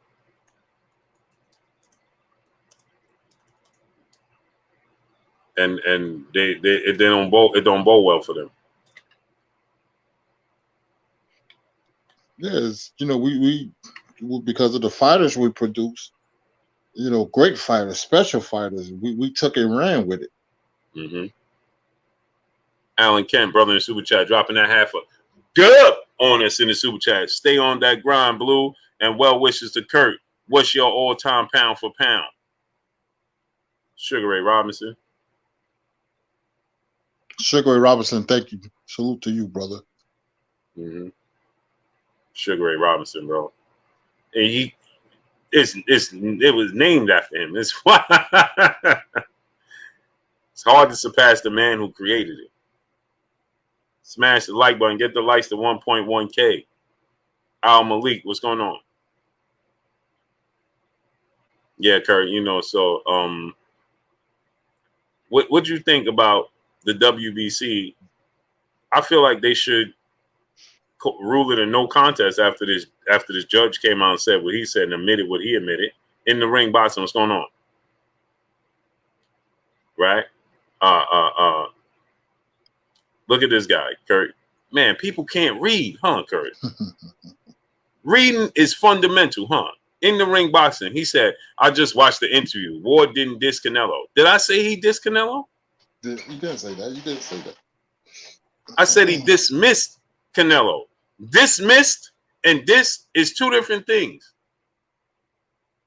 And it don't bode well for them. Yes, we because of the fighters we produce, great fighters, special fighters, we took and ran with it. Mm-hmm. Alan Kent, brother in the super chat, dropping that half a dub on us in the super chat. Stay on that grind, Blue, and well wishes to Kurt. What's your all-time pound for pound? Sugar Ray Robinson. Sugar Ray Robinson, thank you. Salute to you, brother. Mm-hmm. Sugar Ray Robinson, bro. And it was named after him. It's hard to surpass the man who created it. Smash the like button. Get the likes to 1.1K. Al Malik, what's going on? Yeah, Kurt, so what do you think about the WBC? I feel like they should rule it a no contest after this judge came out and said what he said and admitted what he admitted. In the ring boxing, what's going on? Right? Look at this guy, Kurt. Man, people can't read, huh, Kurt? Reading is fundamental, huh? In the ring boxing, he said, I just watched the interview. Ward didn't diss Canelo. Did I say he dissed Canelo? You didn't say that. You didn't say that. I said he dismissed Canelo. Dismissed and diss is 2 different things.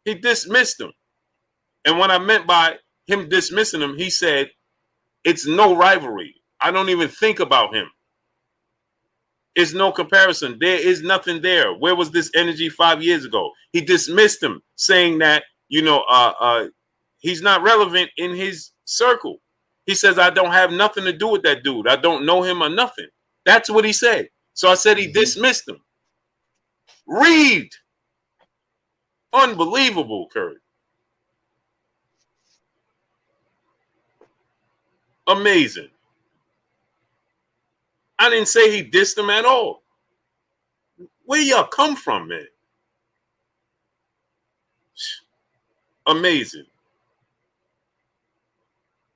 He dismissed him. And what I meant by him dismissing him, he said, it's no rivalry. I don't even think about him. It's no comparison. There is nothing there. Where was this energy 5 years ago? He dismissed him, saying that, he's not relevant in his circle. He says, I don't have nothing to do with that dude. I don't know him or nothing. That's what he said. So I said he dismissed him. Read. Unbelievable, Kurt. Amazing. I didn't say he dissed him at all. Where y'all come from, man? Amazing.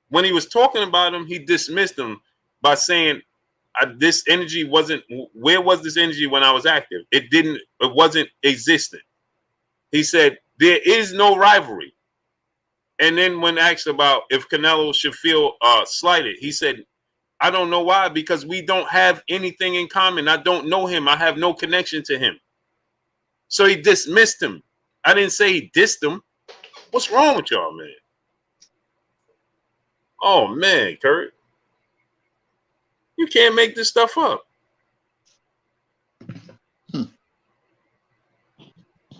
When he was talking about him, he dismissed him by saying, This energy wasn't. Where was this energy when I was active? It wasn't existent. He said there is no rivalry. And then when asked about if Canelo should feel slighted, he said, I don't know why, because we don't have anything in common. I don't know him. I have no connection to him. So he dismissed him. I didn't say he dissed him. What's wrong with y'all, man? Oh, man, Kurt. You can't make this stuff up.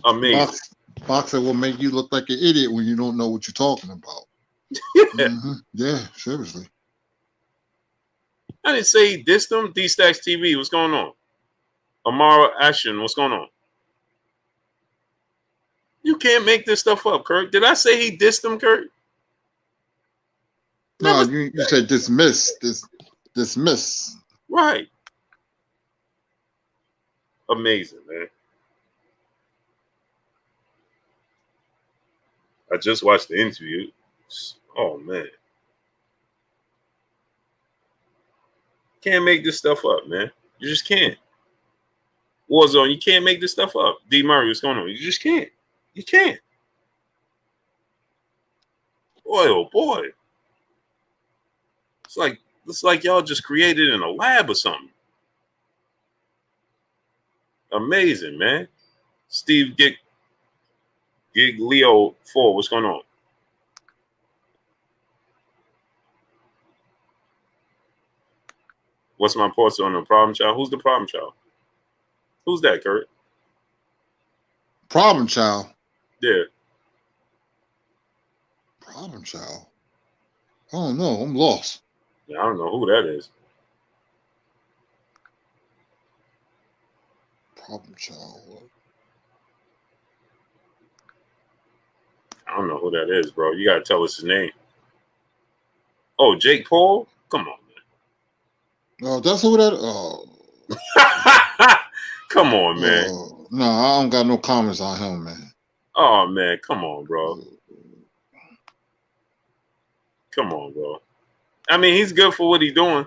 Amazing. Boxing will make you look like an idiot when you don't know what you're talking about. Yeah. Yeah, seriously. I didn't say he dissed him. D-Stacks TV, what's going on? Amara Ashton, what's going on? You can't make this stuff up, Kurt. Did I say he dissed him, Kurt? No, you said dismiss. Dismiss. Right. Amazing, man. I just watched the interview. Oh, man. Can't make this stuff up, man. You just can't. Warzone, you can't make this stuff up. D. Murray, what's going on? You just can't. You can't. Boy, oh boy. It's like y'all just created in a lab or something. Amazing, man. Steve Gig Leo 4, what's going on? What's my post on the problem child? Who's the problem child? Who's that, Kurt? Problem child. Yeah. Problem child. I don't know. I'm lost. Yeah, I don't know who that is. Problem child. I don't know who that is, bro. You gotta tell us his name. Oh, Jake Paul? Come on, Oh, that's who that. Oh. man. Come on, man. No, I don't got no comments on him, man. Oh, man. Come on, bro. Come on, bro. I mean, he's good for what he's doing.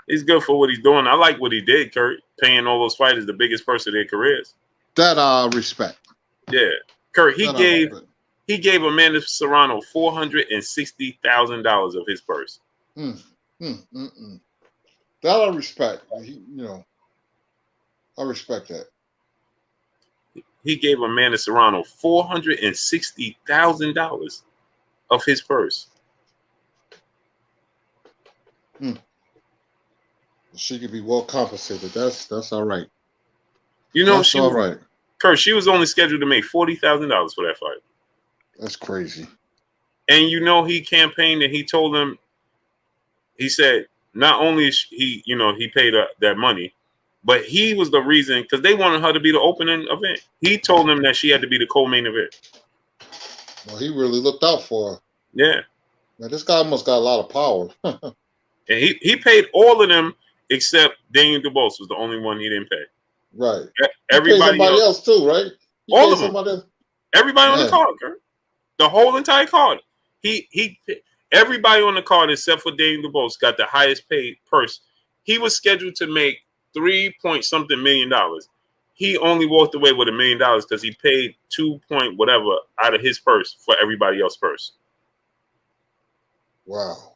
He's good for what he's doing. I like what he did, Kurt. Paying all those fighters the biggest purse of their careers. That I respect. Yeah. Kurt, he gave Amanda Serrano $460,000 of his purse. That I respect. I respect that. He gave Amanda Serrano $460,000 of his purse. She could be well compensated. That's all right. You know, that's all right. Kurt, she was only scheduled to make $40,000 for that fight. That's crazy. And you know, he campaigned and he told them, he said, not only is he paid that money, but he was the reason, because they wanted her to be the opening event. He told them that she had to be the co-main event. Well, he really looked out for her. Yeah. Man, this guy must got a lot of power. And he paid all of them except Daniel Dubois was the only one he didn't pay. Right. Everybody else too, right? All of them. Everybody on the card, Kurt. The whole entire card. Everybody on the card except for Daniel Dubois got the highest paid purse. He was scheduled to make $3-point-something million. He only walked away with $1 million because he paid 2 whatever out of his purse for everybody else's purse. Wow.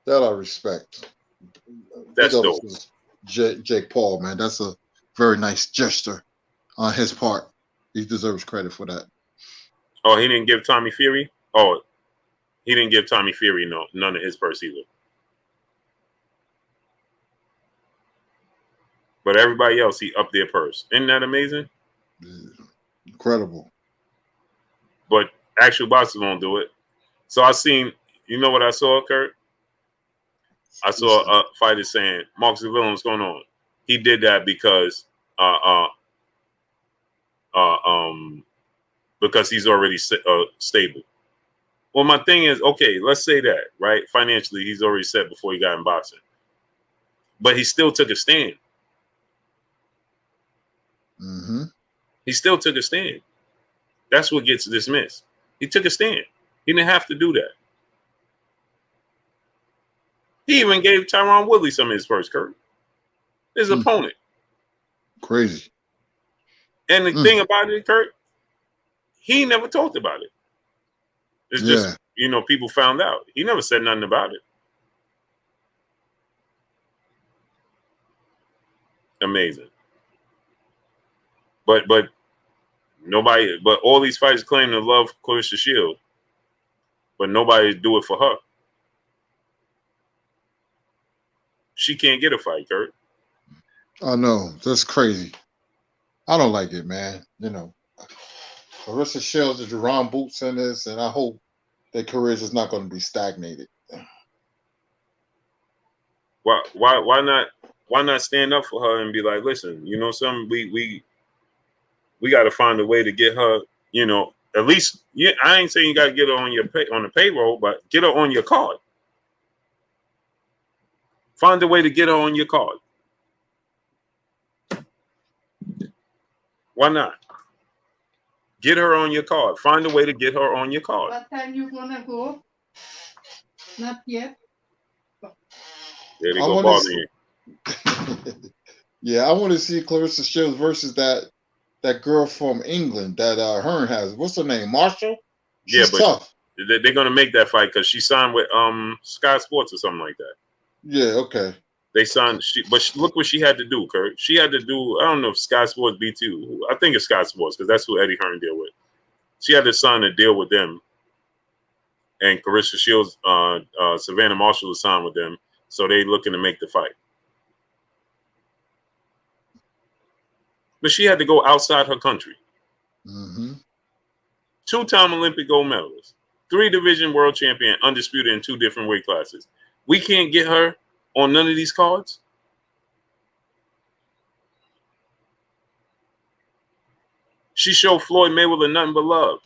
That I respect. That's dope. Jake Paul, man. That's a very nice gesture on his part. He deserves credit for that. Oh, he didn't give Tommy Fury? Oh, he didn't give Tommy Fury none of his purse either. But everybody else, he upped their purse. Isn't that amazing? Incredible. But actual boxers won't do it. So I seen, you know what I saw, Kurt? I saw a fighter saying, Marcus Villain, what's going on? He did that because he's already stable. Well, my thing is, okay, let's say that, right? Financially, he's already set before he got in boxing. But he still took a stand. Mm-hmm. He still took a stand. That's what gets dismissed. He took a stand. He didn't have to do that. He even gave Tyron Woodley some of his first, Kurt. His opponent. Crazy. And the thing about it, Kurt, he never talked about it. It's just, you know, people found out. He never said nothing about it. Amazing. But nobody, but all these fighters claim to love Clarissa Shields, but nobody do it for her. She can't get a fight, Kurt. I know. That's crazy. I don't like it, man. You know, Clarissa Shields is around boots in this, and I hope their careers is not going to be stagnated. Why not stand up for her and be like, listen, you know, we got to find a way to get her, you know, at least. Yeah, I ain't saying you got to get her on on the payroll, but get her on your card. Find a way to get her on your card. Why not? Get her on your card. Find a way to get her on your card. What time you gonna go? Not yet. There they go, bothering you. Yeah, I want to see Clarissa Shields versus that girl from England that Hearn has. What's her name? Marshall? She's tough. They're gonna make that fight because she signed with Sky Sports or something like that. Yeah, okay. They signed, look what she had to do, Kurt. She had to do, I don't know if Sky Sports B2, I think it's Sky Sports because that's who Eddie Hearn deal with. She had to sign a deal with them, and Clarissa Shields, Savannah Marshall was signed with them, so they looking to make the fight. But she had to go outside her country. Mm-hmm. 2-time Olympic gold medalist, 3-division world champion, undisputed in 2 different weight classes. We can't get her on none of these cards. She showed Floyd Mayweather nothing but love.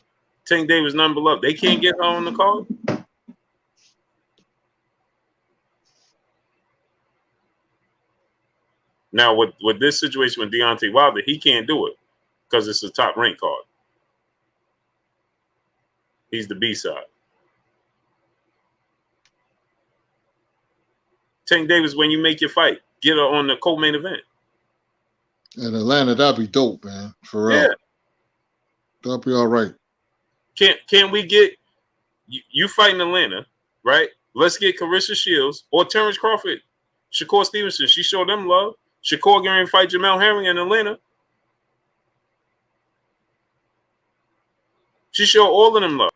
Tank Davis nothing but love. They can't get her on the card. Now with this situation with Deontay Wilder, he can't do it because it's a top rank card. He's the B side. Tank Davis, when you make your fight, get her on the co-main event. In Atlanta, that'd be dope, man. For real. Yeah. That'll be all right. Can we get you fight in Atlanta, right? Let's get Clarissa Shields or Terrence Crawford, Shakur Stevenson. She showed them love. Shakur going to fight Jamel Herring in Atlanta. She showed all of them love.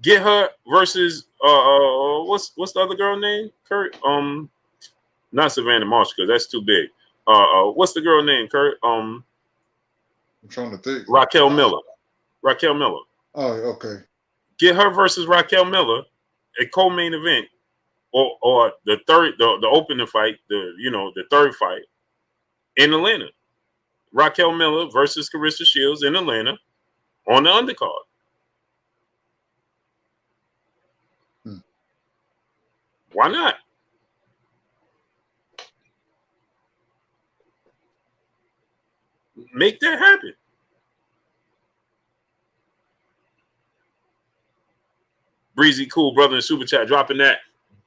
Get her versus what's the other girl name? Kurt? Not Savannah Marshall because that's too big. What's the girl name, Kurt? I'm trying to think. Raquel Miller. Raquel Miller. Oh, okay. Get her versus Raquel Miller, a co-main event, or the opening fight, the third fight in Atlanta. Raquel Miller versus Clarissa Shields in Atlanta on the undercard. Why not? Make that happen. Breezy Cool Brother in Super Chat dropping that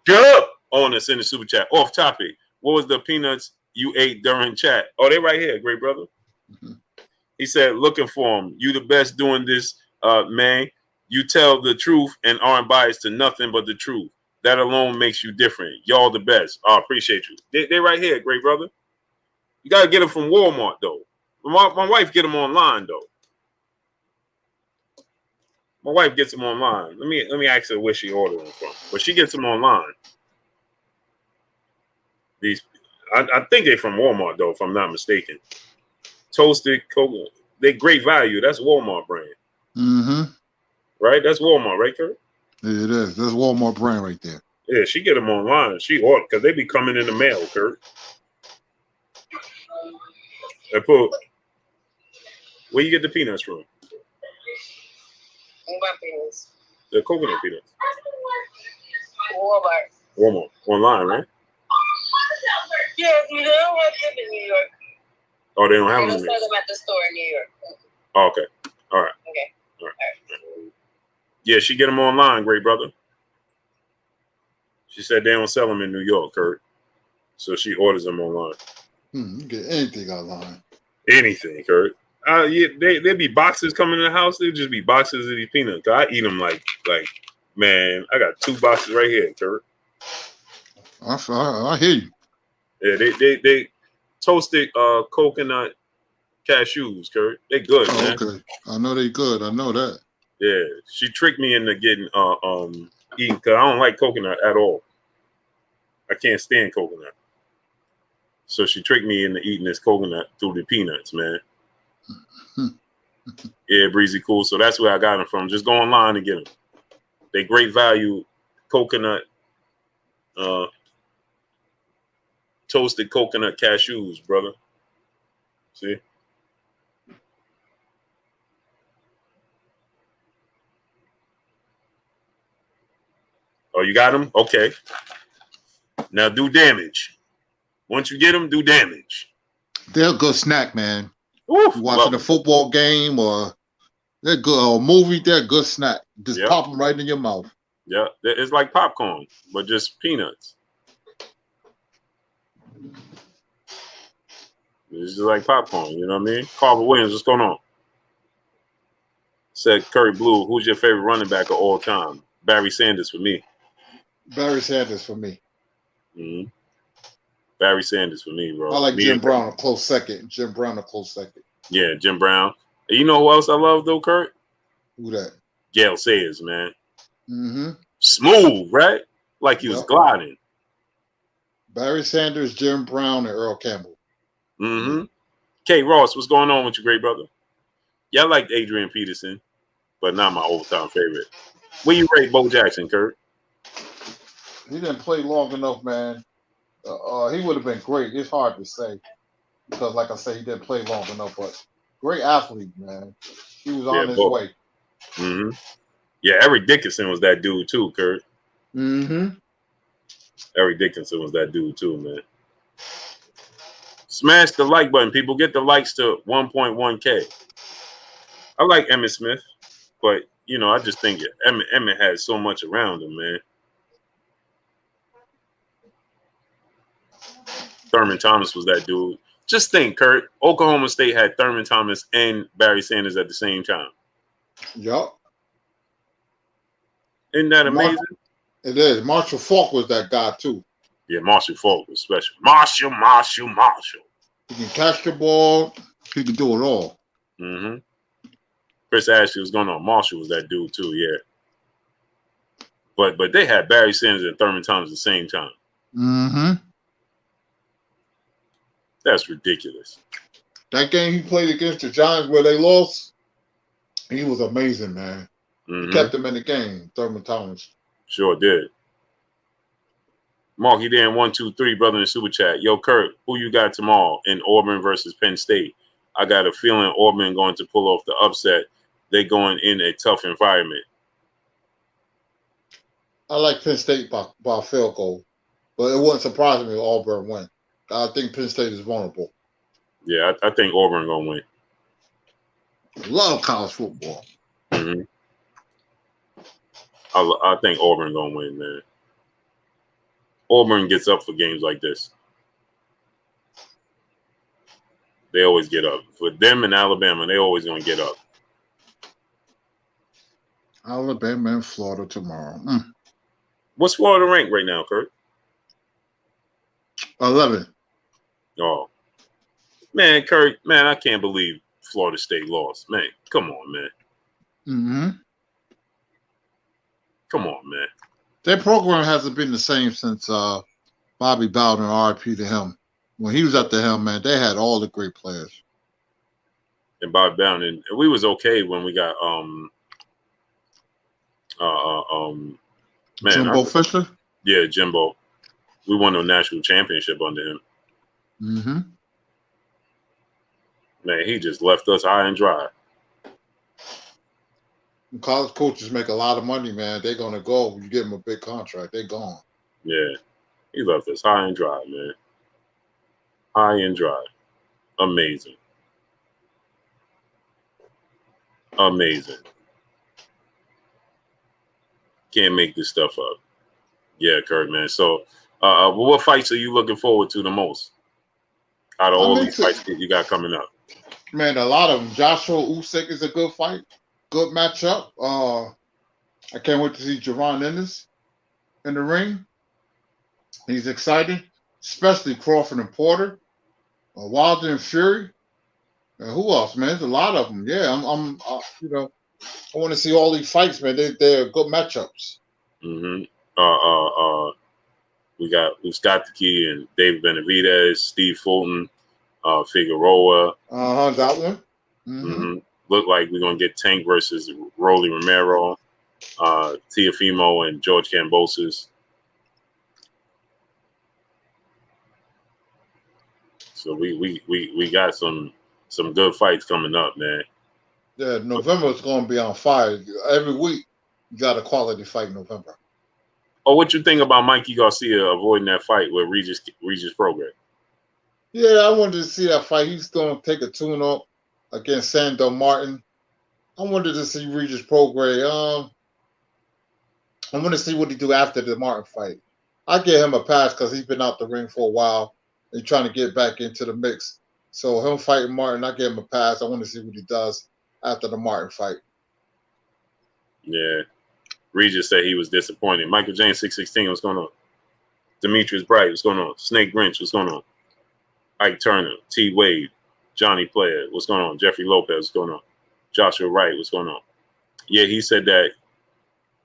dub on us in the Super Chat. Off topic. What was the peanuts you ate during chat? Oh, they right here, great brother. Mm-hmm. He said, looking for him. You the best doing this, man. You tell the truth and aren't biased to nothing but the truth. That alone makes you different. Y'all the best. I appreciate you. They right here, great brother. You got to get them from Walmart, though. My wife get them online, though. My wife gets them online. Let me ask her where she ordered them from. But she gets them online. I think they're from Walmart, though, if I'm not mistaken. Toasted coconut. They're great value. That's Walmart brand. Mm-hmm. Right? That's Walmart, right, Kurt? Yeah, it is. That's Walmart brand right there. Yeah, she get them online. She ordered because they be coming in the mail, Kurt. Where you get the peanuts from? What peanuts? The coconut peanuts. Walmart. Online, right? Yeah, you don't have them in New York. Oh, they don't have them. They sell them at the store in New York. Oh, okay. All right. Okay. All right. Yeah, she get them online, great brother. She said they don't sell them in New York, Kurt. So she orders them online. You get anything online. Anything, Kurt. Yeah, there'd be boxes coming in the house. There'd just be boxes of these peanuts. I eat them like, man, I got 2 boxes right here, Kurt. I hear you. Yeah, they toasted coconut cashews, Kurt. They good, man. Okay. I know they good. I know that. Yeah, she tricked me into getting eating because I don't like coconut at all. I can't stand coconut. So she tricked me into eating this coconut through the peanuts, man. Yeah, Breezy Cool. So that's where I got them from. Just go online and get them. They great value coconut, toasted coconut cashews, brother. See? Oh, you got them? Okay. Now do damage. Once you get them, do damage. They're a good snack, man. Oof, You watching a football game or they're good, or a movie, they're a good snack. Just pop them right in your mouth. Yeah, it's like popcorn, but just peanuts. It's just like popcorn, you know what I mean? Carver Williams, what's going on? Said Curry Blue, who's your favorite running back of all time? Barry Sanders for me. Barry Sanders for me. Mm-hmm. Barry Sanders for me, bro. I like Jim Brown a close second. Jim Brown a close second. Yeah, Jim Brown. And you know who else I love though, Kurt? Who that? DlSMlSSES, man. Mm-hmm. Smooth, right? Like he was gliding. Barry Sanders, Jim Brown, and Earl Campbell. Mm-hmm. K. Ross, what's going on with you, great brother? Yeah, I liked Adrian Peterson, but not my all-time favorite. Where you rate Bo Jackson, Kurt? He didn't play long enough, man. He would have been great. It's hard to say because, like I said, he didn't play long enough. But great athlete, man. He was on his way. Mm-hmm. Yeah, Eric Dickinson was that dude too, Kurt. Mm-hmm. Eric Dickinson was that dude too, man. Smash the like button, people. Get the likes to 1.1K. I like Emmitt Smith, but you know, I just think Emmitt has so much around him, man. Thurman Thomas was that dude. Just think, Kurt. Oklahoma State had Thurman Thomas and Barry Sanders at the same time. Yup. Isn't that amazing? It is. Marshall Faulk was that guy too. Yeah, Marshall Faulk was special. Marshall. He can catch the ball. He can do it all. Mm-hmm. Chris Ashley was going on. Marshall was that dude too, yeah. But they had Barry Sanders and Thurman Thomas at the same time. Mm-hmm. That's ridiculous. That game he played against the Giants where they lost, he was amazing, man. Mm-hmm. He kept them in the game, Thurman Thomas. Sure did. Marky Dan 123, brother in the super chat. Yo, Kurt, who you got tomorrow in Auburn versus Penn State? I got a feeling Auburn going to pull off the upset. They going in a tough environment. I like Penn State by field goal, but it wouldn't surprise me if Auburn win. I think Penn State is vulnerable. Yeah, I think Auburn going to win. I love college football. Mm-hmm. I think Auburn going to win, man. Auburn gets up for games like this. They always get up. For them and Alabama, they always going to get up. Alabama and Florida tomorrow. What's Florida ranked right now, Kurt? 11. Oh. Man, Kurt, man, I can't believe Florida State lost. Man, come on, man. Mm-hmm. Come on, man. Their program hasn't been the same since Bobby Bowden, RIP to him. When he was at the helm, man, they had all the great players. And Bobby Bowden, we was okay when we got Jimbo Fisher? Yeah, Jimbo. We won a national championship under him. Mm-hmm. Man, he just left us high and dry. College coaches make a lot of money, man. They're going to go. You give them a big contract, they're gone. Yeah. He left us high and dry, man. High and dry. Amazing. Amazing. Can't make this stuff up. Yeah, Kurt, man. So, what fights are you looking forward to the most out of all these fights that you got coming up? Man, a lot of them. Joshua Usyk is a good fight, good matchup. I can't wait to see Javon Ennis in the ring. He's exciting, especially Crawford and Porter, Wilder and Fury. Who else, man? There's a lot of them. Yeah, I want to see all these fights, man. They're good matchups. Mm-hmm. We got Uzcategui and David Benavidez, Steve Fulton, Figueroa. That one. Mm-hmm. Look like we're gonna get Tank versus Rolly Romero, Teofimo and George Kambosos. So we got some good fights coming up, man. Yeah, November is going to be on fire. Every week, you got a quality fight in November. Oh, what you think about Mikey Garcia avoiding that fight with Regis Prograis? Yeah, I wanted to see that fight. He's going to take a tune-up against Sando Martin. I wanted to see Regis Prograis. I want to see what he do after the Martin fight. I give him a pass because he's been out the ring for a while and trying to get back into the mix. So him fighting Martin, I give him a pass. I want to see what he does after the Martin fight. Yeah. Regis said he was disappointed. Michael James 616, what's going on? Demetrius Bright, what's going on? Snake Grinch, what's going on? Ike Turner, T Wade, Johnny Player, what's going on? Jeffrey Lopez, what's going on? Joshua Wright, what's going on? Yeah, he said that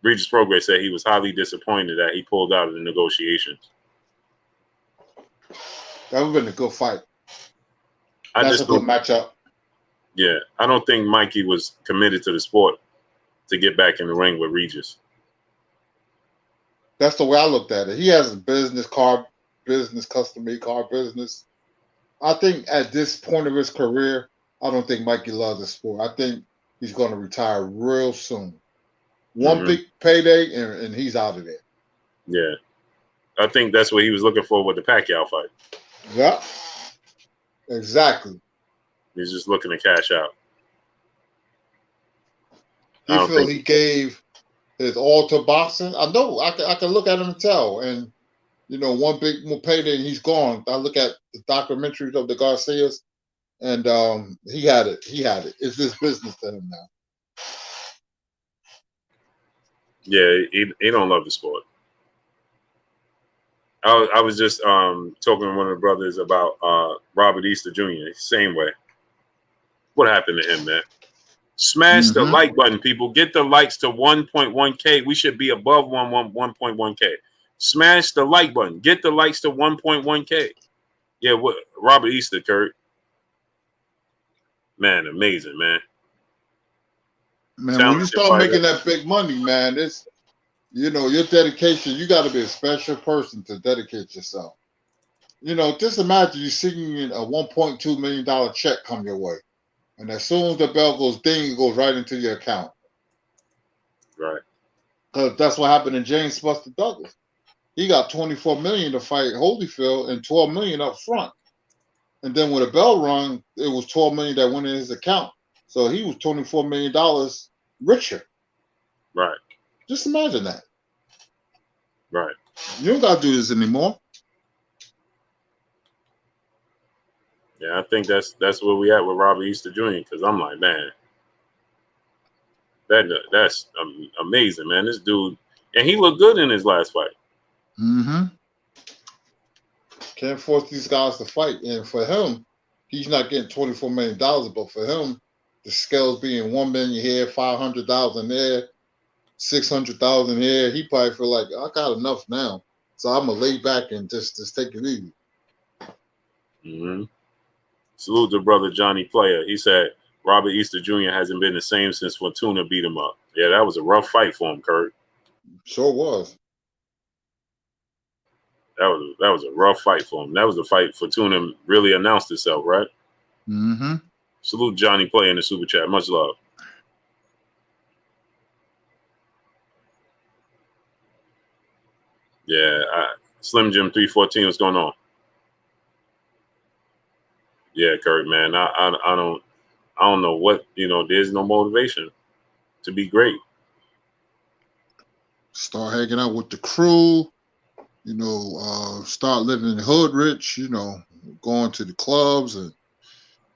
Regis Prograis said he was highly disappointed that he pulled out of the negotiations. That would have been a good fight. That's a good matchup. Yeah, I don't think Mikey was committed to the sport to get back in the ring with Regis. That's the way I looked at it. He has a business, custom-made car business. I think at this point of his career, I don't think Mikey loves the sport. I think he's going to retire real soon. One big payday, and he's out of there. Yeah. I think that's what he was looking for with the Pacquiao fight. Yeah. Exactly. He's just looking to cash out. He feel he gave his all to boxing. I know. I can look at him and tell. And, one big more payday and he's gone. I look at the documentaries of the Garcias, and he had it. It's his business to him now. Yeah, he don't love the sport. I was just talking to one of the brothers about Robert Easter Jr. Same way. What happened to him, man? Smash the like button, people. Get the likes to 1.1K. We should be above 1.1K. Smash the like button. Get the likes to 1.1K. Yeah, what Robert Easter, Kurt. Man, amazing, man. Man, when you start making that big money, man, it's your dedication. You got to be a special person to dedicate yourself. Just imagine you seeing a $1.2 million check come your way. And as soon as the bell goes ding, it goes right into your account. Right. Because that's what happened to James Buster Douglas. He got $24 million to fight Holyfield and $12 million up front. And then when the bell rung, it was $12 million that went in his account. So he was $24 million richer. Right. Just imagine that. Right. You don't got to do this anymore. Yeah, I think that's where we at with Robert Easter Jr. Because I'm like, man, that's amazing, man. This dude, and he looked good in his last fight. Can't force these guys to fight, and for him, he's not getting $24 million. But for him, the scales being $1 million here, $500,000 there, $600,000 here, he probably feel like I got enough now, so I'm gonna lay back and just take it easy. Salute to brother Johnny Player. He said Robert Easter Jr. hasn't been the same since Fortuna beat him up. Yeah, that was a rough fight for him, Kurt. Sure was. That was a rough fight for him. That was the fight Fortuna really announced itself, right? Salute Johnny Player in the super chat. Much love. Yeah, Slim Jim 314. What's going on? Yeah, Kurt, man. I don't know what, there's no motivation to be great. Start hanging out with the crew, start living hood rich, going to the clubs and,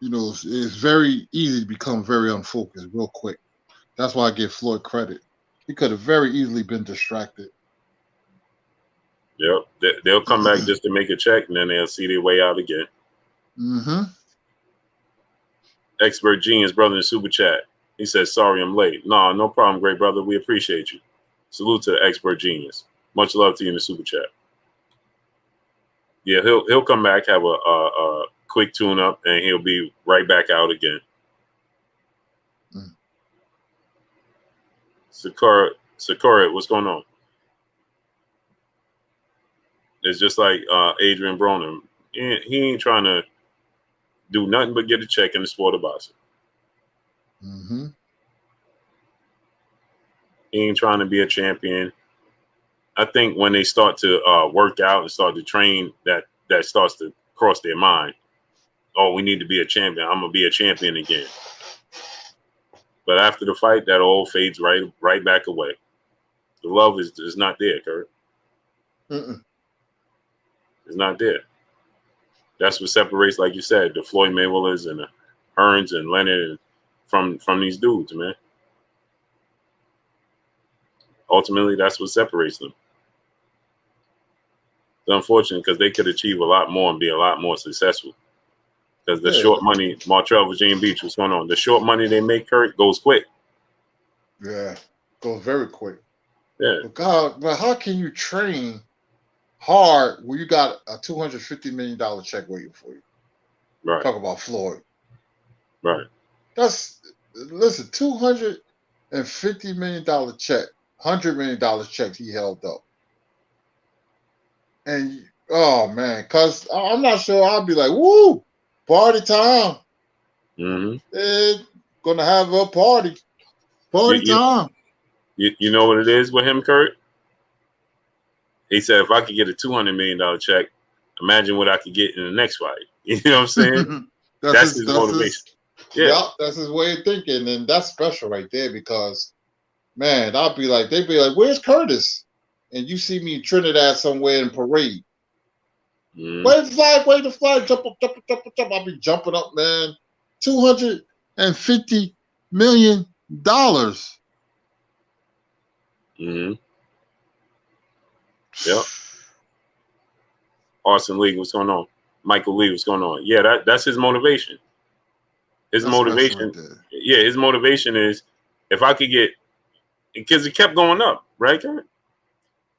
it's very easy to become very unfocused real quick. That's why I give Floyd credit. He could have very easily been distracted. Yep. They'll come back just to make a check, and then they'll see their way out again. Mm-hmm. Expert Genius, brother in Super Chat. He says, sorry I'm late. No problem, great brother. We appreciate you. Salute to the Expert Genius. Much love to you in the Super Chat. Yeah, he'll come back, have a quick tune-up, and he'll be right back out again. Sakura, what's going on? It's just like Adrian Broner. He ain't trying to do nothing but get a check in the sport of boxing. Mm-hmm. He ain't trying to be a champion. I think when they start to work out and start to train, that starts to cross their mind. Oh, we need to be a champion. I'm gonna be a champion again. But after the fight, that all fades right back away. The love is not there, Kurt. Mm-mm. It's not there. That's what separates, like you said, the Floyd Mayweathers and the Hearns and Leonard from these dudes, man. Ultimately, that's what separates them. It's unfortunate because they could achieve a lot more and be a lot more successful. Because the short money, Martrell, Virginia Beach, what's going on? The short money they make, Kurt, goes quick. Yeah, goes very quick. Yeah. But how can you train hard when you got a $250 million check waiting for you? Right. Talk about Floyd. Right. Listen, $250 million check, $100 million checks he held up. And, oh, man, because I'm not sure I'll be like, woo, party time. Mm-hmm. Going to have a party. Party time. You know what it is with him, Kurt? He said, if I could get a $200 million check, imagine what I could get in the next fight. You know what I'm saying? that's his motivation. Yeah, that's his way of thinking. And that's special right there because, man, they'd be like, where's Curtis? And you see me in Trinidad somewhere in parade. Mm-hmm. Wait the flag, jump up. I'll be jumping up, man. $250 million. Mm-hmm. Yep. Austin Lee, what's going on? Michael Lee, what's going on? Yeah, that's his motivation. His motivation is if I could get, because it kept going up, right, Kurt?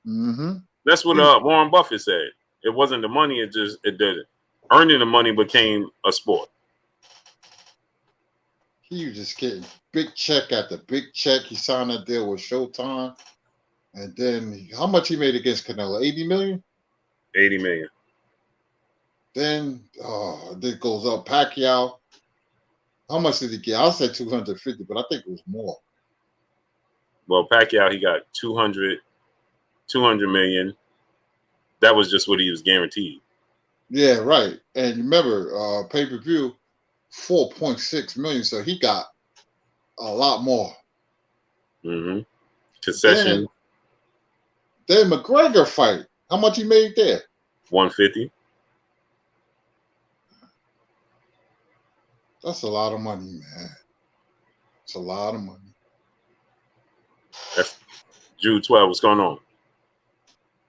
Mm-hmm. That's what Warren Buffett said. It wasn't the money; it did it. Earning the money became a sport. He was just getting big check after big check. He signed a deal with Showtime, and then how much he made against Canelo? 80 million. 80 million. Then this goes up. Pacquiao. How much did he get? I'll say 250, but I think it was more. Well, Pacquiao, he got 200 million. That was just what he was guaranteed. Yeah, right. And remember, pay-per-view, 4.6 million. So he got a lot more. Mm-hmm. Concession. Then McGregor fight. How much he made there? 150. That's a lot of money, man. It's a lot of money. That's Jude 12. What's going on?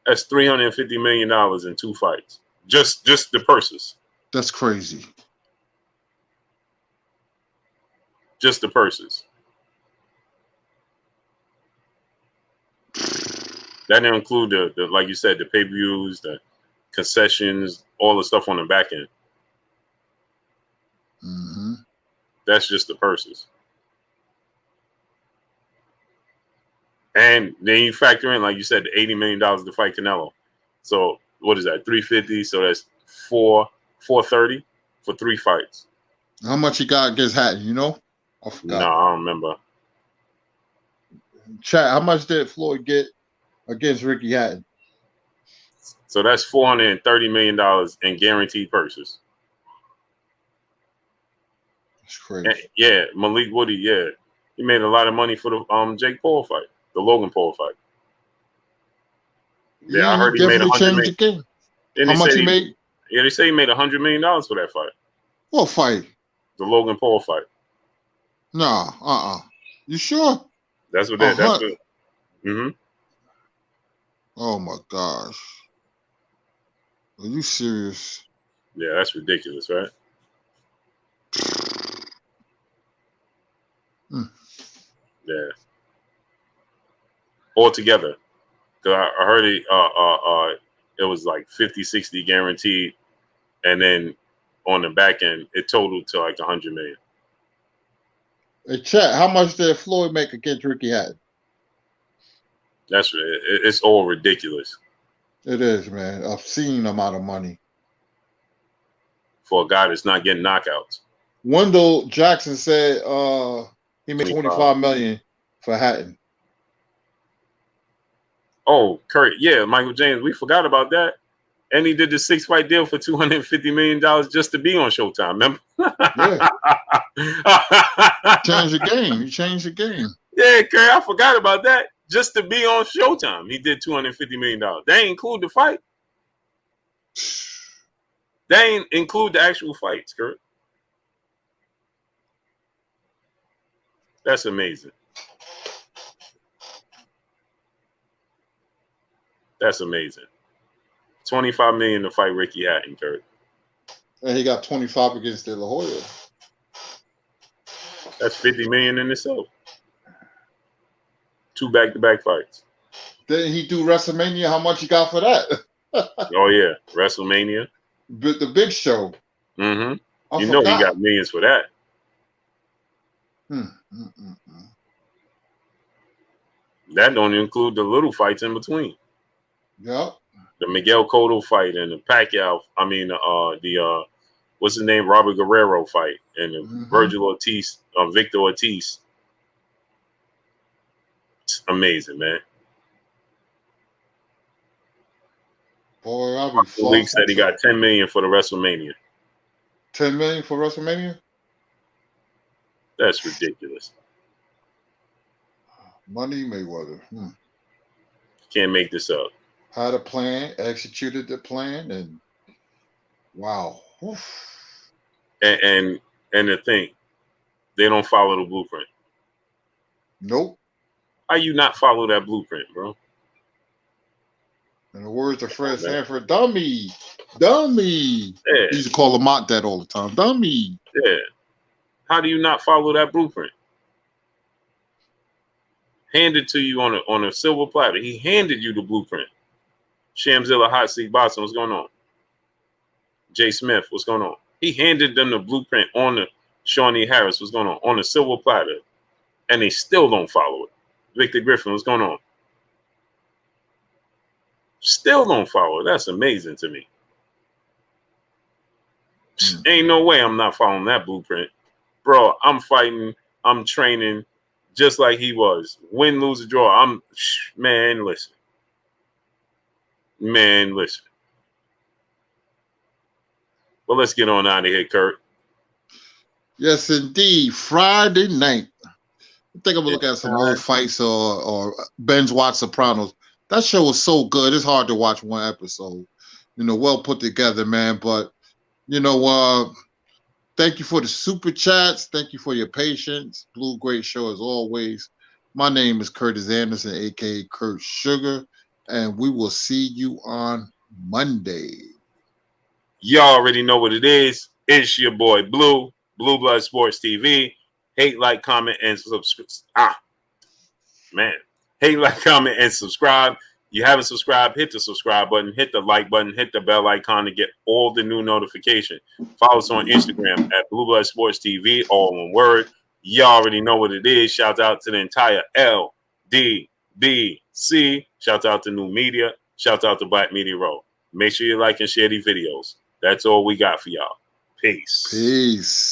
That's $350 million in 2 fights. Just the purses. That's crazy. Just the purses. That didn't include the like you said, the pay-per-views, the concessions, all the stuff on the back end. Mm-hmm. That's just the purses. And then you factor in, like you said, the $80 million to fight Canelo. So what is that? 350. So that's 430 for 3 fights. How much he got against Hatton? You know? I forgot. No, I don't remember. Chat. How much did Floyd get against Ricky Hatton? So that's $430 million in guaranteed purses. That's crazy. And, yeah, Malik Woody. Yeah, he made a lot of money for the Jake Paul fight, the Logan Paul fight. Yeah, I heard he made definitely 100 changed million. the game. Then How they much said he made? Yeah, they say he made $100 million for that fight. What fight? The Logan Paul fight. Nah, You sure? That's what. Mm-hmm. Oh my gosh. Are you serious? Yeah, that's ridiculous, right? Mm. Yeah. Altogether, because I heard it was like 50-60 guaranteed, and then on the back end it totaled to like 100 million. Hey, chat, how much did Floyd make against Ricky Hatton? It's all ridiculous It is, man. Obscene amount of money. for a guy that's not getting knockouts. Wendell Jackson said he made 25. 25 million for Hatton. Oh, Kurt, yeah, Michael James, we forgot about that. And he did the 6-fight deal for $250 million just to be on Showtime, remember? Yeah. Change the game. You changed the game. Yeah, Kurt, I forgot about that. Just to be on Showtime, he did $250 million. They ain't include the fight. They ain't include the actual fights, Kurt. That's amazing. That's amazing. 25 million to fight Ricky Hatton, Kurt. And he got 25 against De La Hoya. That's 50 million in itself. 2 back-to-back fights. Didn't he do WrestleMania? How much he got for that? Oh yeah, WrestleMania. The big show. Mm-hmm. You know he got millions for that. That don't include the little fights in between. Yep. The Miguel Cotto fight and the Pacquiao. I mean, what's his name? Robert Guerrero fight and the Virgil Ortiz, Victor Ortiz. It's amazing, man. Boy, I'll be The league said he got 10 million for the WrestleMania. 10 million for WrestleMania? That's ridiculous. Money Mayweather. Can't make this up. Had a plan, executed the plan, and wow. And the thing, they don't follow the blueprint. Nope. How you not follow that blueprint, bro? In the words of Fred Sanford, dummy. Dummy. Yeah. He used to call Lamont that all the time. Dummy. Yeah. How do you not follow that blueprint? Handed to you on a silver platter. He handed you the blueprint. Shamzilla Hot Seat Boxing, what's going on? Jay Smith, what's going on? He handed them the blueprint on the Shawnee Harris, what's going on a silver platter, and they still don't follow it. Victor Griffin, what's going on? Still don't follow it. That's amazing to me. Ain't no way I'm not following that blueprint. Bro, I'm fighting, I'm training just like he was. Win, lose, or draw. Man, listen. Well, let's get on out of here, Kurt. Yes, indeed. Friday night. I think I'm going to look at some old fights or binge watch Sopranos. That show was so good. It's hard to watch one episode. Well put together, man. But, thank you for the super chats. Thank you for your patience. Blue, great show as always. My name is Curtis Anderson, a.k.a. Kurt Sugar, and we will see you on Monday. Y'all already know what it is. It's your boy Blue Blood Sports TV. Hate, like, comment, and subscribe. Hate, like, comment, and subscribe. You haven't subscribed, hit the subscribe button, hit the like button, hit the bell icon to get all the new notification. Follow us on Instagram at Blue Blood Sports TV, all one word. You already know what it is. Shout out to the entire LDBC. Shout out to New Media. Shout out to Black Media Row. Make sure you like and share these videos. That's all we got for y'all. Peace. Peace.